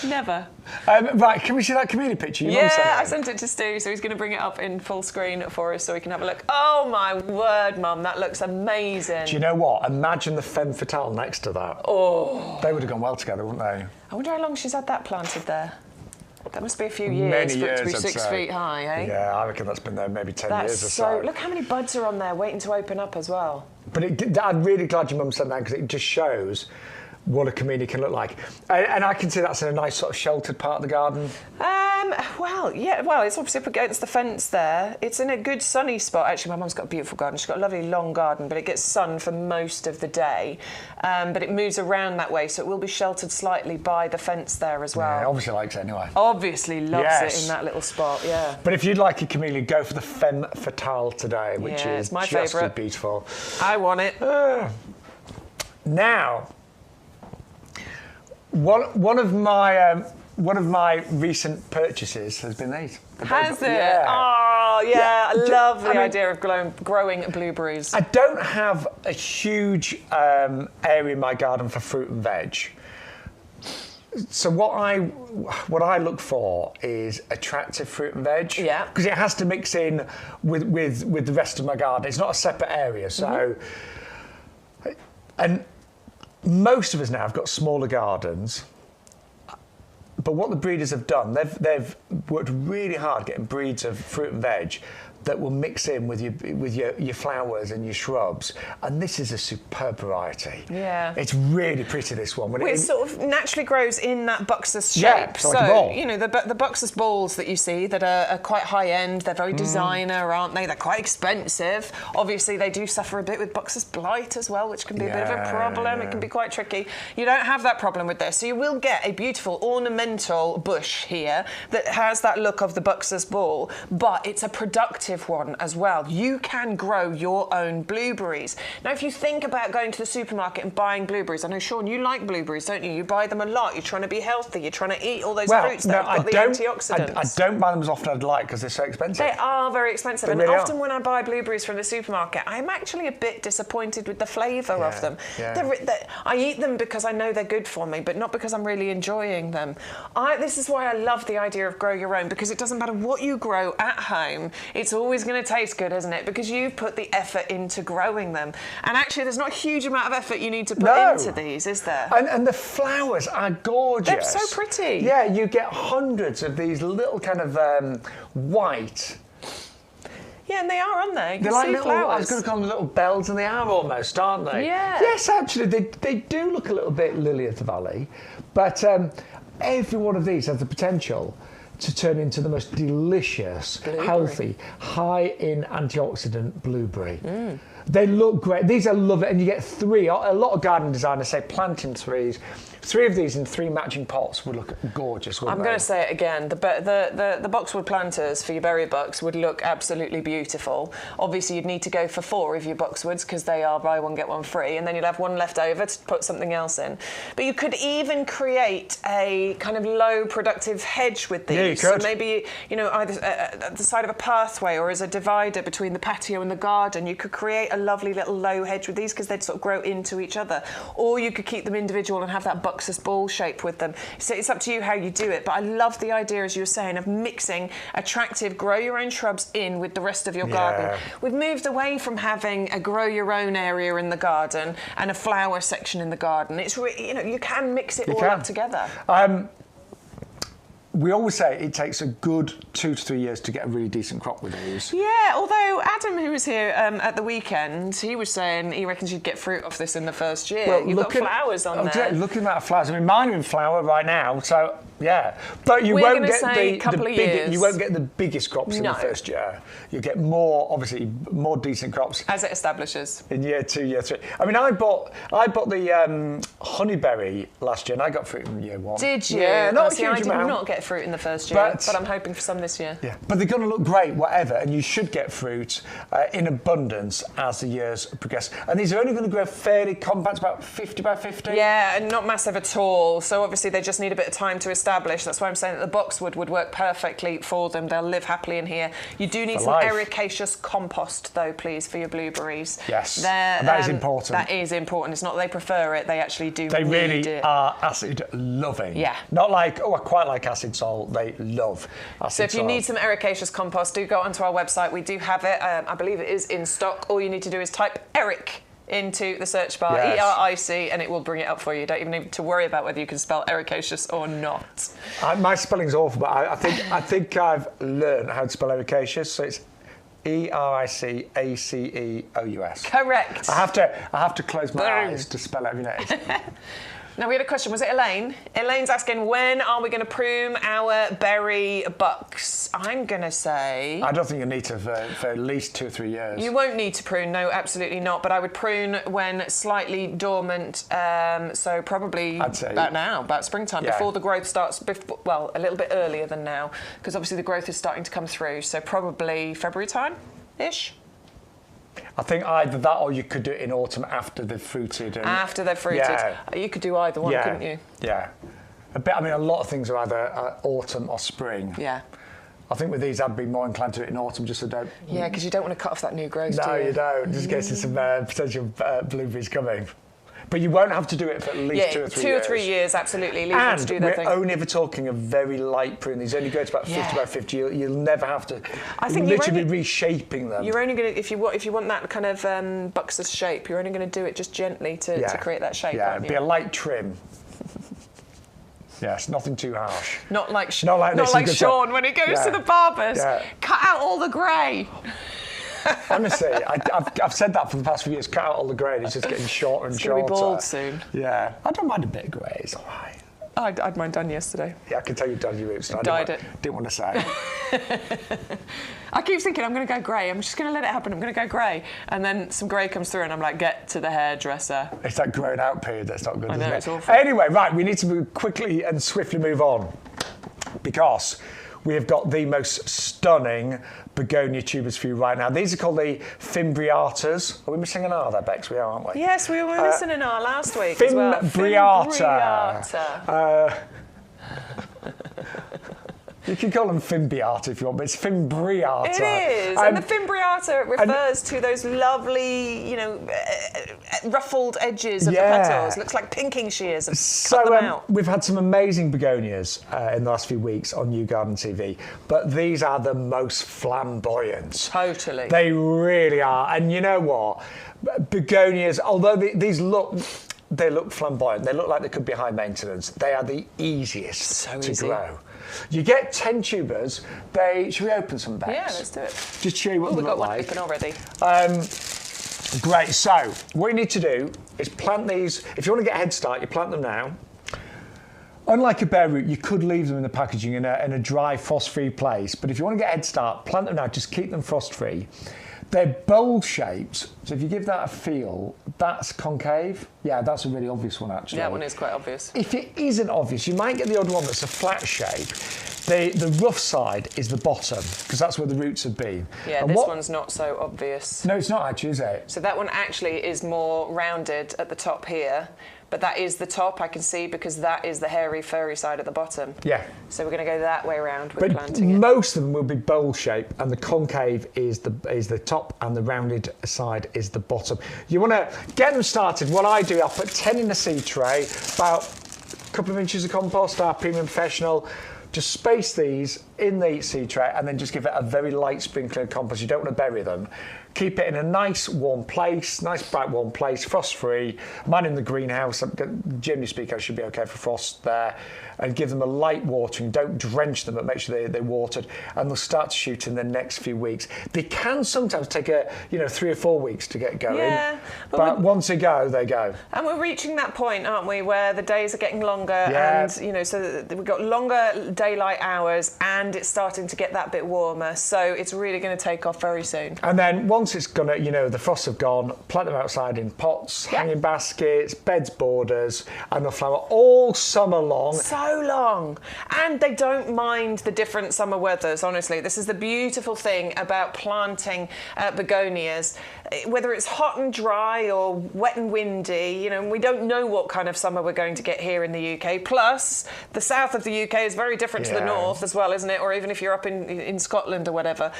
Never. Right, can we see that community picture? I sent it to Stu, so he's going to bring it up in full screen for us so we can have a look. Oh, my word, Mum, that looks amazing. Do you know what? Imagine the femme fatale next to that. Oh. They would have gone well together, wouldn't they? I wonder how long she's had that planted there. That must be a few years for it to be 6 feet high, eh? Yeah, I reckon that's been there maybe 10 years or so. Look how many buds are on there waiting to open up as well. But I'm really glad your mum said that, because it just shows what a camellia can look like. And I can see that's in a nice sort of sheltered part of the garden. Well, it's obviously up against the fence there. It's in a good sunny spot. Actually, my mum's got a beautiful garden. She's got a lovely long garden, but it gets sun for most of the day. But it moves around that way, so it will be sheltered slightly by the fence there as well. Yeah, obviously likes it anyway. Obviously loves it in that little spot, yeah. But if you'd like a camellia, go for the Femme Fatale today, which is my just favourite. beautiful. I want it. Now, one of my recent purchases has been these. Has it? Yeah. Oh, yeah. I love the idea of growing blueberries. I don't have a huge area in my garden for fruit and veg. So what I look for is attractive fruit and veg. Yeah. Because it has to mix in with the rest of my garden. It's not a separate area. So, and most of us now have got smaller gardens. But what the breeders have done, they've worked really hard getting breeds of fruit and veg that will mix in with your flowers and your shrubs, and this is a superb variety. Yeah, it's really pretty, this one. It sort of naturally grows in that buxus shape. Yeah, so like a ball. You know the buxus balls that you see that are quite high end. They're very designer, aren't they? They're quite expensive. Obviously, they do suffer a bit with buxus blight as well, which can be a bit of a problem. It can be quite tricky. You don't have that problem with this, so you will get a beautiful ornamental bush here that has that look of the buxus ball, but it's a productive one as well. You can grow your own blueberries. Now, if you think about going to the supermarket and buying blueberries, I know, Shaun, you like blueberries, don't you? You buy them a lot. You're trying to be healthy. You're trying to eat all those fruits that have got the antioxidants. I don't buy them as often as I'd like because they're so expensive. They are very expensive. They and really often when I buy blueberries from the supermarket, I'm actually a bit disappointed with the flavour of them. Yeah. I eat them because I know they're good for me, but not because I'm really enjoying them. This is why I love the idea of grow your own, because it doesn't matter what you grow at home, it's always going to taste good, isn't it? Because you've put the effort into growing them. And actually, there's not a huge amount of effort you need to put into these, is there? And the flowers are gorgeous. They're so pretty. Yeah, you get hundreds of these little kind of white. Yeah, and they are, aren't they? They're like little, I was going to call them little bells, and they are almost, aren't they? Yeah. Yes, actually, they do look a little bit lily of the valley, but every one of these has the potential to turn into the most delicious, healthy, high in antioxidant blueberry. They look great. These I love it, and you get three. A lot of garden designers say planting threes. 3 of these in 3 matching pots would look gorgeous, wouldn't I'm going to say it again. The boxwood planters for your berry bucks would look absolutely beautiful. Obviously, you'd need to go for 4 of your boxwoods because they are buy one, get one free, and then you'd have one left over to put something else in. But you could even create a kind of low productive hedge with these. Yeah, you could. So maybe, you know, either at the side of a pathway or as a divider between the patio and the garden, you could create a lovely little low hedge with these because they'd sort of grow into each other. Or you could keep them individual and have that buxus ball shape with them. So it's up to you how you do it. But I love the idea, as you were saying, of mixing attractive grow your own shrubs in with the rest of your garden. We've moved away from having a grow your own area in the garden and a flower section in the garden. It's you know, you can mix it all up together. We always say it takes a good 2 to 3 years to get a really decent crop with these. Yeah, although Adam, who was here at the weekend, he was saying he reckons you'd get fruit off this in the first year. Well, You've got flowers on there. Looking at flowers, I mean, mine are in flower right now, so yeah. But you won't get you won't get the biggest crops in the first year. You get more, obviously, more decent crops as it establishes in year 2, year 3. I mean, I bought the honeyberry last year, and I got fruit in year 1. Did you? Yeah, not a huge I did amount. not get fruit in the first year, but I'm hoping for some this year. Yeah, but they're going to look great, whatever, and you should get fruit in abundance as the years progress. And these are only going to grow fairly compact, about 50 by 50. Yeah, and not massive at all. So obviously they just need a bit of time to establish. That's why I'm saying that the boxwood would work perfectly for them. They'll live happily in here. You do need some ericaceous compost, though, please, for your blueberries. Yes, and that is important. That is important. It's not that they prefer it; they actually do. They really are acid loving. Yeah. Not like, oh, I quite like acid soil. They love acid soil. So if you need some ericaceous compost, do go onto our website. We do have it. I believe it is in stock. All you need to do is type Eric into the search bar, ERIC, and it will bring it up for you. You don't even need to worry about whether you can spell ericaceous or not. My spelling's awful, but I think I've learned how to spell ericaceous. So it's ERICACEOUS. Correct. I have to close my eyes to spell it every day. Now, we had a question. Was it Elaine? Elaine's asking, when are we going to prune our berry bucks? I'm going to say... I don't think you need to for at least 2 or 3 years. You won't need to prune, no, absolutely not. But I would prune when slightly dormant, so probably about now, about springtime, before the growth starts, well, a little bit earlier than now, because obviously the growth is starting to come through, so probably February time-ish. I think either that or you could do it in autumn after they've fruited. After they've fruited. Yeah. You could do either one, couldn't you? Yeah. I mean, a lot of things are either autumn or spring. Yeah. I think with these, I'd be more inclined to do it in autumn, just so don't... Yeah, because you don't want to cut off that new growth, do you? No, you don't. Just in case there's some potential blueberries coming. But you won't have to do it for at least 2 or 3 years. 2 or 3 years, absolutely. Leave them to do their thing. And we're only ever talking a very light prune. These only go to about 50 by 50. You'll never have to... I think you'll literally be reshaping them. You're only going to... If you want that kind of buxus shape, you're only going to do it just gently to create that shape, Yeah, aren't you? It'd be a light trim. Yes, nothing too harsh. Not like Shaun when he goes to the barbers. Yeah. Cut out all the grey. Honestly, I've said that for the past few years. Cut out all the grey. It's just getting shorter and shorter. It's going to be bald soon. Yeah, I don't mind a bit of grey. It's all right. I had mine done yesterday. Yeah, I can tell you've done your roots. Didn't want to say. I keep thinking I'm going to go grey. I'm just going to let it happen. I'm going to go grey, and then some grey comes through, and I'm like, get to the hairdresser. It's that grown out period that's not good. I know, isn't it? It's awful. Anyway, right, we need to quickly and swiftly move on because we have got the most stunning begonia tubers for you right now. These are called the Fimbriatas. Are we missing an R there, Bex? We are, aren't we? Yes, we were missing an R last week as well. Fimbriata. You can call them Fimbriata if you want, but it's Fimbriata. It is, and the Fimbriata refers to those lovely, ruffled edges of the petals. Looks like pinking shears have cut them out. We've had some amazing begonias in the last few weeks on YouGarden TV, but these are the most flamboyant. Totally. They really are, and you know what? Begonias, although these look... They look flamboyant. They look like they could be high maintenance. They are the easiest to grow. You get 10 tubers. Should we open some bags? Yeah, let's do it. Just show you what they look like. We've got one open already. Great. So what you need to do is plant these. If you want to get a head start, you plant them now. Unlike a bare root, you could leave them in the packaging in a dry, frost-free place. But if you want to get a head start, plant them now. Just keep them frost-free. They're bowl-shaped, so if you give that a feel, that's concave. Yeah, that's a really obvious one, actually. Yeah, that one is quite obvious. If it isn't obvious, you might get the odd one that's a flat shape. The rough side is the bottom, because that's where the roots have been. Yeah, and this one's not so obvious. No, it's not actually, is it? So that one actually is more rounded at the top here. But that is the top, I can see, because that is the hairy, furry side at the bottom. Yeah. So we're going to go that way around with planting it. Most of them will be bowl shape, and the concave is the top, and the rounded side is the bottom. You want to get them started. What I do, I'll put 10 in a seed tray, about a couple of inches of compost, our Premium Professional. Just space these in the seed tray and then just give it a very light sprinkling of compost. You don't want to bury them. Keep it in a nice warm place, nice bright warm place, frost-free. Mine in the greenhouse, generally speaking, I should be okay for frost there. And give them a light watering. Don't drench them, but make sure they're watered. And they'll start to shoot in the next few weeks. They can sometimes take 3 or 4 weeks to get going. Yeah, but once they go, they go. And we're reaching that point, aren't we, where the days are getting longer, and so we've got longer daylight hours, and it's starting to get that bit warmer. So it's really going to take off very soon. And then once it's gonna, the frosts have gone, plant them outside in pots, hanging baskets, beds, borders, and they'll flower all summer long. So long. And they don't mind the different summer weathers, honestly. This is the beautiful thing about planting begonias. Whether it's hot and dry or wet and windy, we don't know what kind of summer we're going to get here in the UK. Plus, the south of the UK is very different to the north as well, isn't it? Or even if you're up in Scotland or whatever.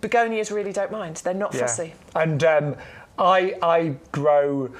Begonias really don't mind. They're not fussy. And I grow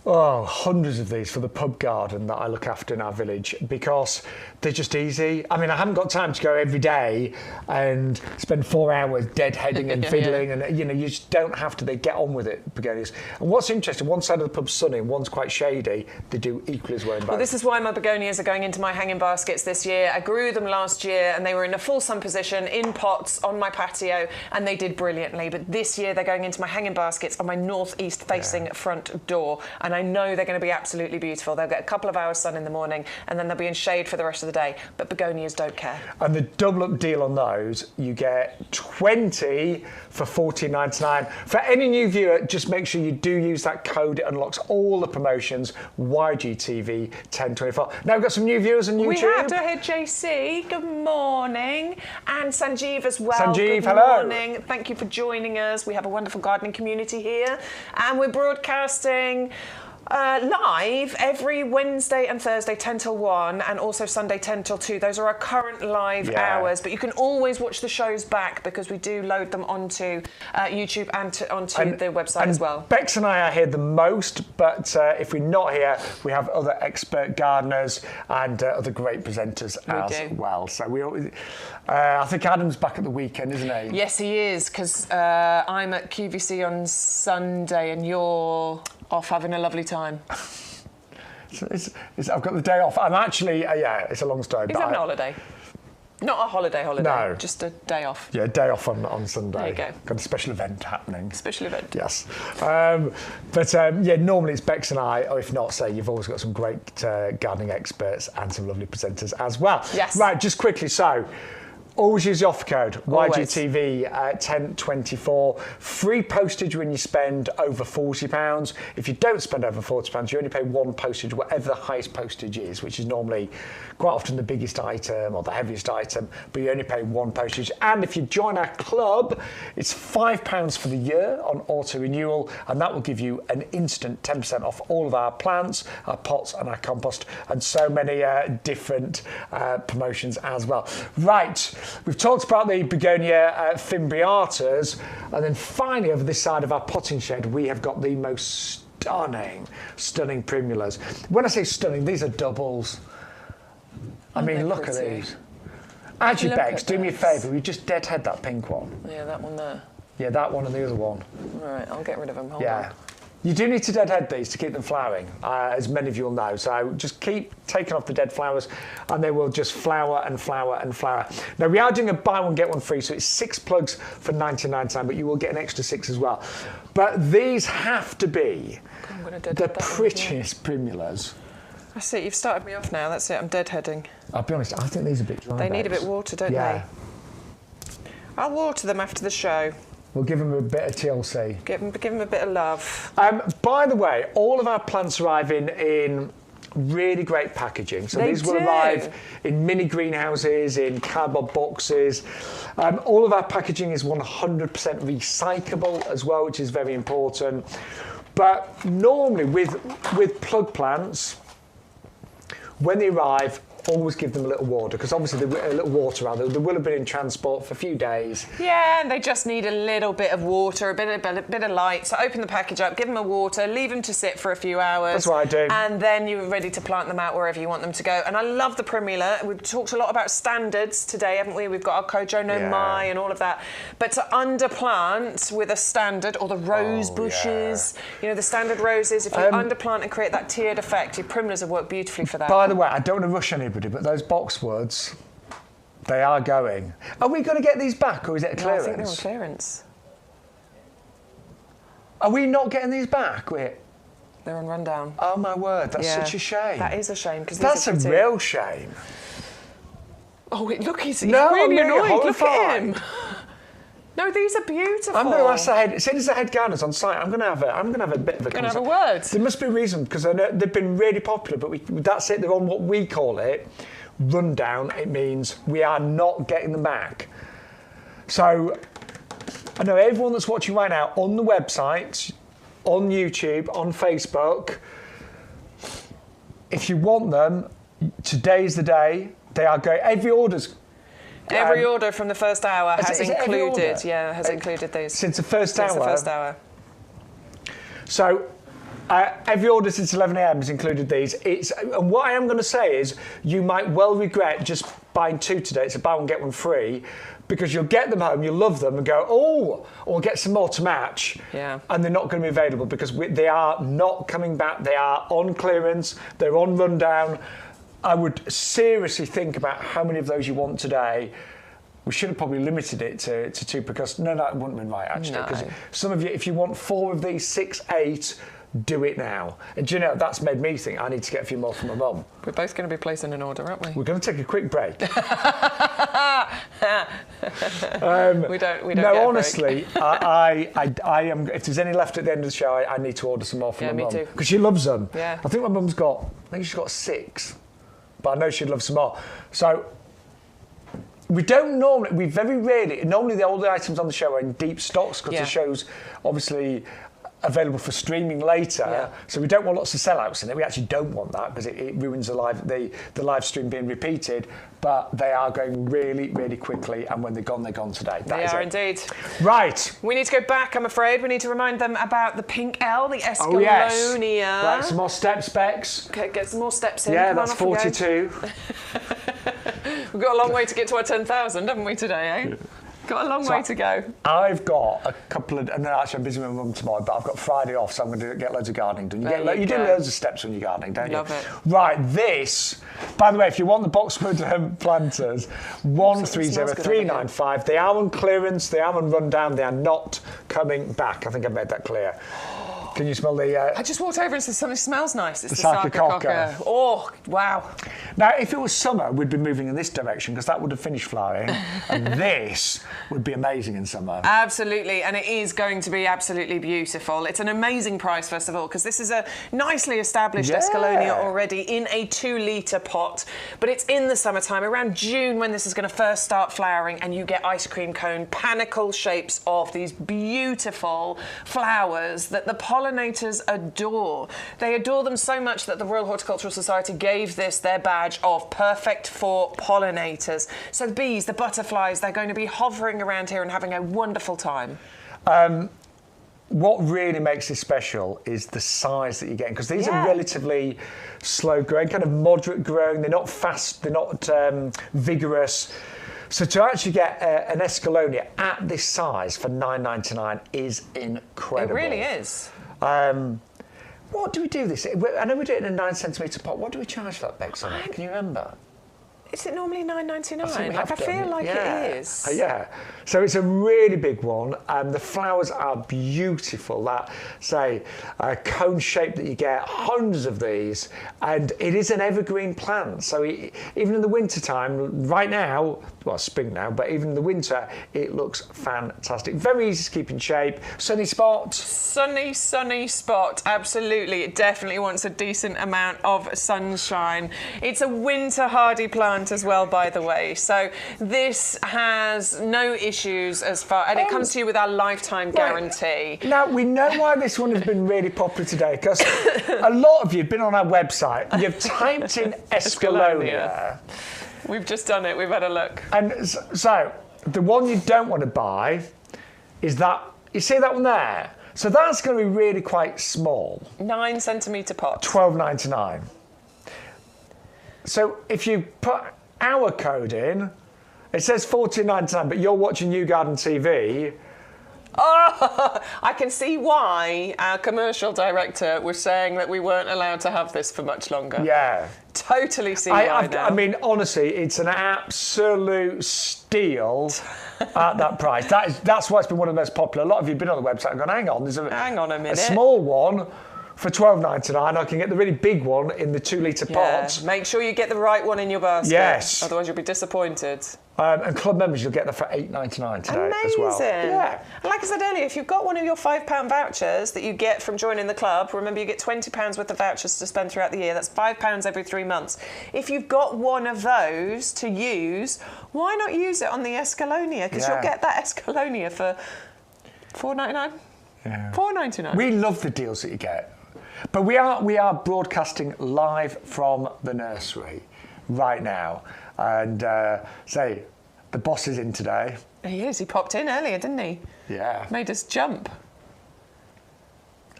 hundreds of these for the pub garden that I look after in our village because they're just easy. I mean, I haven't got time to go every day and spend 4 hours deadheading and fiddling, and you just don't have to. They get on with it, begonias. And what's interesting, one side of the pub's sunny and one's quite shady. They do equally as well. Well, this is why my begonias are going into my hanging baskets this year. I grew them last year and they were in a full sun position in pots on my patio, and they did brilliantly. But this year they're going into my hanging baskets on my northeast facing front door, and I know they're going to be absolutely beautiful. They'll get a couple of hours sun in the morning, and then they'll be in shade for the rest of the day. But begonias don't care. And the double up deal on those, you get 20 for $14.99. For any new viewer, just make sure you do use that code. It unlocks all the promotions. YGTV 1024. Now we've got some new viewers on YouTube. We have. Go ahead, JC. Good morning. And Sanjeev as well. Sanjeev, good hello. morning. Thank you for joining us. We have a wonderful gardening community here. And we're broadcasting live every Wednesday and Thursday 10 till 1 and also Sunday 10 till 2. Those are our current live hours, but you can always watch the shows back because we do load them onto YouTube and onto the website as well. Bex and I are here the most, but if we're not here, we have other expert gardeners and other great presenters as well. So we always, I think Adam's back at the weekend, isn't he? Yes, he is, because I'm at QVC on Sunday and you're off having a lovely time. I've got the day off. I'm actually, it's a long story. He's having a holiday. Not a holiday, no. Just a day off. Yeah, day off on Sunday. There you go. Got a special event happening. Special event. Yes. Normally it's Bex and I, or if not, say, you've always got some great gardening experts and some lovely presenters as well. Yes. Right, just quickly, so always use the offer code, Always. YGTV 1024. Free postage when you spend over £40. If you don't spend over £40, you only pay one postage, whatever the highest postage is, which is normally quite often the biggest item or the heaviest item, but you only pay one postage. And if you join our club, it's £5 for the year on auto renewal, and that will give you an instant 10% off all of our plants, our pots and our compost, and so many different promotions as well. Right. We've talked about the begonia fimbriatas, and then finally over this side of our potting shed we have got the most stunning primulas. When I say stunning, these are doubles. I mean, look at these. Actually, Bex, do me a favour, we just deadhead that pink one. Yeah, that one there. Yeah, that one and the other one. All right, I'll get rid of them. Hold on. You do need to deadhead these to keep them flowering, as many of you will know. So just keep taking off the dead flowers and they will just flower and flower and flower. Now we are doing a buy one, get one free, so it's 6 plugs for $99, but you will get an extra 6 as well. But these have to be the prettiest primulas. That's it, you've started me off now, that's it, I'm deadheading. I'll be honest, I think these are a bit dry. They need a bit of water, don't they? I'll water them after the show. We'll give them a bit of TLC. Give them a bit of love. By the way, all of our plants arrive in really great packaging. So these will arrive in mini greenhouses, in cardboard boxes. All of our packaging is 100% recyclable as well, which is very important. But normally with plug plants, when they arrive, always give them a little water, because obviously a little water rather. They will have been in transport for a few days. Yeah, and they just need a little bit of water, a bit of light. So open the package up, give them a water, leave them to sit for a few hours. That's what I do. And then you're ready to plant them out wherever you want them to go. And I love the primula. We've talked a lot about standards today, haven't we? We've got our Kojo no Mai and all of that. But to underplant with a standard, or the rose bushes, you know, the standard roses, if you underplant and create that tiered effect, your primulas have worked beautifully for that. By the way, I don't want to rush anybody, but those boxwoods, they are going. Are we going to get these back, or is it a clearance? No, I think they're on clearance. Are we not getting these back? They're on rundown. Oh my word, that's such a shame. That is a shame, because that's a real shame. Oh, look, he's no, really I'm annoyed. horrified. Look at him. No, these are beautiful. I'm going to ask the head. Since the head gardeners on site, I'm going to have a bit of a. Going to have a word. There must be a reason, because they've been really popular. But that's it. They're on what we call it rundown. It means we are not getting them back. So I know everyone that's watching right now on the website, on YouTube, on Facebook. If you want them, today's the day. They are going. Every order's. Every order from the first hour has included, included these. Since the first hour? Since the first hour. So, every order since 11 a.m. has included these. And what I am going to say is, you might well regret just buying 2 today. It's a buy one, get one free, because you'll get them home, you'll love them, and go, oh, or get some more to match. Yeah. And they're not going to be available, because they are not coming back. They are on clearance. They're on rundown. I would seriously think about how many of those you want today. We should have probably limited it to 2, because that wouldn't have been right, actually. Because some of you, if you want 4 of these, 6, 8, do it now. And do you know, that's made me think I need to get a few more from my mum. We're both going to be placing an order, aren't we? We're going to take a quick break. We don't. No, honestly, I am. If there's any left at the end of the show, I need to order some more from my mum. Me too. Because she loves them. Yeah. I think my mum's got. I think she's got 6, but I know she'd love some more. So. We very rarely, normally all the items on the show are in deep stocks because the show's obviously available for streaming later. Yeah. So we don't want lots of sellouts in it. We actually don't want that because it ruins the live stream being repeated. But they are going really, really quickly, and when they're gone today. They are indeed. Right. We need to go back, I'm afraid. We need to remind them about the pink L, the Escalonia. Oh, yes. Right, some more steps, Bex. Okay, get some more steps in. Yeah, Come that's 42. We've got a long way to get to our 10,000, haven't we, today, eh? Got a long way to go. I've got a couple of, and then actually I'm busy with my mum tomorrow, but I've got Friday off, so I'm going to get loads of gardening done. You do loads of steps when you're gardening, don't you? Love it. Right, this, by the way, if you want the boxwood planters, 130395, they are on clearance, they are on rundown, they are not coming back. I think I've made that clear. Can you smell the... I just walked over and said something smells nice. It's the sarcococca. Oh, wow. Now, if it was summer, we'd be moving in this direction because that would have finished flowering. And this would be amazing in summer. Absolutely. And it is going to be absolutely beautiful. It's an amazing price, first of all, because this is a nicely established Escalonia already in a 2-litre pot. But it's in the summertime, around June, when this is going to first start flowering, and you get ice cream cone panicle shapes of these beautiful flowers that the pollinators adore. They adore them so much that the Royal Horticultural Society gave this their badge of perfect for pollinators. So the bees, the butterflies, they're going to be hovering around here and having a wonderful time. What really makes this special is the size that you're getting, because these are relatively slow growing, kind of moderate growing. They're not fast, they're not vigorous. So to actually get an Escalonia at this size for $9.99 is incredible. It really is. What do we do this? I know we do it in a 9-centimetre pot. What do we charge for that, Bex? Can you remember? Is it normally $9.99? I feel like it is. Yeah. So it's a really big one. The flowers are beautiful. That, say, cone shape that you get, hundreds of these. And it is an evergreen plant. So even in the winter time, right now, well, spring now, but even in the winter, it looks fantastic. Very easy to keep in shape. Sunny spot. Sunny spot. Absolutely. It definitely wants a decent amount of sunshine. It's a winter hardy plant as well, by the way. So this has no issues as far, and it comes to you with our lifetime guarantee. Now, we know why this one has been really popular today, because a lot of you have been on our website, you've typed in Escalonia. We've just done it, we've had a look. And so, the one you don't want to buy is that, you see that one there? So that's going to be really quite small. 9-centimetre pot. $12.99. So if you put our code in, it says $14.99, but you're watching YouGarden TV. Oh, I can see why our commercial director was saying that we weren't allowed to have this for much longer. Yeah. Totally see why now. I mean, honestly, it's an absolute steal at that price. That's why it's been one of the most popular. A lot of you have been on the website and gone, hang on a minute. A small one for $12.99, I can get the really big one in the 2-litre pot. Make sure you get the right one in your basket. Yes. Otherwise, you'll be disappointed. And club members, you'll get that for $8.99 today as well. Yeah. And like I said earlier, if you've got one of your £5 vouchers that you get from joining the club, remember you get £20 worth of vouchers to spend throughout the year. That's £5 every 3 months. If you've got one of those to use, why not use it on the Escalonia? Because you'll get that Escalonia for $4.99. Yeah. $4.99. We love the deals that you get. But we are broadcasting live from the nursery right now. And say, the boss is in today. He is. He popped in earlier, didn't he? Yeah. Made us jump.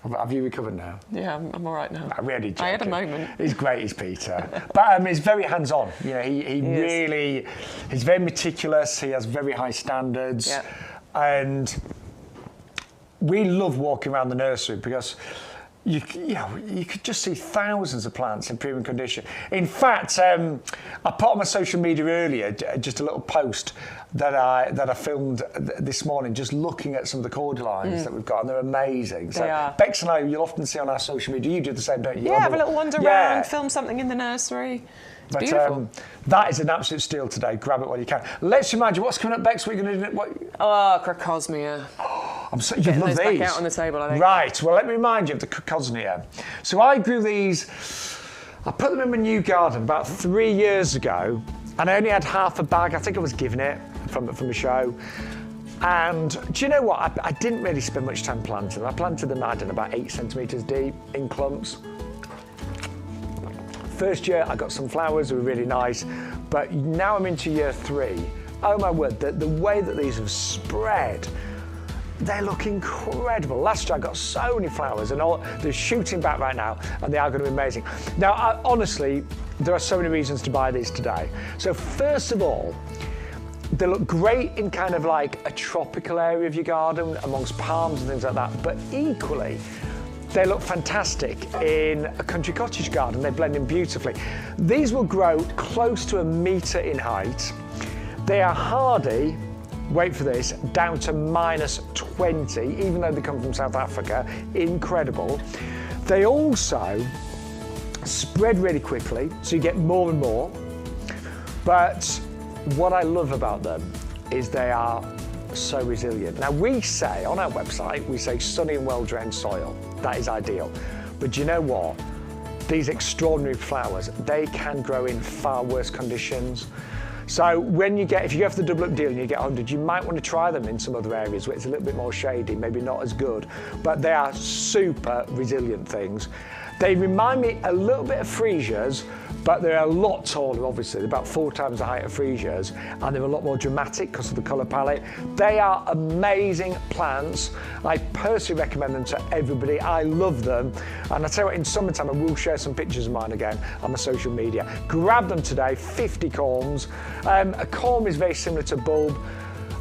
Have you recovered now? Yeah, I'm all right now. I'm really joking. I had a moment. He's great, he's Peter. But he's very hands-on. You know, he really, he's very meticulous. He has very high standards. Yeah. And we love walking around the nursery because, you could just see thousands of plants in premium condition. In fact, I put on my social media earlier just a little post that I filmed this morning, just looking at some of the cordylines that we've got, and they're amazing. So They are. Bex and I, you'll often see on our social media. You do the same, don't you? Yeah, have a little wander Yeah. around, film something in the nursery. It's But beautiful. that is an absolute steal today. Grab it while you can. Let's remind you what's coming up, Bex. What are you going to do? What? Oh, Crocosmia. You'd Getting love those back these. out on the table, I think. Right. Well, let me remind you of the Crocosmia. So I grew these. I put them in my new garden about 3 years ago, and I only had half a bag. I think I was given it from a show. And do you know what? I didn't really spend much time planting them. I planted them, I don't know, about 8 centimetres deep in clumps. First year, I got some flowers, they were really nice. But now I'm into year 3. Oh my word, the way that these have spread, they look incredible. Last year I got so many flowers, and they're shooting back right now, and they are going to be amazing. Now, honestly, there are so many reasons to buy these today. So first of all, they look great in kind of like a tropical area of your garden, amongst palms and things like that, but equally, they look fantastic in a country cottage garden. They blend in beautifully. These will grow close to 1 metre in height. They are hardy, wait for this, down to -20, even though they come from South Africa. Incredible. They also spread really quickly, so you get more and more. But what I love about them is they are so resilient. Now we say, on our website, we say sunny and well-drained soil. That is ideal. But do you know what? These extraordinary flowers, they can grow in far worse conditions. So if you go for the double up deal and you get 100, you might want to try them in some other areas where it's a little bit more shady, maybe not as good, but they are super resilient things. They remind me a little bit of freesias, but they're a lot taller, obviously. They're about 4 times the height of freesias, and they're a lot more dramatic because of the colour palette. They are amazing plants. I personally recommend them to everybody. I love them. And I tell you what, in summertime, I will share some pictures of mine again on my social media. Grab them today, 50 corms. A corm is very similar to a bulb.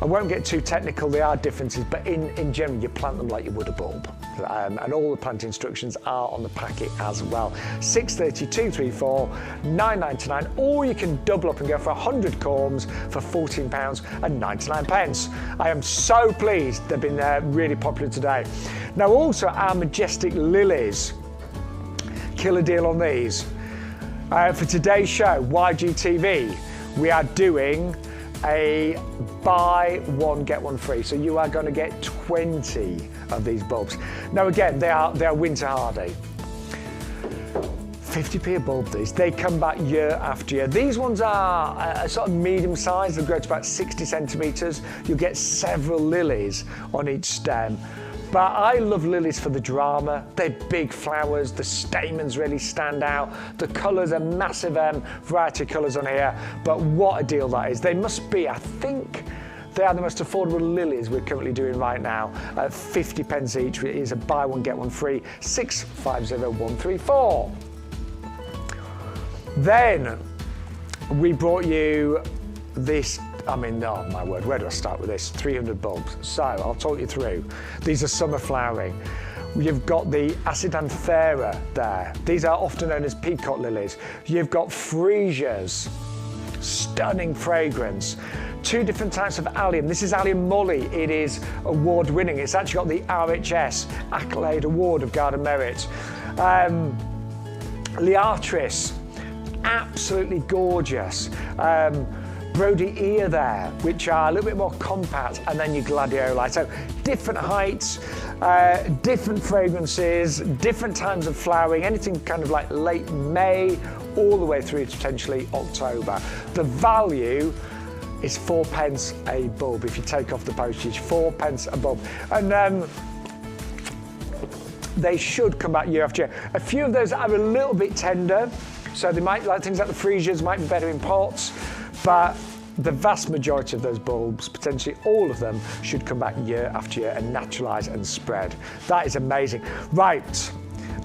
I won't get too technical, there are differences, but in general, you plant them like you would a bulb. And all the plant instructions are on the packet as well. 630 234 999, or you can double up and go for 100 corms for £14.99. I am so pleased they've been really popular today. Now also our majestic lilies, killer deal on these. For today's show, YGTV, we are doing a buy one get one free, so you are going to get 20 of these bulbs. Now again, they are winter hardy. 50p a bulb these. They come back year after year. These ones are a sort of medium size. They'll grow to about 60 centimetres. You'll get several lilies on each stem. But I love lilies for the drama. They're big flowers, the stamens really stand out. The colours, a massive variety of colours on here, but what a deal that is. They must be, I think, they are the most affordable lilies we're currently doing right now at 50 pence each. It is a buy one, get one free, 650134. Then we brought you this, oh my word, where do I start with this? 300 bulbs. So I'll talk you through. These are summer flowering. You've got the Acidanthera there. These are often known as peacock lilies. You've got freesias, stunning fragrance. 2 different types of allium. This is allium molly. It is award winning. It's actually got the RHS Accolade Award of Garden Merit. Liatris, absolutely gorgeous. Brodiea there, which are a little bit more compact, and then your gladioli. So different heights, different fragrances, different times of flowering, anything kind of like late May all the way through to potentially October. The value is 4 pence a bulb if you take off the postage, 4 pence a bulb. And they should come back year after year. A few of those are a little bit tender, so they might, like things like the freesias, might be better in pots, but the vast majority of those bulbs, potentially all of them, should come back year after year and naturalise and spread. That is amazing. Right,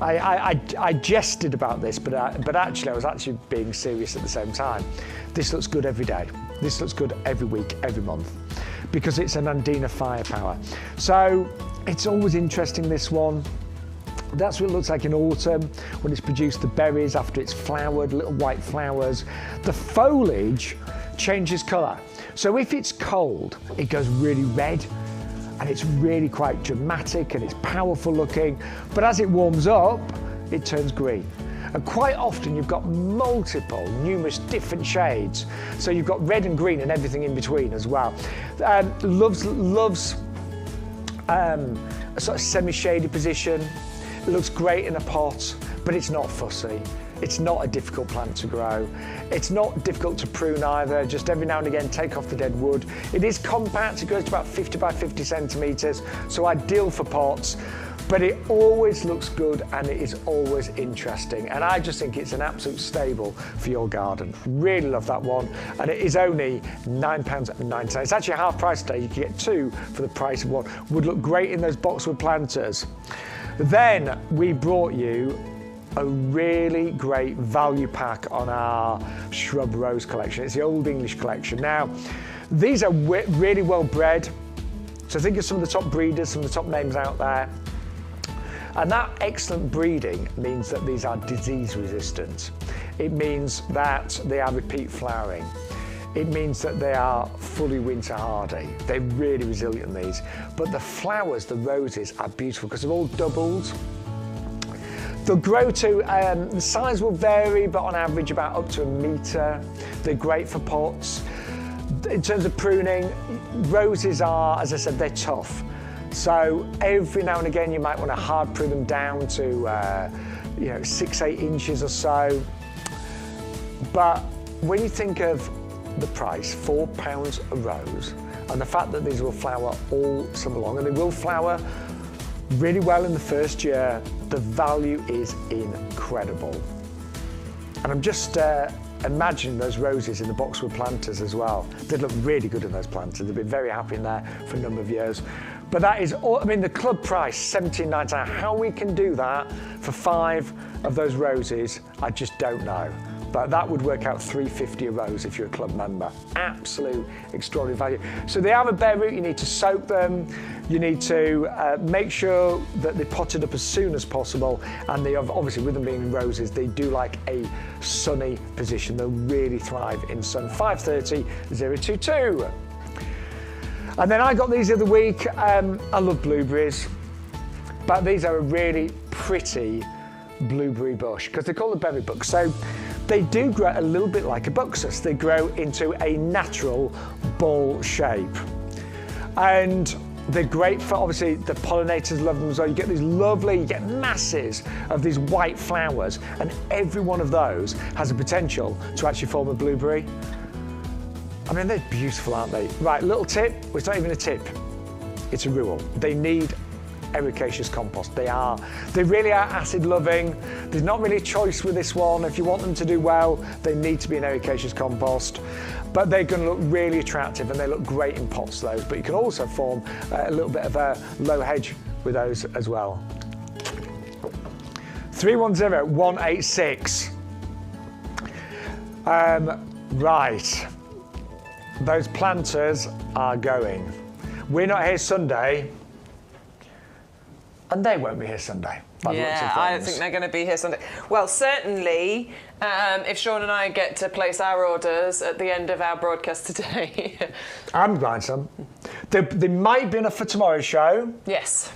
I jested about this, but actually I was actually being serious at the same time. This looks good every day. This looks good every week, every month, because it's an Andina firepower. So it's always interesting, this one. That's what it looks like in autumn when it's produced the berries after it's flowered, little white flowers. The foliage changes colour. So if it's cold, it goes really red and it's really quite dramatic and it's powerful looking. But as it warms up, it turns green. And quite often you've got numerous different shades. So you've got red and green and everything in between as well. Loves a sort of semi-shaded position. It looks great in a pot, but it's not fussy. It's not a difficult plant to grow. It's not difficult to prune either. Just every now and again, take off the dead wood. It is compact. It goes to about 50 by 50 centimetres, so ideal for pots. But it always looks good and it is always interesting. And I just think it's an absolute staple for your garden. Really love that one. And it is only £9.99. It's actually half price today. You can get two for the price of one. Would look great in those boxwood planters. Then we brought you a really great value pack on our shrub rose collection. It's the Old English collection. Now, these are really well bred. So think of some of the top breeders, some of the top names out there. And that excellent breeding means that these are disease resistant. It means that they are repeat flowering. It means that they are fully winter hardy. They're really resilient, these. But the flowers, the roses, are beautiful because they're all doubled. They'll grow to, the size will vary, but on average about up to 1 metre. They're great for pots. In terms of pruning, roses are, as I said, they're tough. So every now and again you might want to hard prune them down to 6-8 inches or so. But when you think of the price, £4 a rose, and the fact that these will flower all summer long, and they will flower really well in the first year, the value is incredible. And I'm just imagining those roses in the boxwood planters as well. They look really good in those planters. They've been very happy in there for a number of years. But that is all, I mean, the club price, £17.99. How we can do that for 5 of those roses, I just don't know. But that would work out £3.50 a rose if you're a club member. Absolute extraordinary value. So they have a bare root. You need to soak them. You need to make sure that they're potted up as soon as possible. And they have, obviously, with them being roses, they do like a sunny position. They'll really thrive in sun. 530 022. And then I got these the other week. I love blueberries, but these are a really pretty blueberry bush because they're called a berry bush. So they do grow a little bit like a buxus. They grow into a natural ball shape. And they're great for, obviously, the pollinators love them as well. You get these lovely, you get masses of these white flowers, and every one of those has a potential to actually form a blueberry. I mean, they're beautiful, aren't they? Right, little tip, well, it's not even a tip, it's a rule. They need ericaceous compost. They really are acid loving. There's not really a choice with this one. If you want them to do well, they need to be an ericaceous compost. But they're going to look really attractive and they look great in pots, those. But you can also form a little bit of a low hedge with those as well. 310 186. Right. Those planters are going. We're not here Sunday, and they won't be here Sunday. Yeah, I don't think they're going to be here Sunday. Well, certainly, if Shaun and I get to place our orders at the end of our broadcast today. I'm buying some. They might be enough for tomorrow's show. Yes.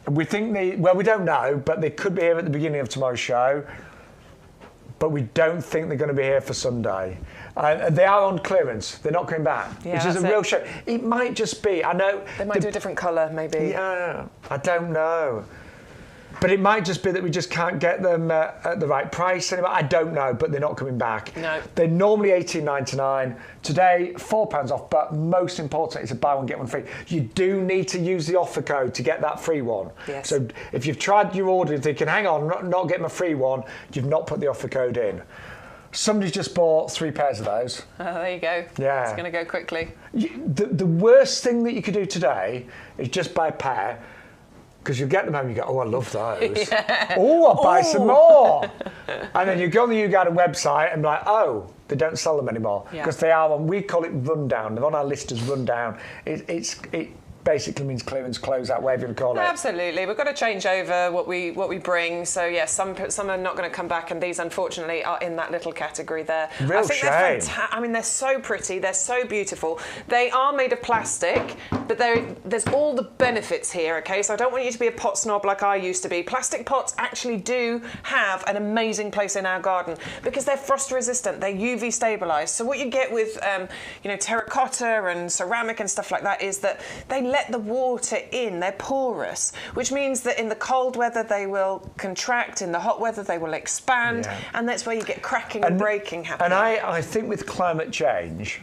We think we don't know, but they could be here at the beginning of tomorrow's show. But we don't think they're going to be here for Sunday. They are on clearance. They're not coming back, which is a real shame. It might just be, I know... They might do a different colour, maybe. Yeah, I don't know. But it might just be that we just can't get them at the right price anymore. I don't know, but they're not coming back. No. They're normally $18.99. Today, £4 off, but most important, it's a buy one, get one free. You do need to use the offer code to get that free one. Yes. So if you've tried your order and thinking, hang on, not getting my free one, you've not put the offer code in. Somebody's just bought 3 pairs of those. Oh, there you go. Yeah. It's going to go quickly. The worst thing that you could do today is just buy a pair, because you get them home and you go, oh, I love those. Yeah. Oh, I'll buy some more. And then you go on the YouGarden website and be like, oh, they don't sell them anymore. Because they are on, we call it rundown. They're on our list as rundown. It basically means clearance, close out, whatever you call it. Absolutely, we've got to change over what we bring. So yes, some are not going to come back, and these unfortunately are in that little category there. Real I think shame. they're fantastic. I mean, they're so pretty, they're so beautiful. They are made of plastic, but there's all the benefits here. Okay, so I don't want you to be a pot snob like I used to be. Plastic pots actually do have an amazing place in our garden because they're frost resistant, they're UV stabilized. So what you get with terracotta and ceramic and stuff like that is that they let the water in, they're porous, which means that in the cold weather they will contract, in the hot weather they will expand, and that's where you get cracking and breaking happening. And I think with climate change,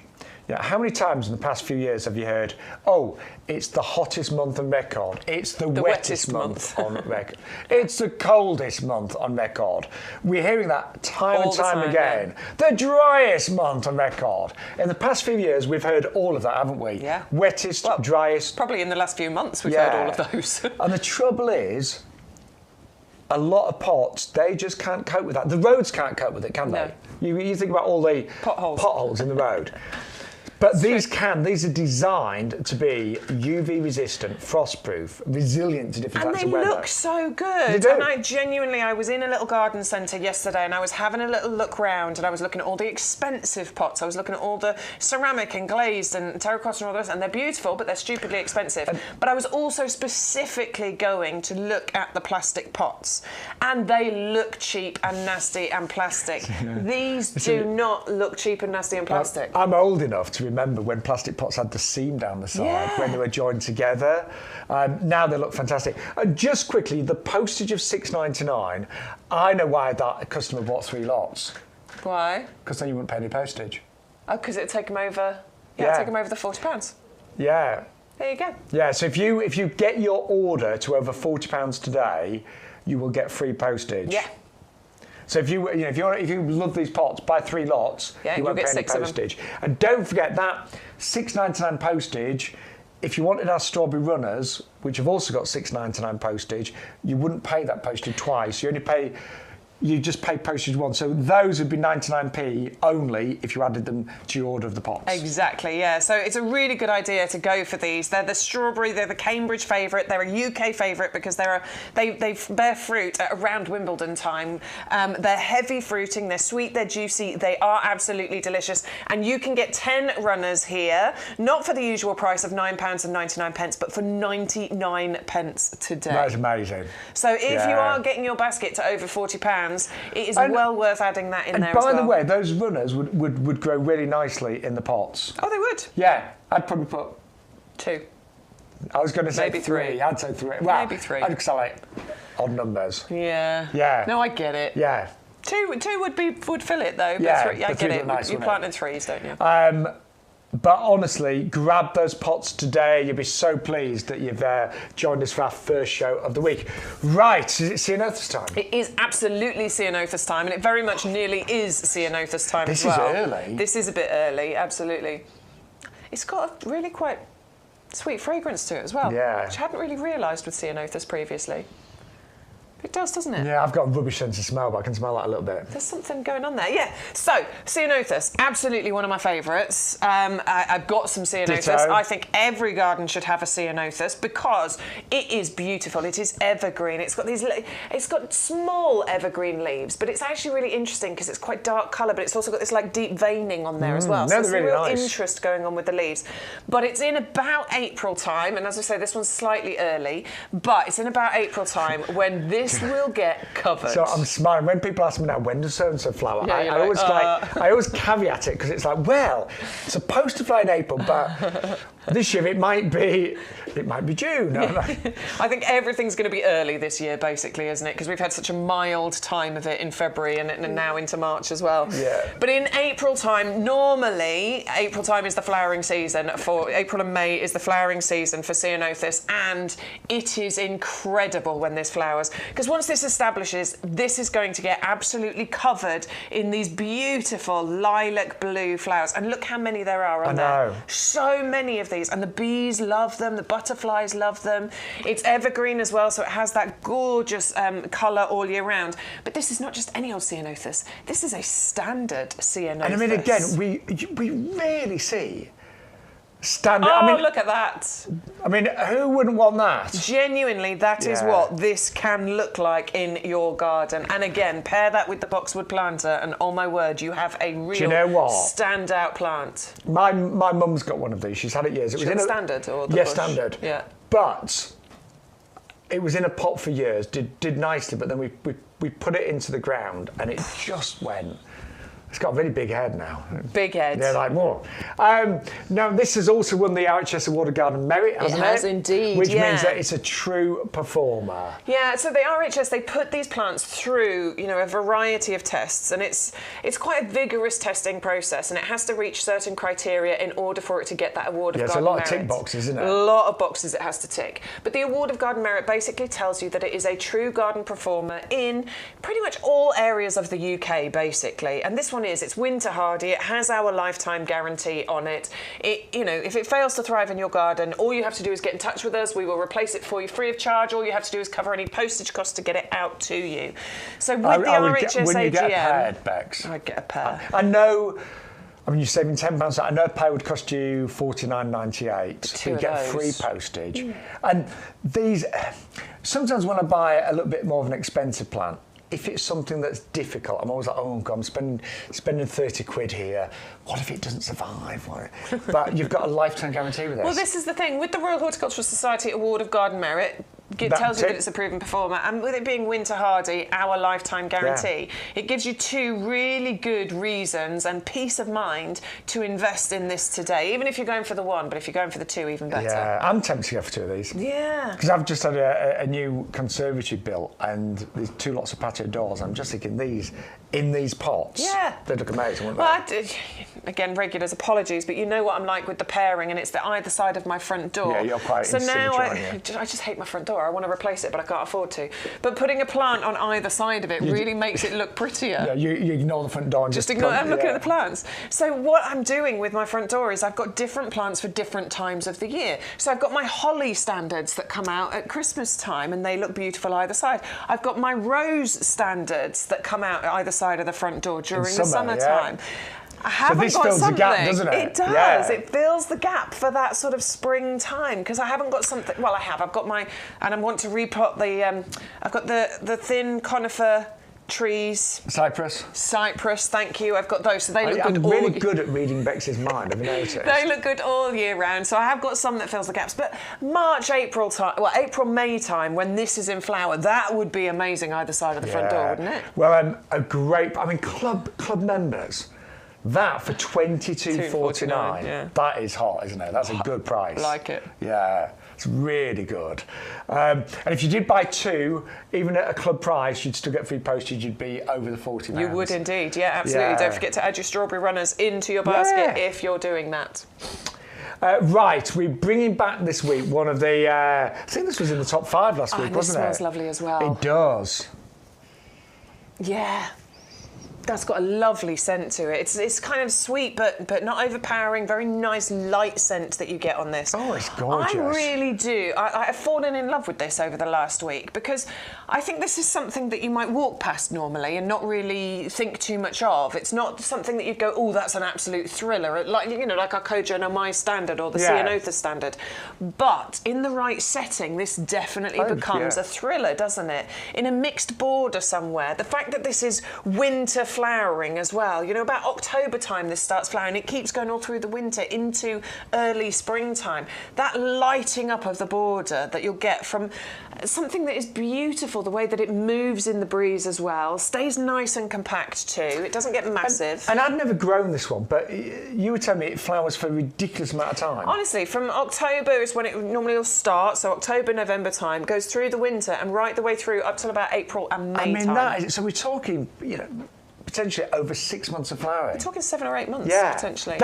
how many times in the past few years have you heard, oh, it's the hottest month on record, it's the wettest month on record, it's the coldest month on record. We're hearing that time and time again. Yeah. The driest month on record. In the past few years, we've heard all of that, haven't we? Yeah. Wettest, driest. Probably in the last few months we've heard all of those. And the trouble is, a lot of pots, they just can't cope with that. The roads can't cope with it, can they? You think about all the potholes in the road. But these are designed to be UV resistant, frost proof, resilient to different types of weather. And they look so good. They do. And I was in a little garden centre yesterday and I was having a little look round and I was looking at all the expensive pots. I was looking at all the ceramic and glazed and terracotta and all those, and they're beautiful, but they're stupidly expensive. But I was also specifically going to look at the plastic pots, and they look cheap and nasty and plastic. These do not look cheap and nasty and plastic. I'm old enough to remember when plastic pots had the seam down the side when they were joined together. Now they look fantastic. Just quickly, the postage of $6.99. I know why that customer bought 3 lots. Why? Because then you wouldn't pay any postage. Oh, because it'd take them over. Yeah, take them over the £40. Yeah. There you go. Yeah. So if you get your order to over £40 today, you will get free postage. Yeah. So if you love these pots, buy 3 lots, you won't pay any postage. And don't forget that $6.99 postage. If you wanted our strawberry runners, which have also got $6.99 postage, you wouldn't pay that postage twice. You just pay postage once. So those would be 99p only if you added them to your order of the pots. Exactly, yeah. So it's a really good idea to go for these. They're the strawberry, they're the Cambridge favourite, they're a UK favourite because they bear fruit at around Wimbledon time. They're heavy fruiting, they're sweet, they're juicy, they are absolutely delicious. And you can get 10 runners here, not for the usual price of £9.99, but for 99p today. That is amazing. So if you are getting your basket to over £40, it is well worth adding that in there as well. And by the way, those runners would grow really nicely in the pots. Oh, they would? Yeah, I'd probably put 2. I was going to say maybe 3. I'd say 3. Well, maybe 3. Because I like odd numbers. Yeah. Yeah. No, I get it. Yeah. 2 would fill it though. But yeah, 3, I get it. Nice, you plant in 3s, don't you? But honestly, grab those pots today. You'll be so pleased that you've joined us for our first show of the week. Right, is it Ceanothus time? It is absolutely Ceanothus time, and it very much nearly is Ceanothus time as well. This is early. This is a bit early, absolutely. It's got a really quite sweet fragrance to it as well, which I hadn't really realised with Ceanothus previously. It does, doesn't it? Yeah, I've got a rubbish sense of smell, but I can smell that a little bit. There's something going on there, yeah. So, Ceanothus, absolutely one of my favourites. I've got some Ceanothus. Ditto. I think every garden should have a Ceanothus because it is beautiful. It is evergreen. It's got small evergreen leaves, but it's actually really interesting because it's quite dark colour, but it's also got this like deep veining on there as well. So there's really real nice interest going on with the leaves. But it's in about April time, and as I say, this one's slightly early, but it's in about April time when this will get covered. So I'm smiling when people ask me now, when does so-and-so flower? Yeah, I always caveat it because it's like, well, it's supposed to fly in April, but this year it might be June. I think everything's going to be early this year, basically, isn't it? Because we've had such a mild time of it in February and now into March as well. Yeah. But in April time, normally April time is the flowering season for April and May is the flowering season for Ceanothus, and it is incredible when this flowers because once this establishes, this is going to get absolutely covered in these beautiful lilac blue flowers. And look how many there are on there. So many of these. And the bees love them. The butterflies love them. It's evergreen as well, so it has that gorgeous colour all year round. But this is not just any old Ceanothus. This is a standard Ceanothus. And I mean, again, we rarely see Standard. Oh, I mean, look at that. I mean, who wouldn't want that? Genuinely, that is what this can look like in your garden. And again, pair that with the boxwood planter, and oh my word, you have a real standout plant. My mum's got one of these. She's had it years. It was in a standard or the yeah, bush? Standard. Yeah. But it was in a pot for years. Did nicely, but then we put it into the ground, and it just went. It's got a really big head now. Big head. Yeah, like more. Now, this has also won the RHS Award of Garden Merit, hasn't it? It has indeed, Which means that it's a true performer. Yeah, so the RHS, they put these plants through, a variety of tests, and it's quite a vigorous testing process, and it has to reach certain criteria in order for it to get that Award of Garden Merit. It's a lot of tick boxes, isn't it? A lot of boxes it has to tick. But the Award of Garden Merit basically tells you that it is a true garden performer in pretty much all areas of the UK, basically. And this one it's winter hardy. It has our lifetime guarantee on it. If it fails to thrive in your garden, all you have to do is get in touch with us. We will replace it for you free of charge. All you have to do is cover any postage costs to get it out to you. So with the RHS AGM, wouldn't you get a pair, Bex? I'd get a pair. I know. I mean, you're saving £10. I know a pair would cost you $49.98. You get free postage. And these, sometimes when I buy a little bit more of an expensive plant, if it's something that's difficult, I'm always like, oh God, I'm spending 30 quid here. What if it doesn't survive? But you've got a lifetime guarantee with this. Well, this is the thing. With the Royal Horticultural Society Award of Garden Merit, it tells you that it's a proven performer, and with it being winter hardy, our lifetime guarantee, it gives you two really good reasons and peace of mind to invest in this today. Even if you're going for the one, but if you're going for the two, even better. Yeah, I'm tempted to go for two of these. Yeah. Because I've just had a new conservatory built, and there's two lots of patio doors. I'm just thinking these in these pots. Yeah. They'd look amazing, wouldn't they? Again, regulars, apologies, but you know what I'm like with the pairing, and it's the either side of my front door. Yeah, you're quite so now I just hate my front door. I want to replace it, but I can't afford to. But putting a plant on either side of it really makes it look prettier. Yeah, you ignore the front door and just ignore. I'm looking at the plants. So what I'm doing with my front door is I've got different plants for different times of the year. So I've got my holly standards that come out at Christmas time, and they look beautiful either side. I've got my rose standards that come out at either side of the front door during the summertime. I haven't got fills something. The gap, doesn't it? It does. Yeah. It fills the gap for that sort of springtime, because I haven't got something. Well, I have. I've got my, and I want to repot the. I've got the thin conifer trees. Cypress. Thank you. I've got those. So they look good. I'm really good at reading Bex's mind. Have you noticed? They look good all year round. So I have got some that fills the gaps. But April, May time, when this is in flower, that would be amazing either side of the front door, wouldn't it? Well, club members. That for $22.49, that is hot, isn't it? That's a good price. Like it. Yeah, it's really good. And if you did buy two, even at a club price, you'd still get free postage. You'd be over the £40. You would indeed, yeah, absolutely. Yeah. Don't forget to add your strawberry runners into your basket if you're doing that. Right, we're bringing back this week one of the... I think this was in the top 5 last week, wasn't it? It smells lovely as well. It does. Yeah. That's got a lovely scent to it. It's kind of sweet, but not overpowering. Very nice, light scent that you get on this. Oh, it's gorgeous. I really do. I've fallen in love with this over the last week, because I think this is something that you might walk past normally and not really think too much of. It's not something that you'd go, oh, that's an absolute thriller, like our Koja no Mai standard or the Ceanotha standard. But in the right setting, this definitely becomes a thriller, doesn't it? In a mixed border somewhere. The fact that this is winter flowering as well. About October time this starts flowering. It keeps going all through the winter into early springtime. That lighting up of the border that you'll get from something that is beautiful, the way that it moves in the breeze as well, stays nice and compact too. It doesn't get massive. And I've never grown this one, but you were telling me it flowers for a ridiculous amount of time. Honestly, from October is when it normally will start, so October, November time, goes through the winter and right the way through up till about April and May time. So we're talking, potentially over 6 months of flowering. We're talking 7 or 8 months, potentially.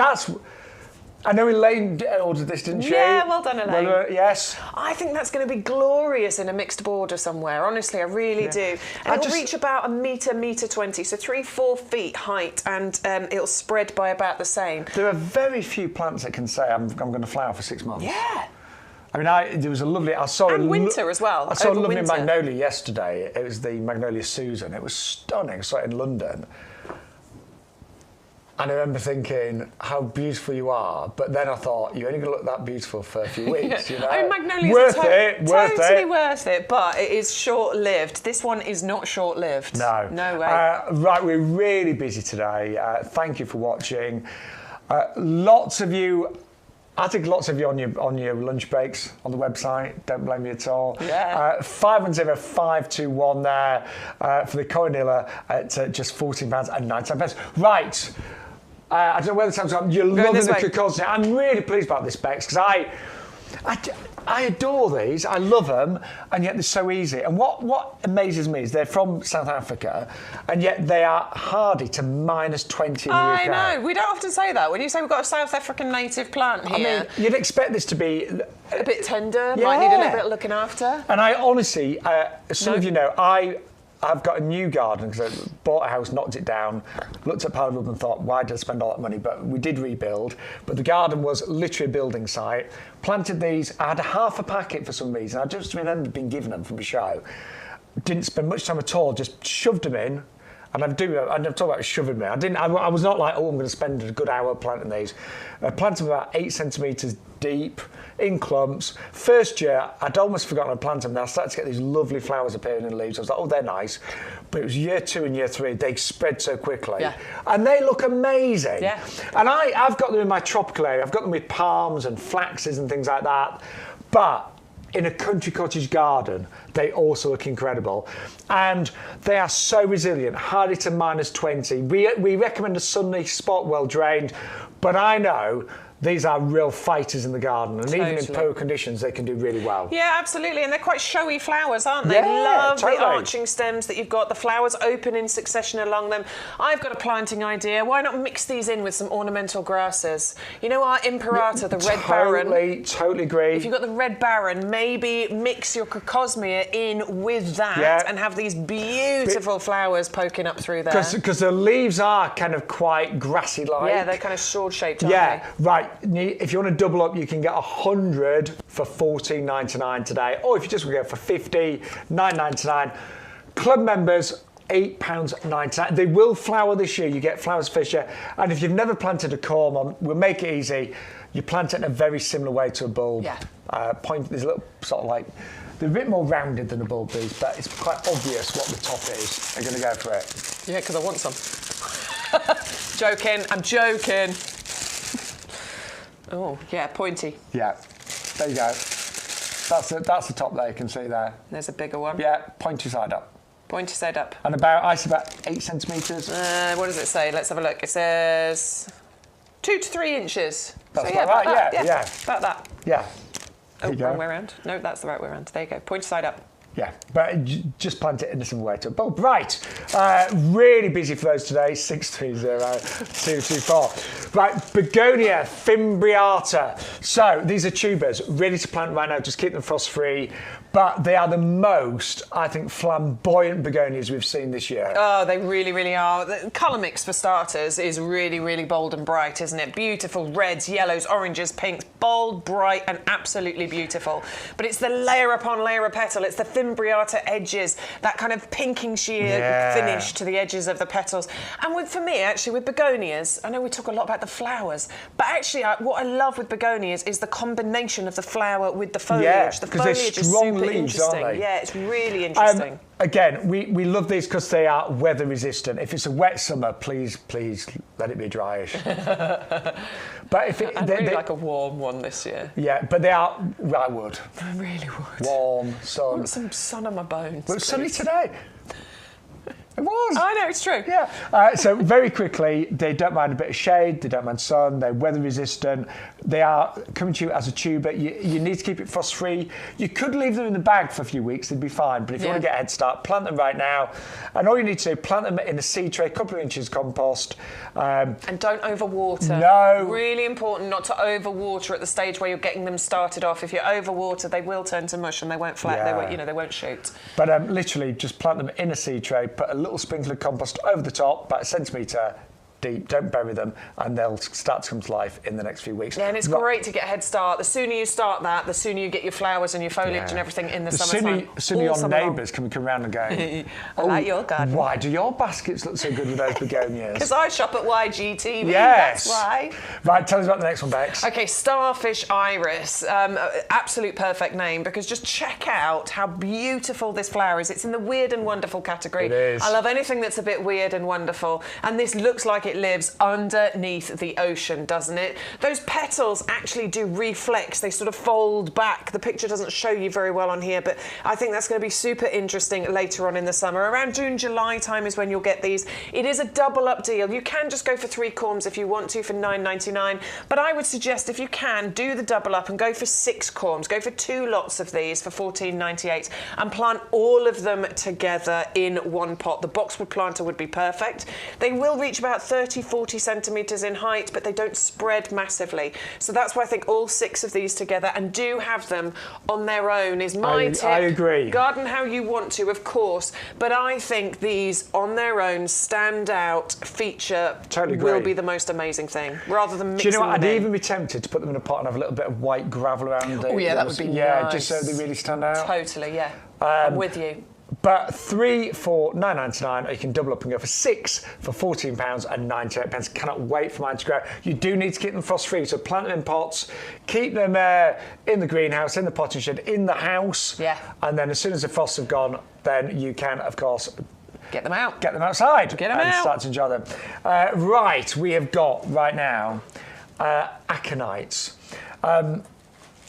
I know Elaine ordered this, didn't she? Yeah, well done, Elaine. Yes. I think that's going to be glorious in a mixed border somewhere. Honestly, I really do. And it'll reach about a metre 20, so 3-4 feet height, and it'll spread by about the same. There are very few plants that can say I'm going to flower for 6 months. Yeah. I mean, there was a lovely... winter as well. I saw a lovely magnolia yesterday. It was the Magnolia Susan. It was stunning. I saw it in London. And I remember thinking how beautiful you are, but then I thought you're only going to look that beautiful for a few weeks. You know, I mean, magnolias worth are it, totally worth it, but it is short-lived. This one is not short-lived. No way. Right, we're really busy today. Thank you for watching. Lots of you. I think lots of you on your lunch breaks on the website. Don't blame me at all. Yeah. 510-521 there for the Coronilla at just £14.99. Right. I don't know whether time's up. You're loving the cacos. I'm really pleased about this, Bex, because I adore these. I love them, and yet they're so easy. And what amazes me is they're from South Africa, and yet they are hardy to -20 in the UK. I know. We don't often say that. When you say we've got a South African native plant here, I mean, you'd expect this to be a bit tender. Yeah. Might need a little bit of looking after. And I honestly, as some of you know, I've got a new garden because I bought a house, knocked it down, looked at Powder and thought, why did I spend all that money? But we did rebuild. But the garden was literally a building site. Planted these. I had half a packet for some reason. I just remembered being given them from a show. Didn't spend much time at all. Just shoved them in. And I'm talking about shoving me. I was not like, I'm going to spend a good hour planting these. I planted them about 8 centimetres deep, in clumps. First year, I'd almost forgotten to plant them. Then I started to get these lovely flowers appearing in leaves. I was like, they're nice. But it was year 2 and year 3, they spread so quickly. Yeah. And they look amazing. Yeah. And I've got them in my tropical area. I've got them with palms and flaxes and things like that. But in a country cottage garden, they also look incredible. And they are so resilient, hardy to -20. We recommend a sunny spot, well drained, but I know these are real fighters in the garden, and even in poor conditions, they can do really well. Yeah, absolutely, and they're quite showy flowers, aren't they? Yeah, Love totally. the arching stems that you've got, the flowers open in succession along them. I've got a planting idea. Why not mix these in with some ornamental grasses? You know our Imperator, the Red Baron? Totally agree. If you've got the Red Baron, maybe mix your Cocosmia in with that and have these beautiful flowers poking up through there. Because the leaves are kind of quite grassy-like. Yeah, they're kind of sword-shaped, aren't they? Yeah, right. If you want to double up, you can get 100 for $14.99 today, or if you just want to go for 50, $9.99. Club members, £8.99. They will flower this year. You get flowers this year. And if you've never planted a cormon, we'll make it easy. You plant it in a very similar way to a bulb. Yeah. There's a little sort of like, they're a bit more rounded than a bulb, these, but it's quite obvious what the top is. They're going to go for it. Yeah, because I want some. Joking. I'm joking. Oh, yeah, pointy. Yeah, there you go. That's the top there, you can see there. There's a bigger one. Yeah, pointy side up. Pointy side up. And about 8 centimetres. What does it say? Let's have a look. It says 2 to 3 inches. That's so, about right, yeah. About that. Yeah. Oh, wrong way around. No, that's the right way around. There you go. Pointy side up. Yeah, but just plant it in a similar way to a bulb. Right, really busy for those today, 630-224. Right, Begonia fimbriata. So these are tubers, ready to plant right now, just keep them frost-free. But they are the most, I think, flamboyant begonias we've seen this year. Oh, they really, really are. The colour mix, for starters, is really, really bold and bright, isn't it? Beautiful reds, yellows, oranges, pinks, bold, bright, and absolutely beautiful. But it's the layer upon layer of petal. It's the fimbriata edges, that kind of pinking sheer finish to the edges of the petals. And for me, actually, with begonias, I know we talk a lot about the flowers, but actually, what I love with begonias is the combination of the flower with the foliage. Yeah, the foliage is super leaves, interesting. aren't they? Yeah, it's really interesting. Again, we love these because they are weather resistant. If it's a wet summer, please let it be dryish. But if I'd really like a warm one this year. Yeah, but they are. Well, I would. I really would. Warm, sun. I want some sun on my bones. Well, it's sunny today. It was. I know, it's true. Yeah. So very quickly, they don't mind a bit of shade, they don't mind sun, they're weather resistant. They are coming to you as a tuber. You need to keep it frost free. You could leave them in the bag for a few weeks, they'd be fine. But if you want to get a head start, plant them right now. And all you need to do, plant them in a seed tray, a couple of inches compost. And don't overwater. No. Really important not to overwater at the stage where you're getting them started off. If you overwater, they will turn to mush and they won't flat. They won't, they won't shoot. But literally, just plant them in a seed tray, put a little sprinkle of compost over the top, about 1 centimetre, deep, don't bury them, and they'll start to come to life in the next few weeks. Yeah, and it's great to get a head start. The sooner you start that, the sooner you get your flowers and your foliage and everything in the summertime. The sooner your neighbours can come around and go, I like your garden. Why do your baskets look so good with those begonias? Because I shop at YGTV, yes. That's why. Right, tell us about the next one, Bex. Okay, Starfish Iris. Absolute perfect name, because just check out how beautiful this flower is. It's in the weird and wonderful category. It is. I love anything that's a bit weird and wonderful. And this looks like it lives underneath the ocean, doesn't it? Those petals actually do reflex. They sort of fold back. The picture doesn't show you very well on here, but I think that's going to be super interesting later on in the summer. Around June, July time is when you'll get these. It is a double up deal. You can just go for 3 corms if you want to for $9.99, but I would suggest if you can, do the double up and go for 6 corms. Go for 2 lots of these for $14.98 and plant all of them together in one pot. The boxwood planter would be perfect. They will reach about 30-40 centimetres in height, but they don't spread massively. So that's why I think all 6 of these together, and do have them on their own, is my tip. I agree. Garden how you want to, of course, but I think these on their own stand out feature will be the most amazing thing, rather than mixing Do you know what? them I'd in. even be tempted to put them in a pot and have a little bit of white gravel around it. Oh yeah, that would be nice. Just nice. so they really stand out. Totally, yeah. I'm with you. But 3 for $9.99, or you can double up and go for 6 for £14.98. Cannot wait for mine to grow. You do need to keep them frost free, so plant them in pots, keep them in the greenhouse, in the potting shed, in the house. Yeah. And then as soon as the frosts have gone, then you can, of course, get them out. Get them outside. Get them and out. Start to enjoy them. Right, we have got right now aconites.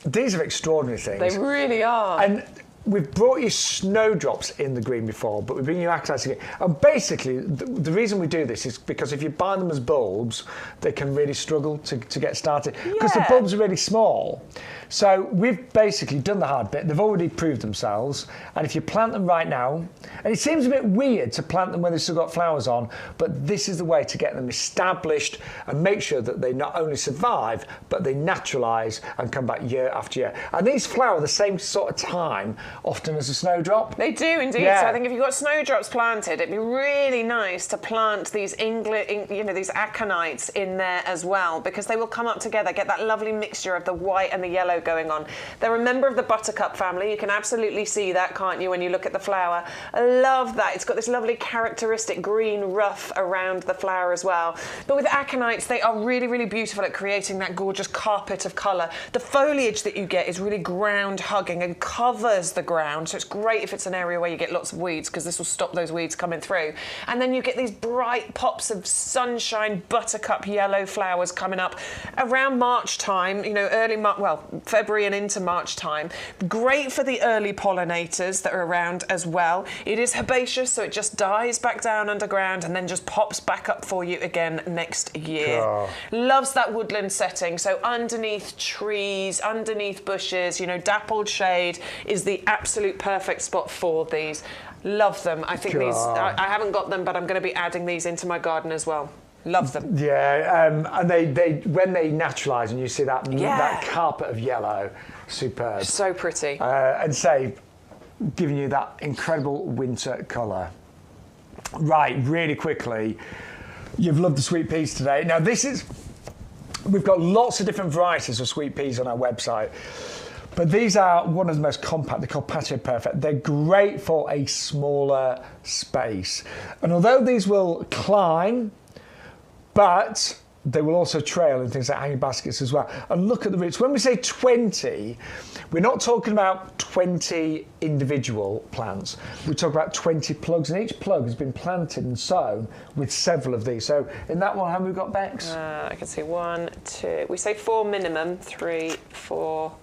These are extraordinary things. They really are. And we've brought you snowdrops in the green before, but we bring you aconites again. And basically, the reason we do this is because if you buy them as bulbs, they can really struggle to get started. Because the bulbs are really small. So we've basically done the hard bit. They've already proved themselves. And if you plant them right now, and it seems a bit weird to plant them when they've still got flowers on, but this is the way to get them established and make sure that they not only survive, but they naturalise and come back year after year. And these flower the same sort of time often as a snowdrop. They do indeed. Yeah. So I think if you've got snowdrops planted, it'd be really nice to plant these these aconites in there as well, because they will come up together, get that lovely mixture of the white and the yellow going on. They're a member of the buttercup family. You can absolutely see that, can't you, when you look at the flower? I love that. It's got this lovely characteristic green ruff around the flower as well. But with aconites, they are really, really beautiful at creating that gorgeous carpet of colour. The foliage that you get is really ground hugging and covers the ground, so it's great if it's an area where you get lots of weeds, because this will stop those weeds coming through. And then you get these bright pops of sunshine buttercup yellow flowers coming up around March time, early March, well, February and into March time. Great for the early pollinators that are around as well. It is herbaceous, so it just dies back down underground and then just pops back up for you again next year. Oh. Loves that woodland setting, so underneath trees, underneath bushes, dappled shade is the absolute perfect spot for these. Love them. I think these, I haven't got them, but I'm going to be adding these into my garden as well. Love them. Yeah, and they when they naturalise and you see that carpet of yellow, superb. So pretty. And giving you that incredible winter colour. Right, really quickly, you've loved the sweet peas today. Now we've got lots of different varieties of sweet peas on our website. But these are one of the most compact. They're called Patio Perfect. They're great for a smaller space. And although these will climb, but they will also trail in things like hanging baskets as well. And look at the roots. When we say 20, we're not talking about 20 individual plants. We talk about 20 plugs, and each plug has been planted and sown with several of these. So in that one, how many we got, Bex? I can see 1, 2. We say 4 minimum. 3, 4.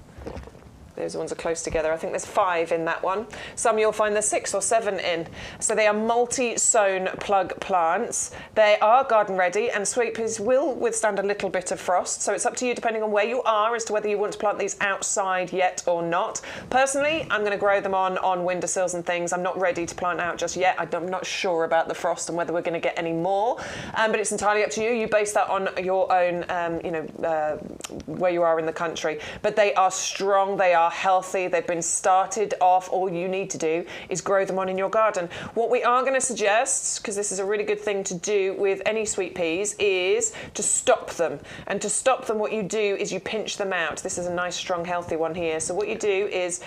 Those ones are close together. I think there's 5 in that one. Some you'll find there's 6 or 7 in. So they are multi-sown plug plants. They are garden ready, and sweet peas will withstand a little bit of frost. So it's up to you, depending on where you are, as to whether you want to plant these outside yet or not. Personally, I'm going to grow them on windowsills and things. I'm not ready to plant out just yet. I'm not sure about the frost and whether we're going to get any more. But it's entirely up to you. You base that on your own, where you are in the country. But they are strong. They are are healthy. They've been started off. All you need to do is grow them on in your garden. What we are going to suggest, because this is a really good thing to do with any sweet peas, is to stop them. And to stop them, what you do is you pinch them out. This is a nice, strong, healthy one here. So what you do is,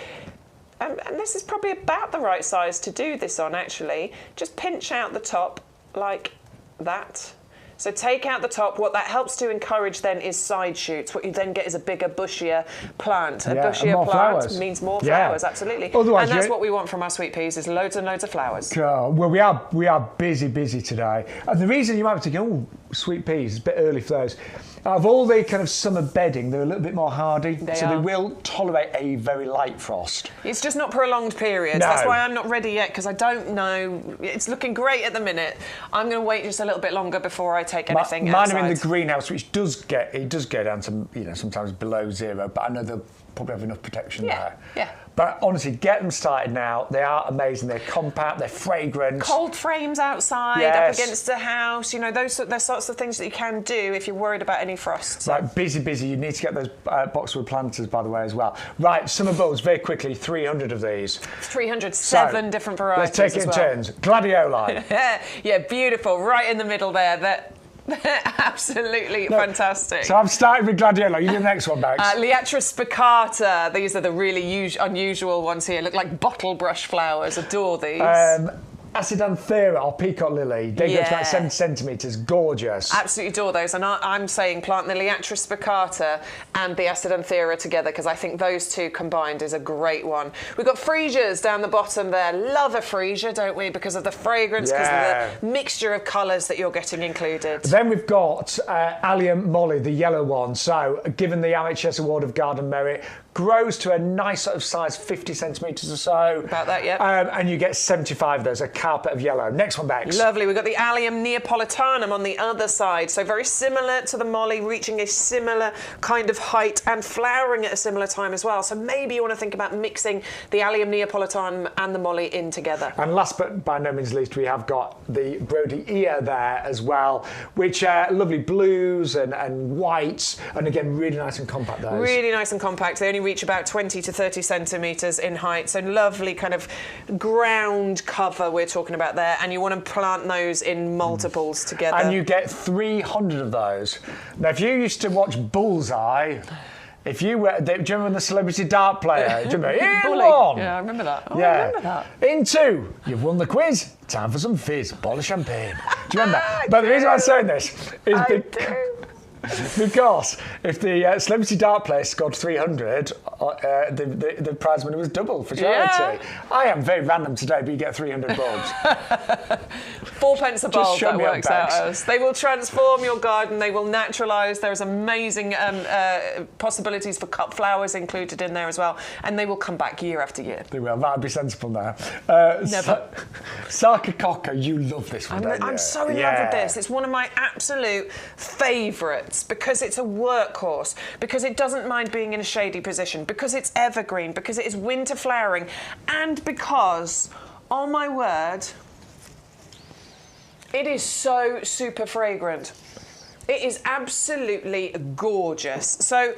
and this is probably about the right size to do this on, actually, just pinch out the top like that. So take out the top. What that helps to encourage then is side shoots. What you then get is a bigger, bushier plant. A bushier plant flowers. Means more flowers, absolutely. Otherwise, and that's what we want from our sweet peas, is loads and loads of flowers. Well, we are busy today. And the reason you might be thinking, oh, sweet peas, it's a bit early for those. Out of all the kind of summer bedding, they're a little bit more hardy, they will tolerate a very light frost. It's just not prolonged periods. No. That's why I'm not ready yet, because I don't know. It's looking great at the minute. I'm going to wait just a little bit longer before I take anything outside. Mine are in the greenhouse, which does go down to, sometimes below zero, but I know they'll probably have enough protection there. Yeah. But honestly, get them started now. They are amazing. They're compact. They're fragrant. Cold frames outside, up against the house. Those sorts of things that you can do if you're worried about any frost. So. Right, busy. You need to get those boxwood planters, by the way, as well. Right, summer bulbs, very quickly. 300 of these. 307 different varieties. Let's take it in turns. Gladioli. Yeah, beautiful. Right in the middle there. They're absolutely fantastic. So I've started with gladioli. You do the next one, Max. Liatra spicata. These are the really unusual ones here. Look like bottle brush flowers. Adore these. Acidanthera, or peacock lily. They go to like 7 centimetres. Gorgeous. Absolutely adore those. And I'm saying plant the Liatra spicata and the Acidanthera together, because I think those two combined is a great one. We've got freesias down the bottom there. Love a freesia, don't we? Because of the fragrance, because of the mixture of colours that you're getting included. Then we've got Allium molly, the yellow one. So given the RHS Award of Garden Merit, grows to a nice sort of size, 50 centimetres or so. About that, yeah. And you get 75 of those, a carpet of yellow. Next one, Bex. Lovely. We've got the Allium neapolitanum on the other side. So very similar to the molly, reaching a similar kind of height and flowering at a similar time as well. So maybe you want to think about mixing the Allium neapolitanum and the molly in together. And last but by no means least, we have got the Brodiea there as well, which are lovely blues and whites. And again, really nice and compact, those. Really nice and compact. They only reach about 20 to 30 centimetres in height. So lovely kind of ground cover we're talking about there. And you want to plant those in multiples together. And you get 300 of those. Now, if you used to watch Bullseye, if you were, do you remember the celebrity dart player? Do you remember? In one. Yeah, I remember that. I remember that. In two, you've won the quiz. Time for some fizz, bottle of champagne. Do you remember? But the reason I'm saying this is because if the celebrity dart player scored 300, the prize money was double for charity. Yeah. I am very random today, but you get 300 bulbs. 4 pence a bulb, that works out as. They will transform your garden. They will naturalise. There's amazing possibilities for cut flowers included in there as well. And they will come back year after year. They will. That would be sensible now. Never. Sarcococca, you love this one, don't you? I'm so in love with this. It's one of my absolute favourites because it's a workhorse, because it doesn't mind being in a shady position, because it's evergreen, because it is winter flowering, and because, oh my word, it is so super fragrant. It is absolutely gorgeous. So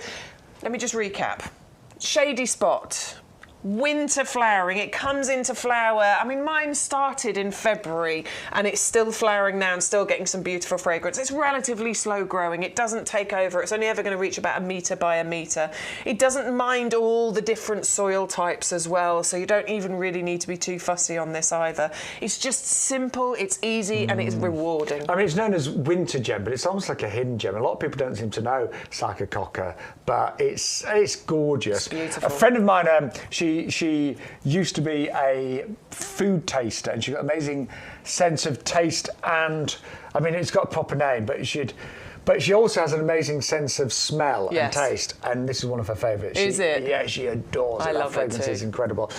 let me just recap. Shady spot. Winter flowering, it comes into flower. I mean, mine started in February and it's still flowering now and still getting some beautiful fragrance. It's relatively slow growing. It doesn't take over. It's only ever going to reach about 1 metre by 1 metre. It doesn't mind all the different soil types as well, so you don't even really need to be too fussy on this either. It's just simple, it's easy, and it's rewarding. I mean, it's known as winter gem, but it's almost like a hidden gem. A lot of people don't seem to know Sarcococca, but it's gorgeous. It's beautiful. A friend of mine, she used to be a food taster, and she got an amazing sense of taste, and I mean, it's got a proper name, but she also has an amazing sense of smell and taste, and this is one of her favourites. Is it? Yeah, she adores it. I love that fragrance it too. is incredible.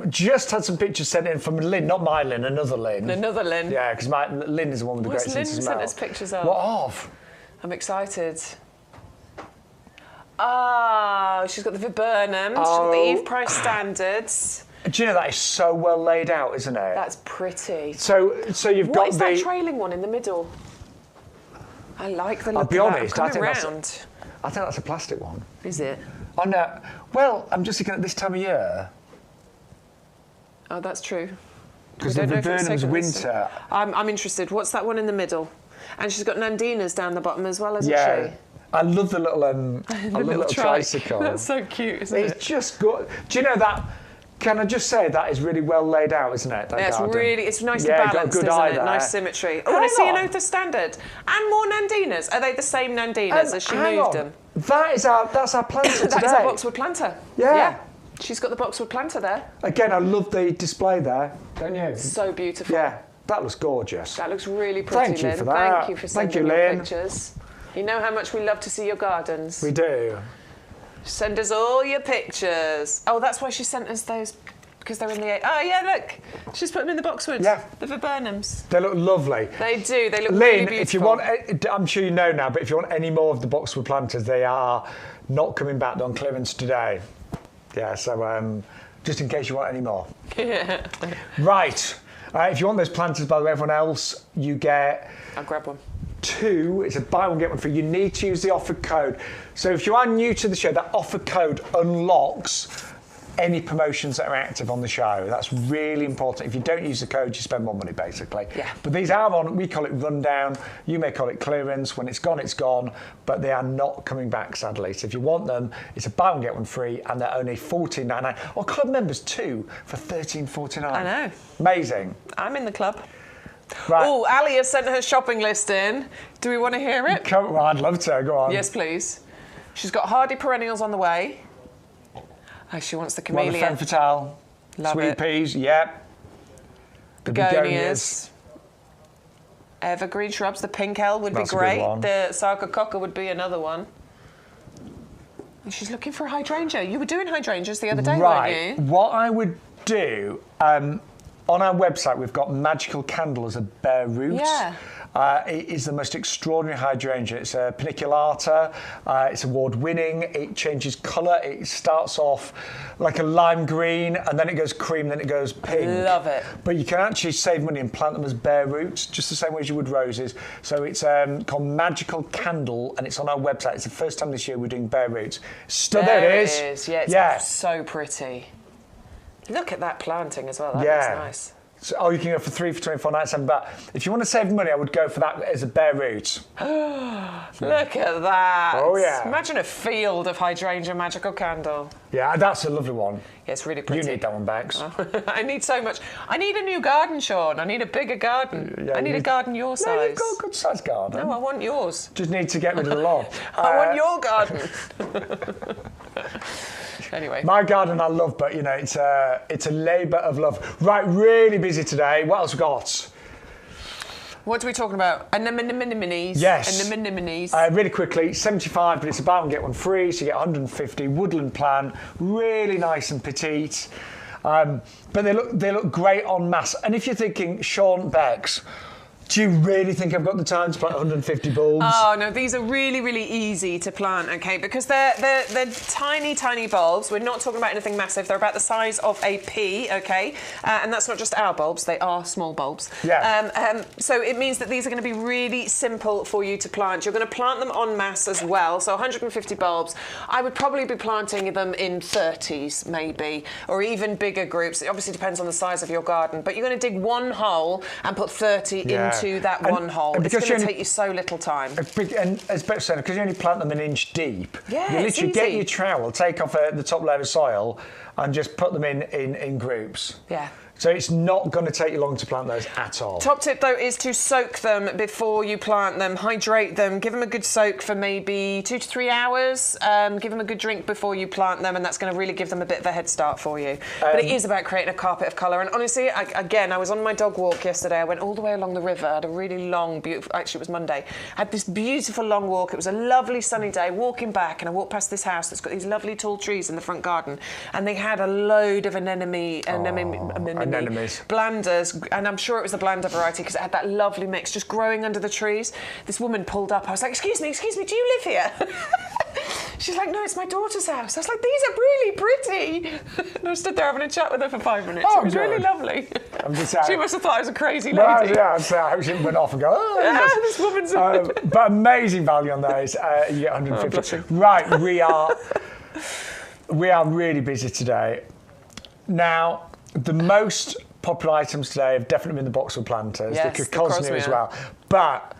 Just had some pictures sent in from Lynn, not my Lynn, another Lynn. Another Lynn. Yeah, because Lynn is the one with the great sense of smell. Lynn sent us pictures of? What of? I'm excited. Oh, she's got the viburnum, she's got the Eve Price standards. Do you know that is so well laid out, isn't it? That's pretty. So you've got What is that trailing one in the middle? I like the look of that. I'll be honest, I think I think that's a plastic one. Is it? Oh no. Well, I'm just thinking at this time of year. Oh, that's true. Because the viburnum's winter. I'm interested. What's that one in the middle? And she's got Nandina's down the bottom as well, hasn't Yeah. she? I love the little, little tricycle. That's so cute, isn't it? It's just good. Do you know that? Can I just say that is really well laid out, isn't it? That garden? It's nicely balanced, isn't it? Nice symmetry. Oh, and I see an Oath Standard. And more Nandinas. Are they the same Nandinas as she moved them? That's our planter today. That is our boxwood planter. Yeah. She's got the boxwood planter there. Again, I love the display there, don't you? So beautiful. Yeah, that looks gorgeous. That looks really pretty, Thank you Lynn. for that. Thank you for sending your pictures. You know how much we love to see your gardens. We do. Send us all your pictures. Oh, that's why she sent us those, because they're in the... Oh, yeah, look. She's put them in the boxwoods. Yeah. The viburnums. They look lovely. They do. They look Lynn, really beautiful. if you want... I'm sure you know now, but if you want any more of the boxwood planters, they are not coming back on clearance today. Yeah, so just in case you want any more. Yeah. Right. If you want those planters, by the way, everyone else, you get... I'll grab one. 2, it's a buy one get one free. You need to use the offer code. So if you are new to the show, that offer code unlocks any promotions that are active on the show. That's really important. If you don't use the code, you spend more money, basically. Yeah. But these are on, we call it rundown. You may call it clearance. When it's gone, it's gone. But they are not coming back, sadly. So if you want them, it's a buy one get one free, and they're only $14.99. Or club members too for $13.49. I know. Amazing. I'm in the club. Right. Oh, Ali has sent her shopping list in. Do we want to hear it? Well, I'd love to. Go on. Yes, please. She's got hardy perennials on the way. Oh, she wants the camellia. Well, the femme fatale. Love Sweet it. peas, yep. The Begonias. Evergreen shrubs. The pink elm would That's be a good great. one. The sarcococca would be another one. And she's looking for a hydrangea. You were doing hydrangeas the other day, weren't you? What I would do, on our website, we've got Magical Candle as a bare root. Yeah. It is the most extraordinary hydrangea. It's a paniculata. It's award-winning. It changes colour. It starts off like a lime green, and then it goes cream, then it goes pink. Love it. But you can actually save money and plant them as bare roots, just the same way as you would roses. So it's called Magical Candle, and it's on our website. It's the first time this year we're doing bare roots. There it is. Yeah, it's so pretty. Look at that planting as well. That looks nice. So, you can go for 3 for £24.97. But if you want to save money, I would go for that as a bare root. Look at that. Oh, yeah. Imagine a field of hydrangea magical candle. Yeah, that's a lovely one. Yeah, it's really pretty. You need that one, Bex. I need so much. I need a new garden, Shaun. I need a bigger garden. I need a garden your size. No, you've got a good sized garden. No, I want yours. Just need to get rid of the lawn. I want your garden. Anyway. My garden I love, but, you know, it's a labour of love. Right, really busy today. What else we got? What are we talking about? Anemones. Yes. Anemones. Really quickly, 75, but it's a buy one get one free, so you get 150. Woodland plant, really nice and petite. But they look great en masse. And if you're thinking, Shaun, Bex, do you really think I've got the time to plant 150 bulbs? Oh, no, these are really, really easy to plant, OK? Because they're tiny, tiny bulbs. We're not talking about anything massive. They're about the size of a pea, OK? And that's not just our bulbs. They are small bulbs. Yeah. So it means that these are going to be really simple for you to plant. You're going to plant them en masse as well. So 150 bulbs. I would probably be planting them in 30s, maybe, or even bigger groups. It obviously depends on the size of your garden. But you're going to dig one hole and put 30 into that one hole. It's going to take you so little time. And as Bex said, because you only plant them an inch deep, yeah, you literally get your trowel, take off the top layer of soil, and just put them in groups. Yeah. So it's not going to take you long to plant those at all. Top tip, though, is to soak them before you plant them. Hydrate them. Give them a good soak for maybe 2 to 3 hours. Give them a good drink before you plant them, and that's going to really give them a bit of a head start for you. But it is about creating a carpet of colour. And honestly, I was on my dog walk yesterday. I went all the way along the river. I had a really long, beautiful... Actually, it was Monday. I had this beautiful long walk. It was a lovely sunny day. Walking back, and I walked past this house that's got these lovely tall trees in the front garden, and they had a load of anemones, blanders, and I'm sure it was the blander variety because it had that lovely mix just growing under the trees. This woman pulled up. I was like, excuse me, do you live here? She's like, no, it's my daughter's house. I was like, these are really pretty. And I stood there having a chat with her for 5 minutes. Oh, it was good. really lovely. I'm just saying. She must have thought I was a crazy lady. Well, yeah, so I hope she didn't run off and go, oh, yes. This woman's But amazing value on those. You get 150. Right, we are really busy today. Now, the most popular items today have definitely been the boxwood planters, Yes, the the Cosmere as Cosmere. well. But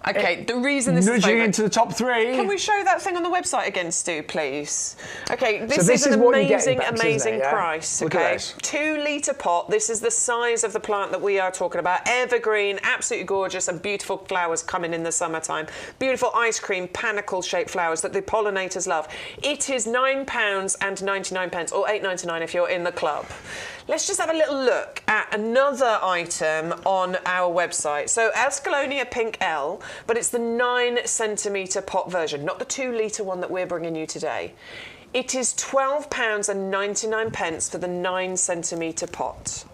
Okay, the reason this is nudging favourite... into the top 3. Can we show that thing on the website again, Stu, please? Okay, this this is is an what you get in amazing, packs, isn't it? amazing Yeah? price. Look at Okay, this. 2 litre pot. This is the size of the plant that we are talking about. Evergreen, absolutely gorgeous, and beautiful flowers coming in the summertime. Beautiful ice cream, panicle-shaped flowers that the pollinators love. It is £9.99, or £8.99 if you're in the club. Let's just have a little look at another item on our website. So Escalonia Pink L, but it's the 9 centimetre pot version, not the 2 litre one that we're bringing you today. It is £12.99 for the 9 centimetre pot.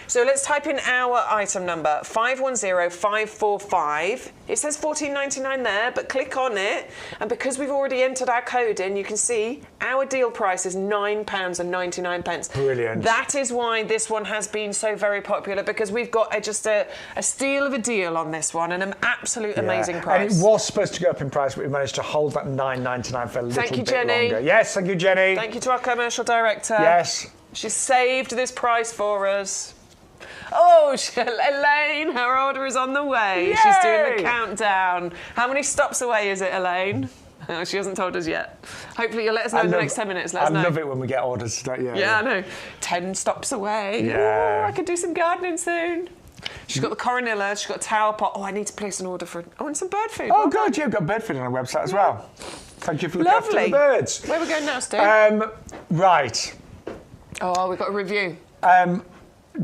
So let's type in our item number, 510545. It says £14.99 there, but click on it. And because we've already entered our code in, you can see our deal price is £9.99. Brilliant. That is why this one has been so very popular, because we've got just a steal of a deal on this one and an absolute amazing price. And it was supposed to go up in price, but we managed to hold that £9.99 for a little Thank you, bit Jenny. longer. Yes, thank you, Jenny. Thank you to our commercial director. Yes. She saved this price for us. Oh, Elaine, her order is on the way. Yay! She's doing the countdown. How many stops away is it, Elaine? Oh, she hasn't told us yet. Hopefully you'll let us know in the next 10 minutes. Let us know. I love it when we get orders. Don't you? Yeah, I know. 10 stops away. Yeah. Ooh, I could do some gardening soon. She's got the coronilla, she's got a tower pot. Oh, I need to place an order for... Oh, and some bird food. Oh, Well good. done. You've got bird food on our website as well. Thank you for looking after Lovely. the birds. Where are we going now, Stu? Right. Oh, we've got a review.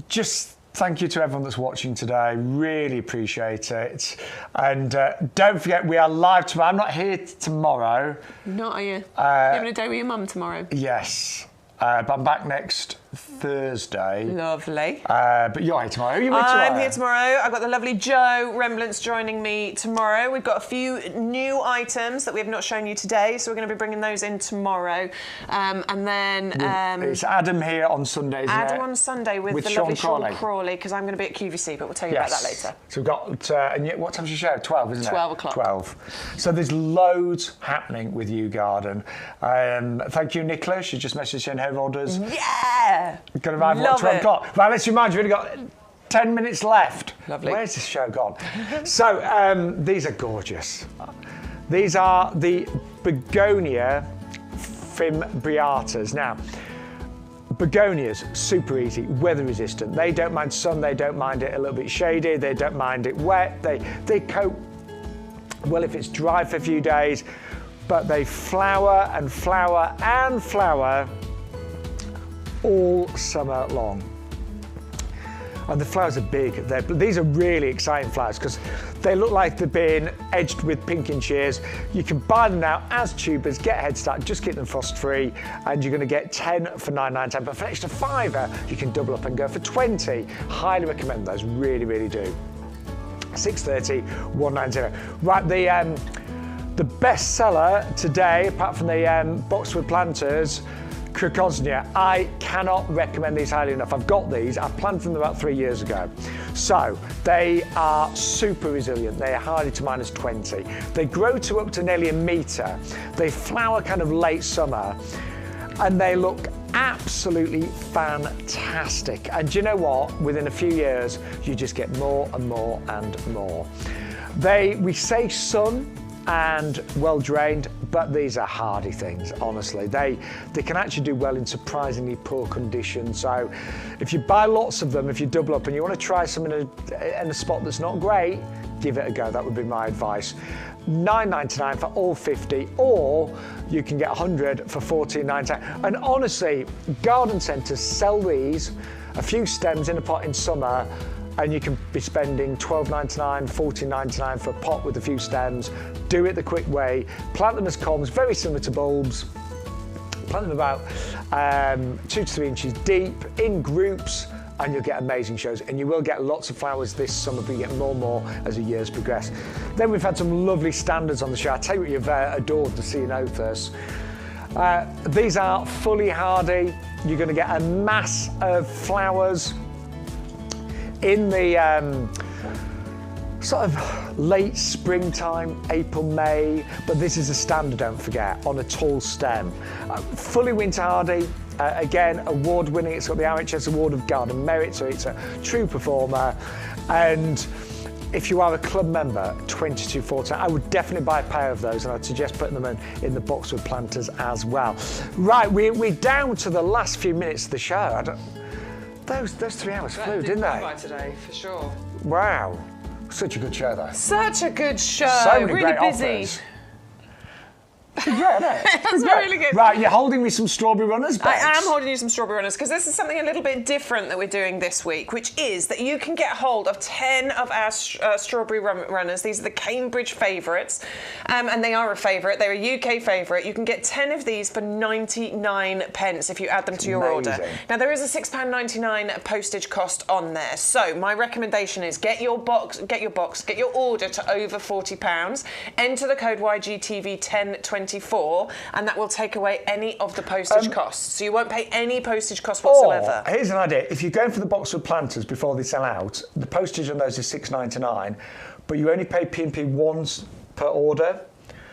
Just thank you to everyone that's watching today. Really appreciate it. And don't forget, we are live tomorrow. I'm not here tomorrow. Not are you? You having a day with your mum tomorrow? Yes. But I'm back next Thursday. Lovely. But you're here tomorrow. Who are you with tomorrow? I'm here tomorrow. I've got the lovely Jo Remblance joining me tomorrow. We've got a few new items that we have not shown you today, so we're going to be bringing those in tomorrow. And then... it's Adam here on Sunday, isn't Adam it? on Sunday with the Shaun lovely Shaun Crawley. Crawley, because I'm going to be at QVC, but we'll tell you about that later. So we've got, and yet, what time's your show? 12, isn't it? 12 o'clock. 12. So there's loads happening with YouGarden. Thank you, Nicola. She just messaged in her orders. Yeah! Going to arrive at Love 12 it. o'clock. Right, let's remind you, we've only got 10 minutes left. Lovely. Where's this show gone? So these are gorgeous. These are the Begonia fimbriatas. Now, begonias, super easy, weather resistant. They don't mind sun, they don't mind it a little bit shady, they don't mind it wet. They cope well if it's dry for a few days, but they flower and flower and flower all summer long. And the flowers are big. These are really exciting flowers because they look like they've been edged with pinking shears. You can buy them now as tubers, get a head start, just keep them frost free, and you're going to get 10 for £9.99. But for an extra £5, you can double up and go for 20. Highly recommend those, really, really do. 630 190. Right, the best seller today, apart from the boxwood planters, Cosmere. I cannot recommend these highly enough. I've got these. I planted them about 3 years ago. So they are super resilient. They are hardy to -20. They grow to up to nearly 1 metre. They flower kind of late summer, and they look absolutely fantastic. And do you know what? Within a few years, you just get more and more and more. We say sun and well drained, but these are hardy things, honestly. They can actually do well in surprisingly poor conditions. So if you buy lots of them, if you double up and you want to try some in a spot that's not great, give it a go. That would be my advice. £9.99 for all 50, or you can get 100 for £14.99. And honestly, garden centres sell these, a few stems in a pot in summer, and you can be spending £12.99, £14.99 for a pot with a few stems. Do it the quick way. Plant them as columns, very similar to bulbs. Plant them about 2 to 3 inches deep, in groups, and you'll get amazing shows. And you will get lots of flowers this summer, but you get more and more as the years progress. Then we've had some lovely standards on the show. I'll tell you what you've adored to see and know first. These are fully hardy. You're going to get a mass of flowers in the sort of late springtime, April, May, but this is a standard, don't forget, on a tall stem. Fully winter hardy, again, award winning. It's got the RHS Award of Garden Merit, so it's a true performer. And if you are a club member, 22.14, I would definitely buy a pair of those, and I'd suggest putting them in the boxwood planters as well. Right, we're down to the last few minutes of the show. Those 3 hours flew, didn't they? By today, for sure. Wow. Such a good show, though. Such a good show. So many really great busy. offers. Yeah, no, It's really good. Right, you're holding me some strawberry runners, I Bex? am holding you some strawberry runners because this is something a little bit different that we're doing this week, which is that you can get hold of 10 of our strawberry runners. These are the Cambridge favourites, and they are a favourite. They're a UK favourite. You can get 10 of these for 99 pence if you add them to your order. Now, there is a £6.99 postage cost on there. So my recommendation is get your order to over £40. Enter the code YGTV1024, and that will take away any of the postage costs. So you won't pay any postage costs whatsoever. Here's an idea. If you're going for the boxwood planters before they sell out, the postage on those is £6.99, but you only pay P&P once per order.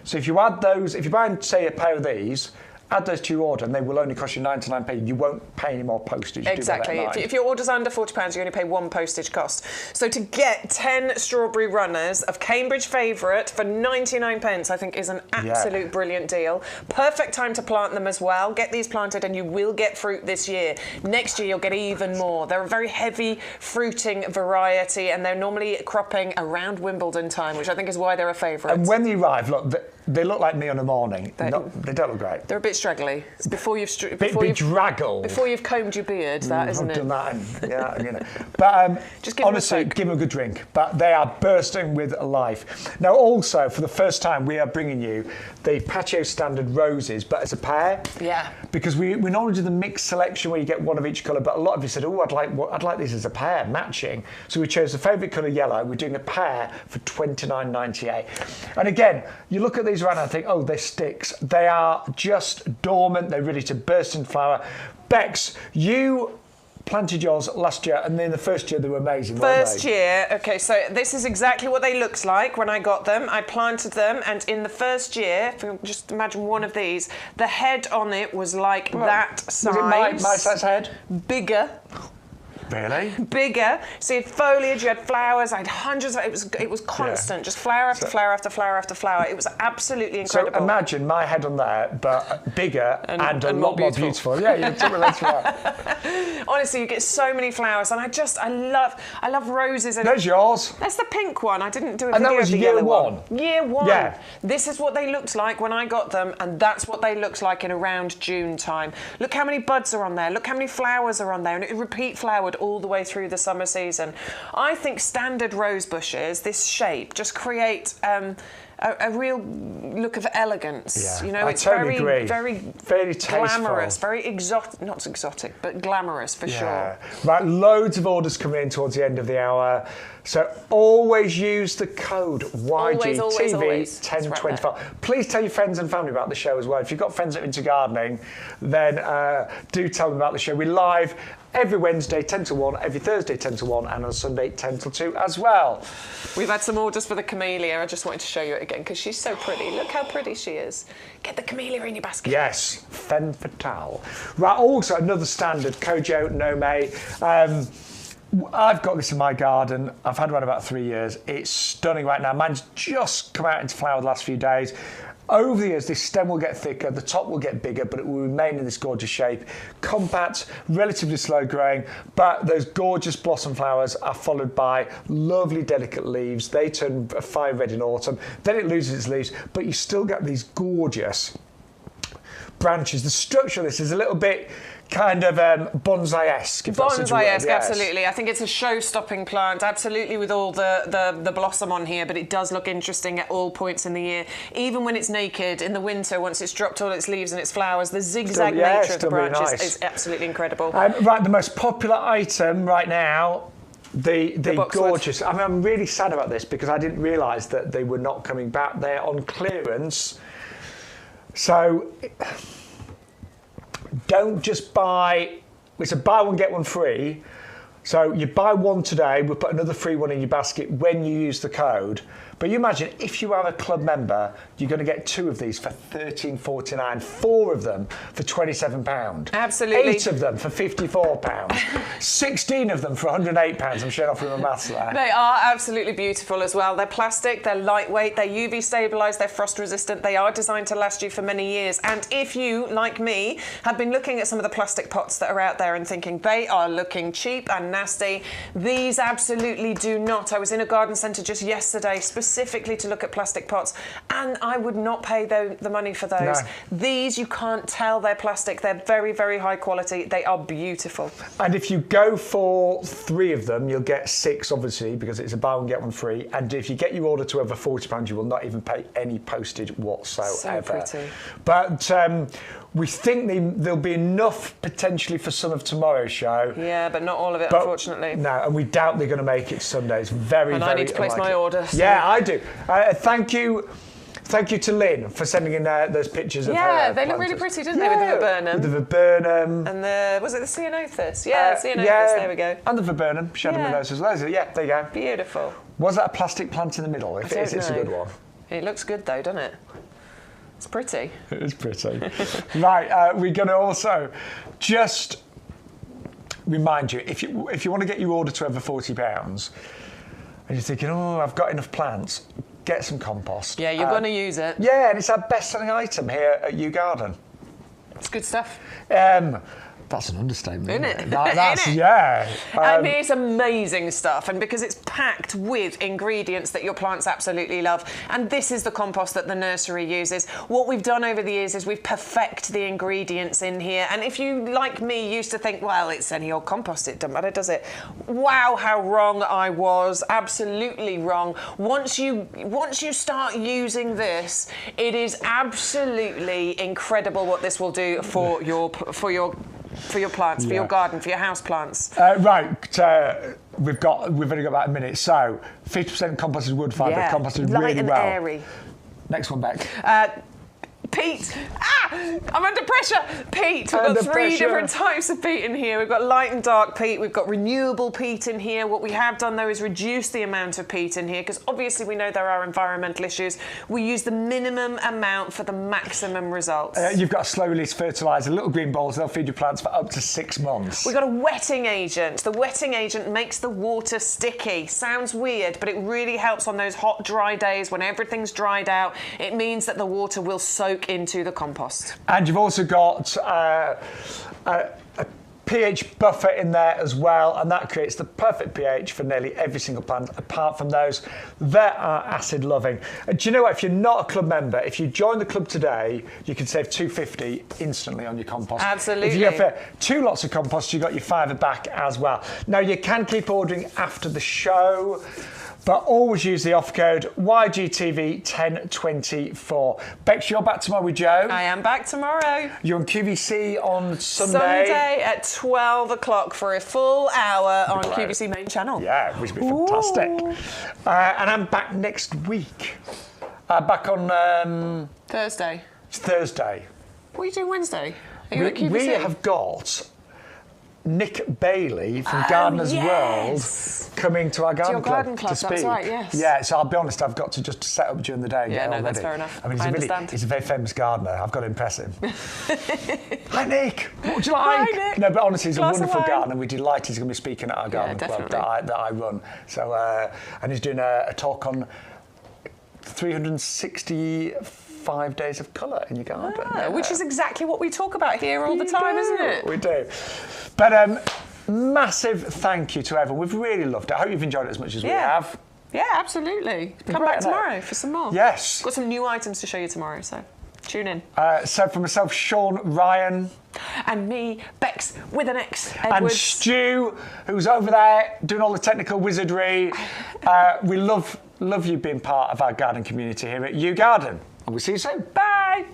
So if you add those, if you buy, say, a pair of these, add those to your order, and they will only cost you 99p. You won't pay any more postage. Exactly. If your order's under £40, you only pay one postage cost. So to get 10 strawberry runners of Cambridge favourite for 99 pence, I think is an absolute brilliant deal. Perfect time to plant them as well. Get these planted and you will get fruit this year. Next year you'll get even more. They're a very heavy fruiting variety, and they're normally cropping around Wimbledon time, which I think is why they're a favourite. And when they arrive, look, they look like me on a morning. They don't look great. They're a bit straggly. It's before you've bedraggled. Before you've combed your beard, isn't I've it? done that, and, yeah, you know. But just honestly, give them a good drink. But they are bursting with life. Now, also for the first time, we are bringing you the Patio Standard roses, but as a pair. Yeah. Because we normally do the mixed selection where you get one of each colour, but a lot of you said, "Oh, I'd like this as a pair, matching." So we chose the favourite colour yellow. We're doing a pair for £29.98. And again, you look at these right now and think, "Oh, they're sticks." They are just dormant. They're ready to burst into flower. Bex, you planted yours last year, and then the first year they were amazing, First year, okay, so this is exactly what they looked like when I got them. I planted them, and in the first year, if you just imagine one of these, the head on it was like that size. Was it my size head? Bigger. Really? Bigger. So you had foliage, you had flowers, I had hundreds of it was constant, just flower after flower after flower after flower. It was absolutely incredible. So imagine my head on there, but bigger and a lot more beautiful. Yeah, you took me right. Honestly, you get so many flowers, and I love roses. And there's yours. That's the pink one. I didn't do a and video that was of the year yellow one. Year one. Yeah. This is what they looked like when I got them, and that's what they looked like in around June time. Look how many buds are on there. Look how many flowers are on there, and it repeat flowered all the way through the summer season. I think standard rose bushes, this shape, just create a real look of elegance. Yeah, you know, I it's totally agree. very tasteful. glamorous, very exotic, not exotic, but glamorous for sure. Right, loads of orders coming in towards the end of the hour. So always use the code YGTV1025. Right. Please tell your friends and family about the show as well. If you've got friends that are into gardening, then do tell them about the show. We're live every Wednesday 10 to 1, every Thursday 10 to 1, and on Sunday 10 till 2 as well. We've had some orders for the camellia. I just wanted to show you it again because she's so pretty. Look how pretty she is. Get the camellia in your basket. Yes, femme fatale. Right, also another standard, Kojo Nome. I've got this in my garden. I've had one about 3 years. It's stunning right now. Mine's just come out into flower the last few days. Over the years, this stem will get thicker, the top will get bigger, but it will remain in this gorgeous shape. Compact, relatively slow growing, but those gorgeous blossom flowers are followed by lovely, delicate leaves. They turn fire red in autumn. Then it loses its leaves, but you still get these gorgeous branches. The structure of this is a little bit kind of bonsai-esque. Bonsai-esque, absolutely. I think it's a show-stopping plant, absolutely, with all the blossom on here, but it does look interesting at all points in the year. Even when it's naked, in the winter, once it's dropped all its leaves and its flowers, the zigzag nature of the branches is absolutely incredible. Right, the most popular item right now, the gorgeous. I mean, I'm really sad about this because I didn't realise that they were not coming back. They're on clearance. So don't just buy, it's a buy one get one free. So you buy one today, we'll put another free one in your basket when you use the code. But you imagine if you are a club member, you're going to get 2 of these for £13.49, 4 of them for £27. Absolutely. 8 of them for £54. 16 of them for £108. I'm showing off with my maths there. They are absolutely beautiful as well. They're plastic, they're lightweight, they're UV stabilised, they're frost resistant. They are designed to last you for many years. And if you, like me, have been looking at some of the plastic pots that are out there and thinking they are looking cheap and nasty, these absolutely do not. I was in a garden centre just yesterday specifically to look at plastic pots, and I would not pay the money for those. No. These, you can't tell they're plastic. They're very, very high quality. They are beautiful. And if you go for 3 of them, you'll get 6, obviously, because it's a buy one, get one free. And if you get your order to over £40, you will not even pay any postage whatsoever. So pretty. But we think there'll be enough potentially for some of tomorrow's show. Yeah, but not all of it, unfortunately. No, and we doubt they're going to make it Sunday. It's very, and very I need to place unlikely. my order. So. Yeah, I do. Thank you. Thank you to Lynn for sending in those pictures of her. Yeah, they look really pretty, didn't they, with the viburnum? With the viburnum. And was it the ceanothus? Yeah, ceanothus, there we go. And the viburnum, Shadowminosus. Yeah, there you go. Beautiful. Was that a plastic plant in the middle? If it is, it's a good one. It looks good though, doesn't it? It's pretty. It is pretty. Right, we're going to also just remind you, if you want to get your order to over £40 and you're thinking, oh, I've got enough plants, get some compost. Yeah, you're going to use it. Yeah, and it's our best-selling item here at YouGarden. It's good stuff. That's an understatement, isn't isn't it? it? That's, Isn't it? yeah. I mean, it's amazing stuff, and because it's packed with ingredients that your plants absolutely love, and this is the compost that the nursery uses. What we've done over the years is we've perfected the ingredients in here, and if you, like me, used to think, well, it's any old compost, it doesn't matter, does it? Wow, how wrong I was. Absolutely wrong. Once you start using this, it is absolutely incredible what this will do for your plants, for your garden, for your house plants. We've only got about a minute. So 50% composted wood fibre, composted light really and well. airy. Next one, Beck. Peat. I'm under pressure. Peat. We've got Under 3 pressure. different types of peat in here. We've got light and dark peat. We've got renewable peat in here. What we have done, though, is reduce the amount of peat in here because obviously we know there are environmental issues. We use the minimum amount for the maximum results. You've got a slow-release fertiliser, little green balls. They'll feed your plants for up to 6 months. We've got a wetting agent. The wetting agent makes the water sticky. Sounds weird, but it really helps on those hot, dry days when everything's dried out. It means that the water will soak into the compost. And you've also got a pH buffer in there as well, and that creates the perfect pH for nearly every single plant, apart from those that are acid loving. And do you know what? If you're not a club member, if you join the club today, you can save $2.50 instantly on your compost. Absolutely. If you go for 2 lots of compost, you got your £5 back as well. Now, you can keep ordering after the show, but always use the offer code YGTV1024. Bex, you're back tomorrow with Joe. I am back tomorrow. You're on QVC on Sunday. Sunday at 12 o'clock for a full hour on QVC main channel. Yeah, which would be fantastic. And I'm back next week. Back on... Thursday. It's Thursday. What are you doing Wednesday? Are you at QVC? We have got Nick Bailey from Gardener's World coming to our garden club to speak. That's right, yes. Yeah, so I'll be honest, I've got to just set up during the day and get all ready. That's fair enough. I mean, understand. He's a very famous gardener. I've got to impress him. Hi, Nick. What would you like? Hi, Nick. No, but honestly, he's a Glass of wonderful wine. gardener. We're delighted he's going to be speaking at our garden club that I run. So, and he's doing a talk on 365 days of colour in your garden. Which is exactly what we talk about here all the time, isn't it? We do. But massive thank you to everyone. We've really loved it. I hope you've enjoyed it as much as we have. Yeah, absolutely. Come back tomorrow for some more. Yes. Got some new items to show you tomorrow, so. Tune in. So for myself, Shaun, Ryan. And me, Bex, with an X, And Edwards. Stu, who's over there doing all the technical wizardry. We love you being part of our garden community here at YouGarden. And we'll see you soon. Bye.